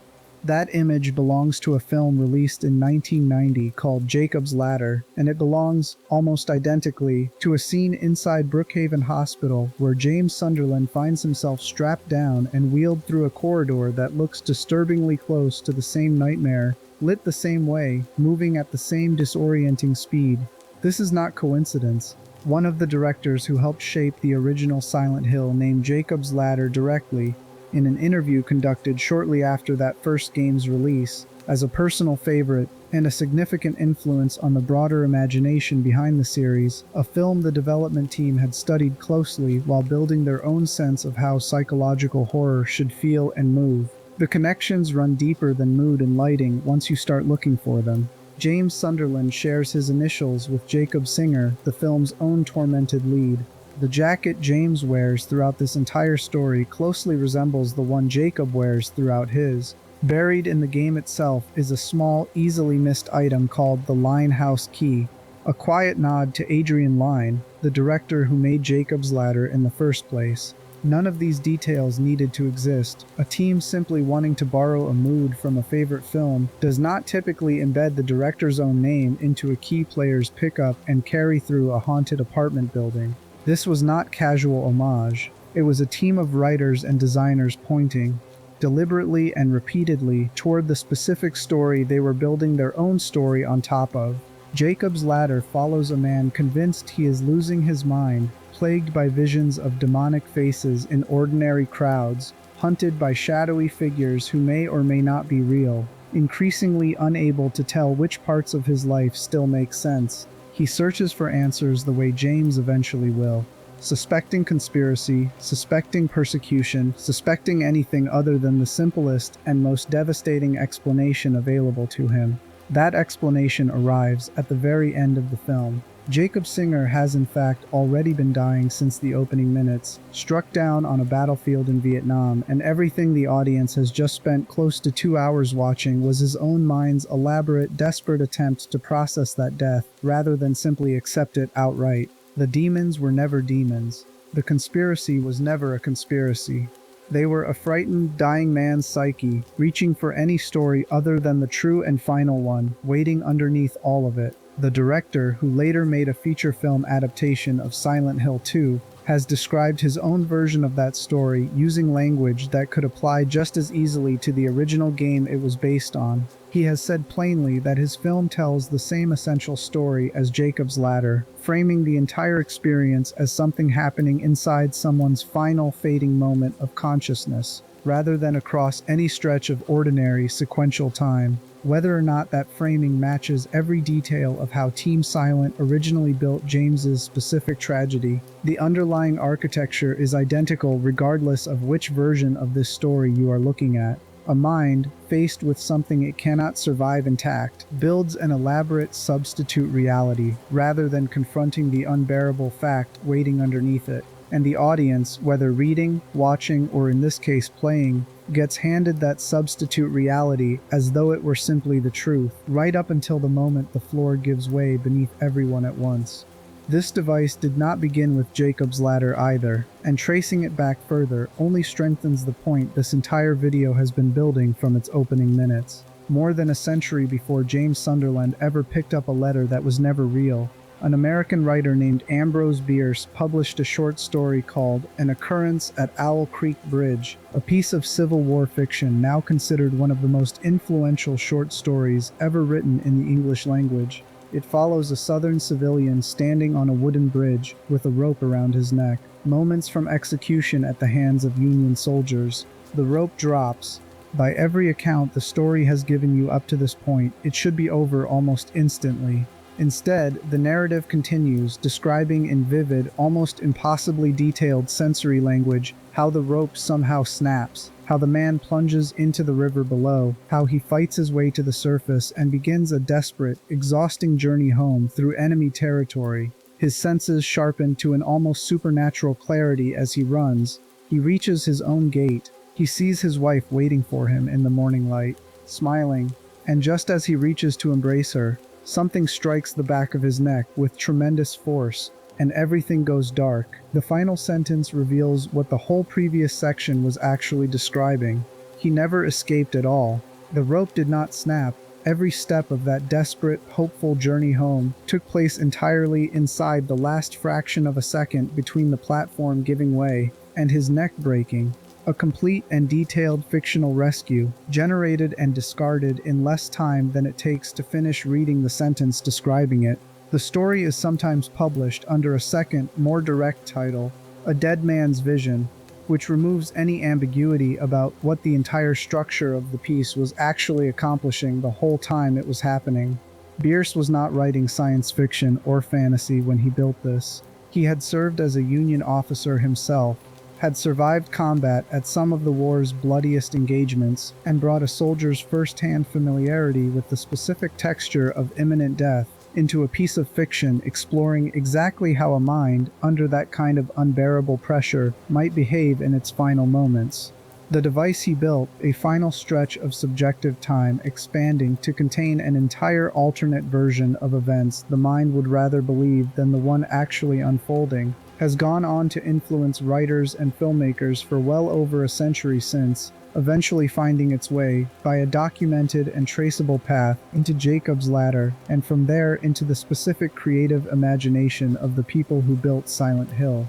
That image belongs to a film released in 1990 called Jacob's Ladder, and it belongs, almost identically, to a scene inside Brookhaven Hospital where James Sunderland finds himself strapped down and wheeled through a corridor that looks disturbingly close to the same nightmare, lit the same way, moving at the same disorienting speed. This is not coincidence. One of the directors who helped shape the original Silent Hill named Jacob's Ladder directly, in an interview conducted shortly after that first game's release, as a personal favorite and a significant influence on the broader imagination behind the series, a film the development team had studied closely while building their own sense of how psychological horror should feel and move. The connections run deeper than mood and lighting once you start looking for them. James Sunderland shares his initials with Jacob Singer, the film's own tormented lead. The jacket James wears throughout this entire story closely resembles the one Jacob wears throughout his. Buried in the game itself is a small, easily missed item called the Linehouse Key, a quiet nod to Adrian Lyne, the director who made Jacob's Ladder in the first place. None of these details needed to exist. A team simply wanting to borrow a mood from a favorite film does not typically embed the director's own name into a key player's pickup and carry through a haunted apartment building. This was not casual homage. It was a team of writers and designers pointing, deliberately and repeatedly, toward the specific story they were building their own story on top of. Jacob's Ladder follows a man convinced he is losing his mind, plagued by visions of demonic faces in ordinary crowds, hunted by shadowy figures who may or may not be real, increasingly unable to tell which parts of his life still make sense. He searches for answers the way James eventually will, suspecting conspiracy, suspecting persecution, suspecting anything other than the simplest and most devastating explanation available to him. That explanation arrives at the very end of the film. Jacob Singer has in fact already been dying since the opening minutes, struck down on a battlefield in Vietnam, and everything the audience has just spent close to 2 hours watching was his own mind's elaborate, desperate attempt to process that death, rather than simply accept it outright. The demons were never demons. The conspiracy was never a conspiracy. They were a frightened, dying man's psyche, reaching for any story other than the true and final one, waiting underneath all of it. The director, who later made a feature film adaptation of Silent Hill 2, has described his own version of that story using language that could apply just as easily to the original game it was based on. He has said plainly that his film tells the same essential story as Jacob's Ladder, framing the entire experience as something happening inside someone's final fading moment of consciousness, rather than across any stretch of ordinary sequential time. Whether or not that framing matches every detail of how Team Silent originally built James's specific tragedy, the underlying architecture is identical regardless of which version of this story you are looking at. A mind, faced with something it cannot survive intact, builds an elaborate substitute reality rather than confronting the unbearable fact waiting underneath it. And the audience, whether reading, watching, or in this case playing, gets handed that substitute reality as though it were simply the truth, right up until the moment the floor gives way beneath everyone at once. This device did not begin with Jacob's Ladder either, and tracing it back further only strengthens the point this entire video has been building from its opening minutes. More than a century before James Sunderland ever picked up a letter that was never real, an American writer named Ambrose Bierce published a short story called An Occurrence at Owl Creek Bridge, a piece of Civil War fiction now considered one of the most influential short stories ever written in the English language. It follows a Southern civilian standing on a wooden bridge with a rope around his neck, moments from execution at the hands of Union soldiers. The rope drops. By every account the story has given you up to this point, it should be over almost instantly. Instead, the narrative continues, describing in vivid, almost impossibly detailed sensory language how the rope somehow snaps, how the man plunges into the river below, how he fights his way to the surface and begins a desperate, exhausting journey home through enemy territory. His senses sharpen to an almost supernatural clarity as he runs. He reaches his own gate. He sees his wife waiting for him in the morning light, smiling, and just as he reaches to embrace her, something strikes the back of his neck with tremendous force, and everything goes dark. The final sentence reveals what the whole previous section was actually describing. He never escaped at all. The rope did not snap. Every step of that desperate, hopeful journey home took place entirely inside the last fraction of a second between the platform giving way and his neck breaking. A complete and detailed fictional rescue, generated and discarded in less time than it takes to finish reading the sentence describing it. The story is sometimes published under a second, more direct title, A Dead Man's Vision, which removes any ambiguity about what the entire structure of the piece was actually accomplishing the whole time it was happening. Bierce was not writing science fiction or fantasy when he built this. He had served as a Union officer himself, had survived combat at some of the war's bloodiest engagements, and brought a soldier's first-hand familiarity with the specific texture of imminent death into a piece of fiction exploring exactly how a mind, under that kind of unbearable pressure, might behave in its final moments. The device he built, a final stretch of subjective time expanding to contain an entire alternate version of events the mind would rather believe than the one actually unfolding, has gone on to influence writers and filmmakers for well over a century since, eventually finding its way, by a documented and traceable path, into Jacob's Ladder, and from there into the specific creative imagination of the people who built Silent Hill.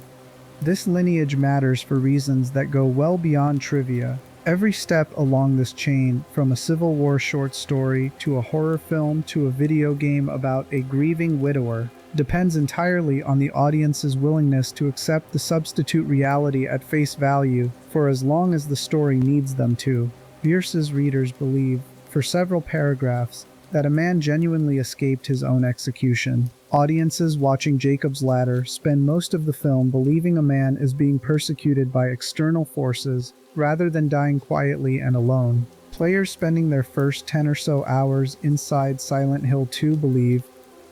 This lineage matters for reasons that go well beyond trivia. Every step along this chain, from a Civil War short story to a horror film to a video game about a grieving widower, depends entirely on the audience's willingness to accept the substitute reality at face value for as long as the story needs them to. Bierce's readers believe, for several paragraphs, that a man genuinely escaped his own execution. Audiences watching Jacob's Ladder spend most of the film believing a man is being persecuted by external forces rather than dying quietly and alone. Players spending their first 10 or so hours inside Silent Hill 2 believe,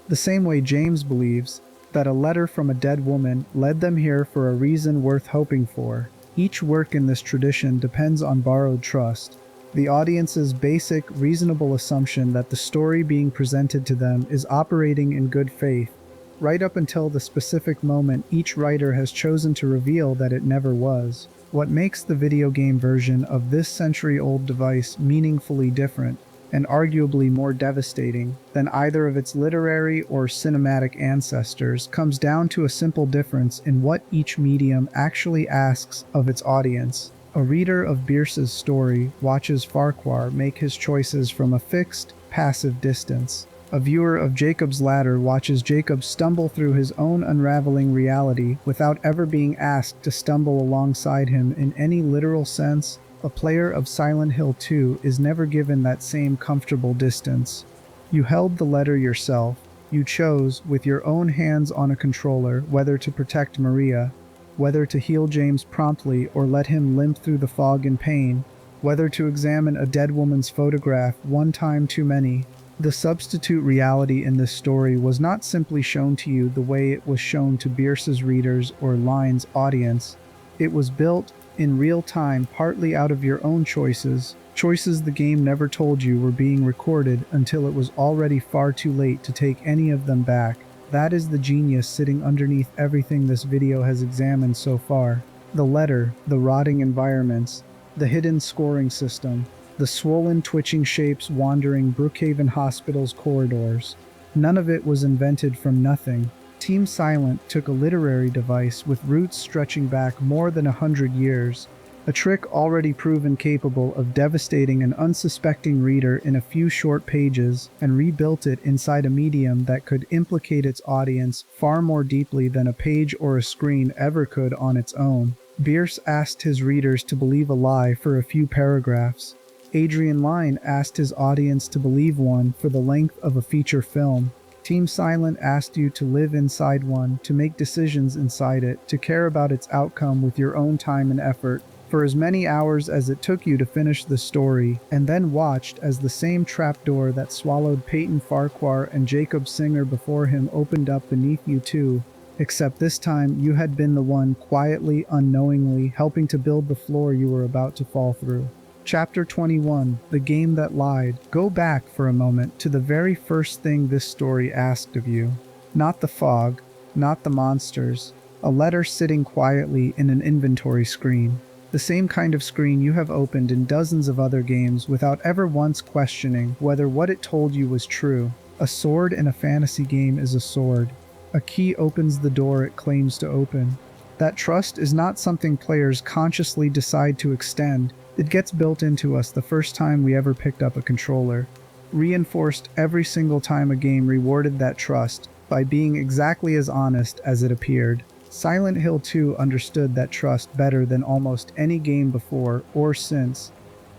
the same way James believes, that a letter from a dead woman led them here for a reason worth hoping for. Each work in this tradition depends on borrowed trust. The audience's basic, reasonable assumption that the story being presented to them is operating in good faith, right up until the specific moment each writer has chosen to reveal that it never was. What makes the video game version of this century-old device meaningfully different, and arguably more devastating, than either of its literary or cinematic ancestors comes down to a simple difference in what each medium actually asks of its audience. A reader of Bierce's story watches Farquhar make his choices from a fixed, passive distance. A viewer of Jacob's Ladder watches Jacob stumble through his own unraveling reality without ever being asked to stumble alongside him in any literal sense. A player of Silent Hill 2 is never given that same comfortable distance. You held the letter yourself. You chose, with your own hands on a controller, whether to protect Maria, whether to heal James promptly or let him limp through the fog in pain, whether to examine a dead woman's photograph one time too many. The substitute reality in this story was not simply shown to you the way it was shown to Bierce's readers or Line's audience. It was built in real time, partly out of your own choices the game never told you were being recorded until it was already far too late to take any of them back. That is the genius sitting underneath everything this video has examined so far. The letter, the rotting environments, the hidden scoring system, the swollen twitching shapes wandering Brookhaven Hospital's corridors. None of it was invented from nothing. Team Silent took a literary device with roots stretching back more than 100 years, a trick already proven capable of devastating an unsuspecting reader in a few short pages, and rebuilt it inside a medium that could implicate its audience far more deeply than a page or a screen ever could on its own. Bierce asked his readers to believe a lie for a few paragraphs. Adrian Lyne asked his audience to believe one for the length of a feature film. Team Silent asked you to live inside one, to make decisions inside it, to care about its outcome with your own time and effort, for as many hours as it took you to finish the story, and then watched as the same trapdoor that swallowed Peyton Farquhar and Jacob Singer before him opened up beneath you too, except this time you had been the one quietly, unknowingly helping to build the floor you were about to fall through. Chapter 21, The Game That Lied. Go back for a moment to the very first thing this story asked of you. Not the fog, not the monsters, a letter sitting quietly in an inventory screen. The same kind of screen you have opened in dozens of other games without ever once questioning whether what it told you was true. A sword in a fantasy game is a sword. A key opens the door it claims to open. That trust is not something players consciously decide to extend. It gets built into us the first time we ever picked up a controller. Reinforced every single time a game rewarded that trust by being exactly as honest as it appeared. Silent Hill 2 understood that trust better than almost any game before or since,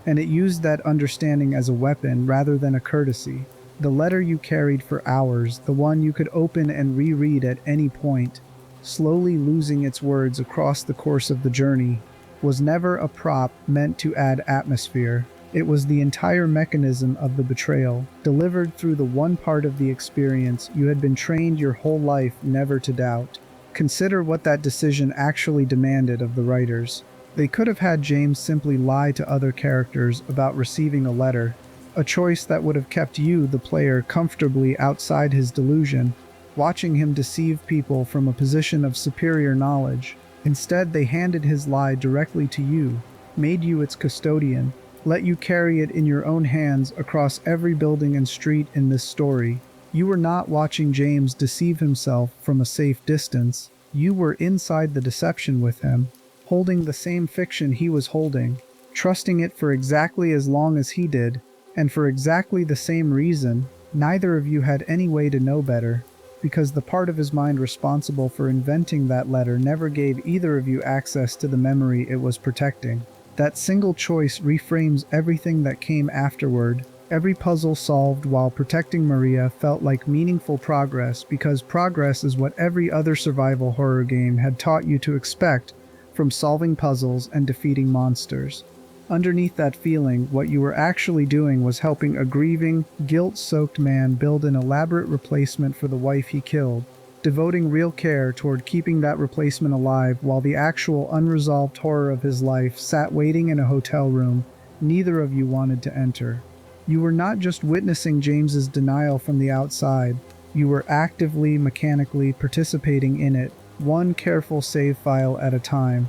and it used that understanding as a weapon rather than a courtesy. The letter you carried for hours, the one you could open and reread at any point, slowly losing its words across the course of the journey, was never a prop meant to add atmosphere. It was the entire mechanism of the betrayal, delivered through the one part of the experience you had been trained your whole life never to doubt. Consider what that decision actually demanded of the writers. They could have had James simply lie to other characters about receiving a letter, a choice that would have kept you, the player, comfortably outside his delusion, watching him deceive people from a position of superior knowledge. Instead, they handed his lie directly to you, made you its custodian, let you carry it in your own hands across every building and street in this story. You were not watching James deceive himself from a safe distance. You were inside the deception with him, holding the same fiction he was holding, trusting it for exactly as long as he did, and for exactly the same reason. Neither of you had any way to know better, because the part of his mind responsible for inventing that letter never gave either of you access to the memory it was protecting. That single choice reframes everything that came afterward. Every puzzle solved while protecting Maria felt like meaningful progress, because progress is what every other survival horror game had taught you to expect from solving puzzles and defeating monsters. Underneath that feeling, what you were actually doing was helping a grieving, guilt-soaked man build an elaborate replacement for the wife he killed, devoting real care toward keeping that replacement alive while the actual unresolved horror of his life sat waiting in a hotel room neither of you wanted to enter. You were not just witnessing James's denial from the outside, you were actively, mechanically participating in it, one careful save file at a time.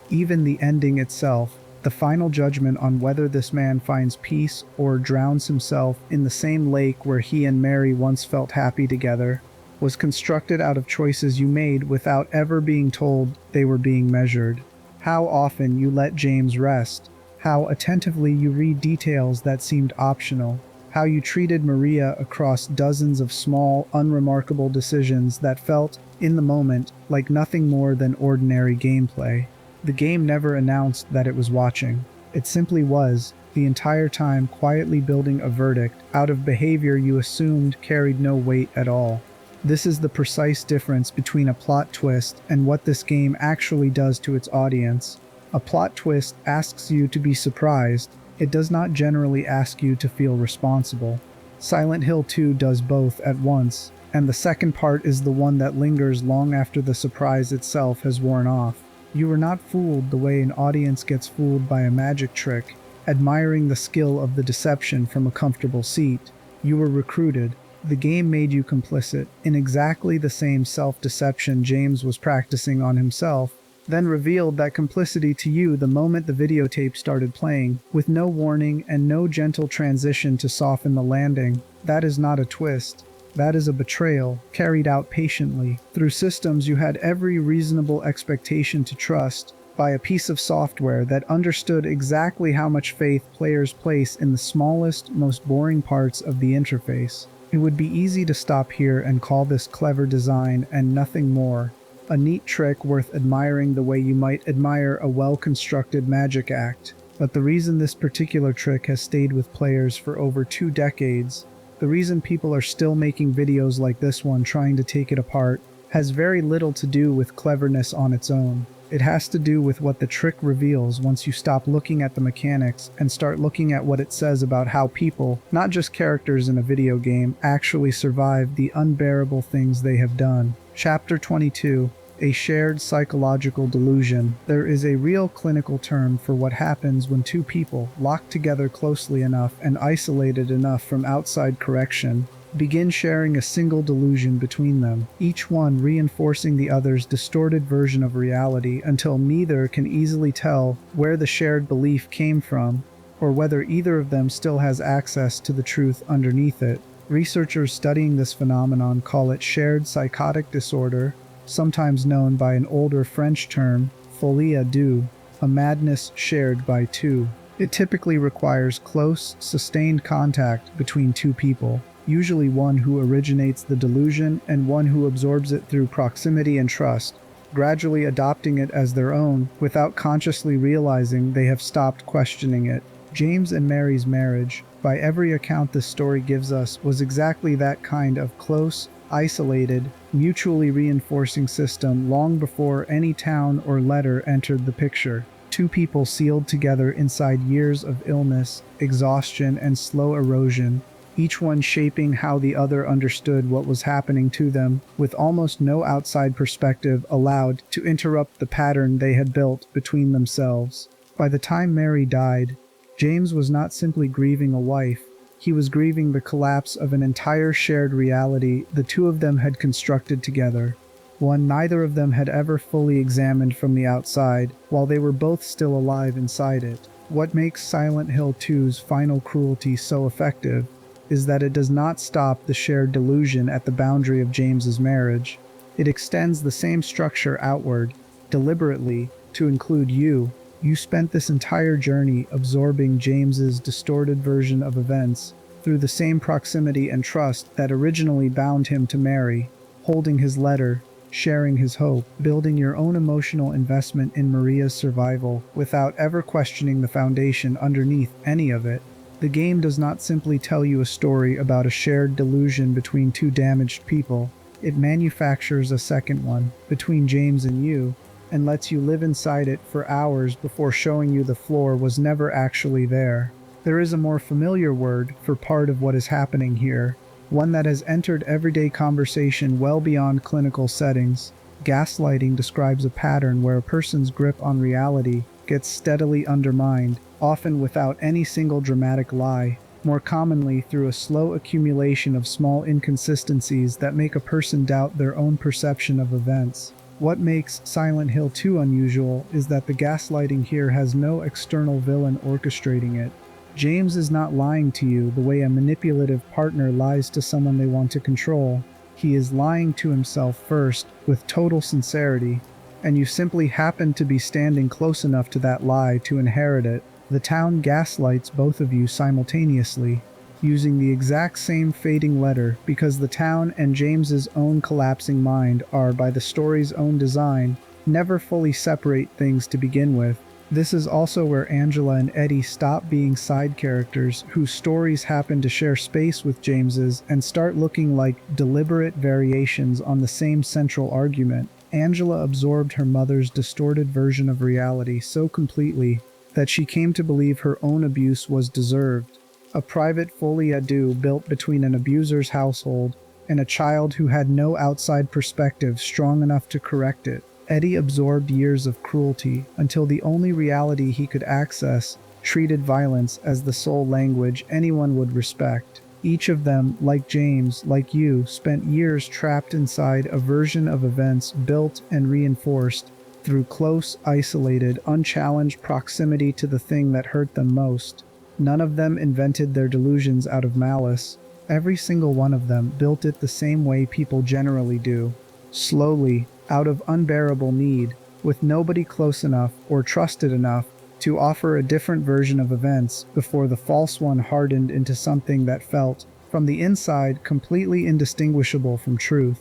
Even the ending itself, the final judgment on whether this man finds peace or drowns himself in the same lake where he and Mary once felt happy together, was constructed out of choices you made without ever being told they were being measured. How often you let James rest, how attentively you read details that seemed optional, how you treated Maria across dozens of small, unremarkable decisions that felt, in the moment, like nothing more than ordinary gameplay. The game never announced that it was watching. It simply was, the entire time quietly building a verdict out of behavior you assumed carried no weight at all. This is the precise difference between a plot twist and what this game actually does to its audience. A plot twist asks you to be surprised. It does not generally ask you to feel responsible. Silent Hill 2 does both at once, and the second part is the one that lingers long after the surprise itself has worn off. You were not fooled the way an audience gets fooled by a magic trick, admiring the skill of the deception from a comfortable seat. You were recruited. The game made you complicit in exactly the same self-deception James was practicing on himself, then revealed that complicity to you the moment the videotape started playing, with no warning and no gentle transition to soften the landing. That is not a twist. That is a betrayal, carried out patiently, through systems you had every reasonable expectation to trust, by a piece of software that understood exactly how much faith players place in the smallest, most boring parts of the interface. It would be easy to stop here and call this clever design and nothing more. A neat trick worth admiring the way you might admire a well-constructed magic act. But the reason this particular trick has stayed with players for over 2 decades, the reason people are still making videos like this one trying to take it apart, has very little to do with cleverness on its own. It has to do with what the trick reveals once you stop looking at the mechanics and start looking at what it says about how people, not just characters in a video game, actually survive the unbearable things they have done. Chapter 22. A shared psychological delusion. There is a real clinical term for what happens when two people, locked together closely enough and isolated enough from outside correction, begin sharing a single delusion between them, each one reinforcing the other's distorted version of reality until neither can easily tell where the shared belief came from or whether either of them still has access to the truth underneath it. Researchers studying this phenomenon call it shared psychotic disorder, sometimes known by an older French term, folie à deux, a madness shared by two. It typically requires close, sustained contact between two people, usually one who originates the delusion and one who absorbs it through proximity and trust, gradually adopting it as their own without consciously realizing they have stopped questioning it. James and Mary's marriage, by every account this story gives us, was exactly that kind of close, isolated, mutually reinforcing system long before any town or letter entered the picture. Two people sealed together inside years of illness, exhaustion, and slow erosion, each one shaping how the other understood what was happening to them, with almost no outside perspective allowed to interrupt the pattern they had built between themselves. By the time Mary died, James was not simply grieving a wife, he was grieving the collapse of an entire shared reality the two of them had constructed together, one neither of them had ever fully examined from the outside, while they were both still alive inside it. What makes Silent Hill 2's final cruelty so effective is that it does not stop the shared delusion at the boundary of James's marriage. It extends the same structure outward, deliberately, to include you. You spent this entire journey absorbing James's distorted version of events through the same proximity and trust that originally bound him to Mary, holding his letter, sharing his hope, building your own emotional investment in Maria's survival without ever questioning the foundation underneath any of it. The game does not simply tell you a story about a shared delusion between two damaged people. It manufactures a second one, between James and you, and lets you live inside it for hours before showing you the floor was never actually there. There is a more familiar word for part of what is happening here, one that has entered everyday conversation well beyond clinical settings. Gaslighting describes a pattern where a person's grip on reality gets steadily undermined, often without any single dramatic lie, more commonly through a slow accumulation of small inconsistencies that make a person doubt their own perception of events. What makes Silent Hill 2 unusual is that the gaslighting here has no external villain orchestrating it. James is not lying to you the way a manipulative partner lies to someone they want to control. He is lying to himself first, with total sincerity, and you simply happen to be standing close enough to that lie to inherit it. The town gaslights both of you simultaneously, using the exact same fading letter because the town and James's own collapsing mind are, by the story's own design, never fully separate things to begin with. This is also where Angela and Eddie stop being side characters whose stories happen to share space with James's and start looking like deliberate variations on the same central argument. Angela absorbed her mother's distorted version of reality so completely that she came to believe her own abuse was deserved. A private folie à deux built between an abuser's household and a child who had no outside perspective strong enough to correct it. Eddie absorbed years of cruelty until the only reality he could access treated violence as the sole language anyone would respect. Each of them, like James, like you, spent years trapped inside a version of events built and reinforced through close, isolated, unchallenged proximity to the thing that hurt them most. None of them invented their delusions out of malice. Every single one of them built it the same way people generally do, slowly, out of unbearable need, with nobody close enough or trusted enough to offer a different version of events before the false one hardened into something that felt, from the inside, completely indistinguishable from truth.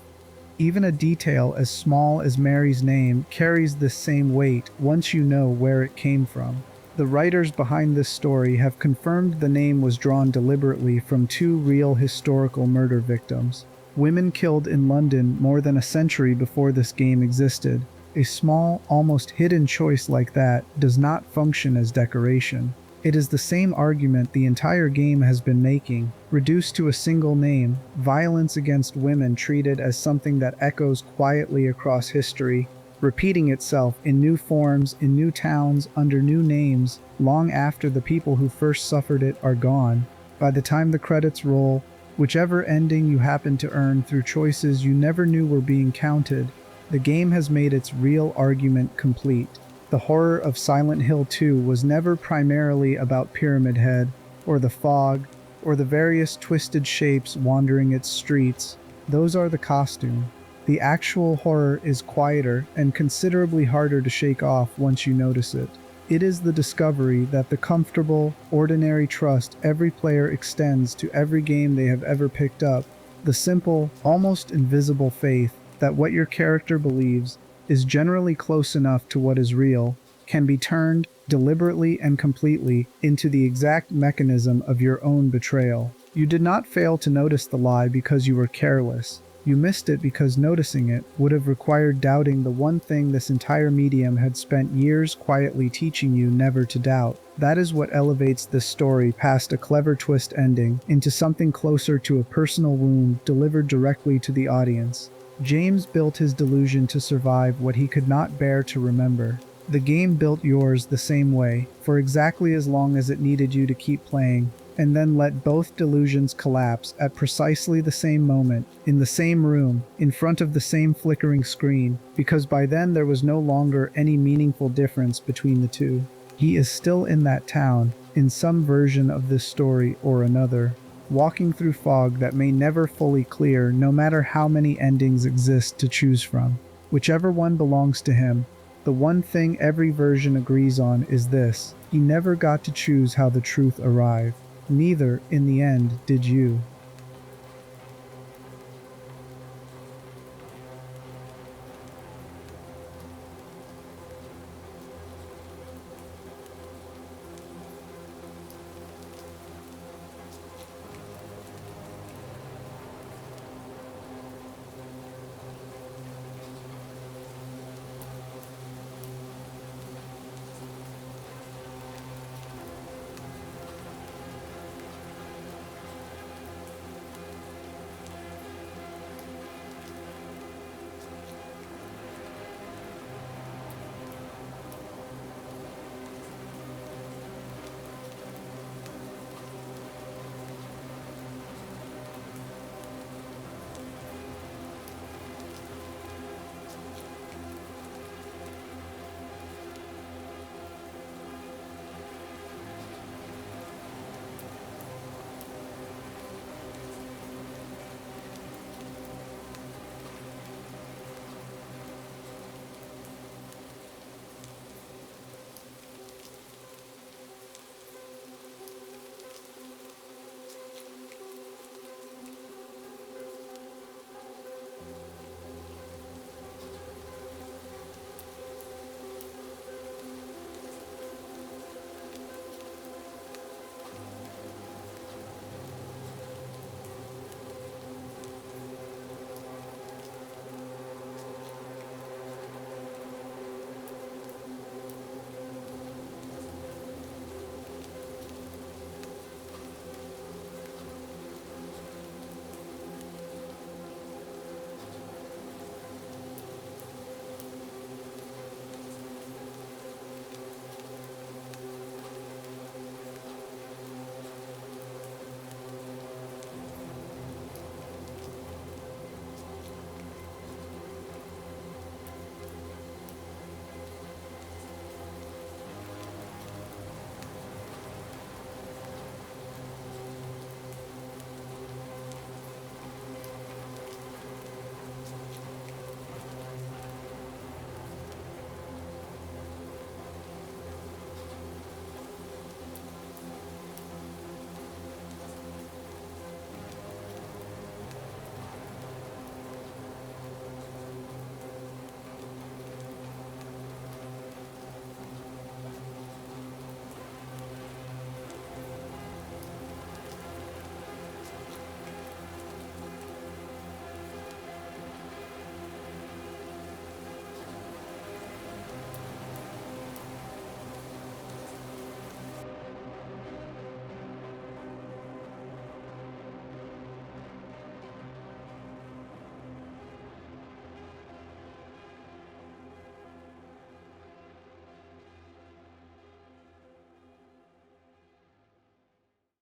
Even a detail as small as Mary's name carries this same weight once you know where it came from. The writers behind this story have confirmed the name was drawn deliberately from two real historical murder victims, women killed in London more than a century before this game existed. A small, almost hidden choice like that does not function as decoration. It is the same argument the entire game has been making, reduced to a single name: violence against women treated as something that echoes quietly across history, repeating itself in new forms, in new towns, under new names, long after the people who first suffered it are gone. By the time the credits roll, Whichever ending you happen to earn through choices you never knew were being counted, the game has made its real argument complete. The horror of Silent Hill 2 was never primarily about Pyramid Head, or the fog, or the various twisted shapes wandering its streets. Those are the costume. The actual horror is quieter and considerably harder to shake off once you notice it. It is the discovery that the comfortable, ordinary trust every player extends to every game they have ever picked up, the simple, almost invisible faith that what your character believes is generally close enough to what is real, can be turned, deliberately and completely, into the exact mechanism of your own betrayal. You did not fail to notice the lie because you were careless. You missed it because noticing it would have required doubting the one thing this entire medium had spent years quietly teaching you never to doubt. That is what elevates this story past a clever twist ending into something closer to a personal wound delivered directly to the audience. James built his delusion to survive what he could not bear to remember. The game built yours the same way, for exactly as long as it needed you to keep playing, and then let both delusions collapse at precisely the same moment, in the same room, in front of the same flickering screen, because by then there was no longer any meaningful difference between the two. He is still in that town, in some version of this story or another, walking through fog that may never fully clear no matter how many endings exist to choose from. Whichever one belongs to him, the one thing every version agrees on is this: he never got to choose how the truth arrived. Neither, in the end, did you.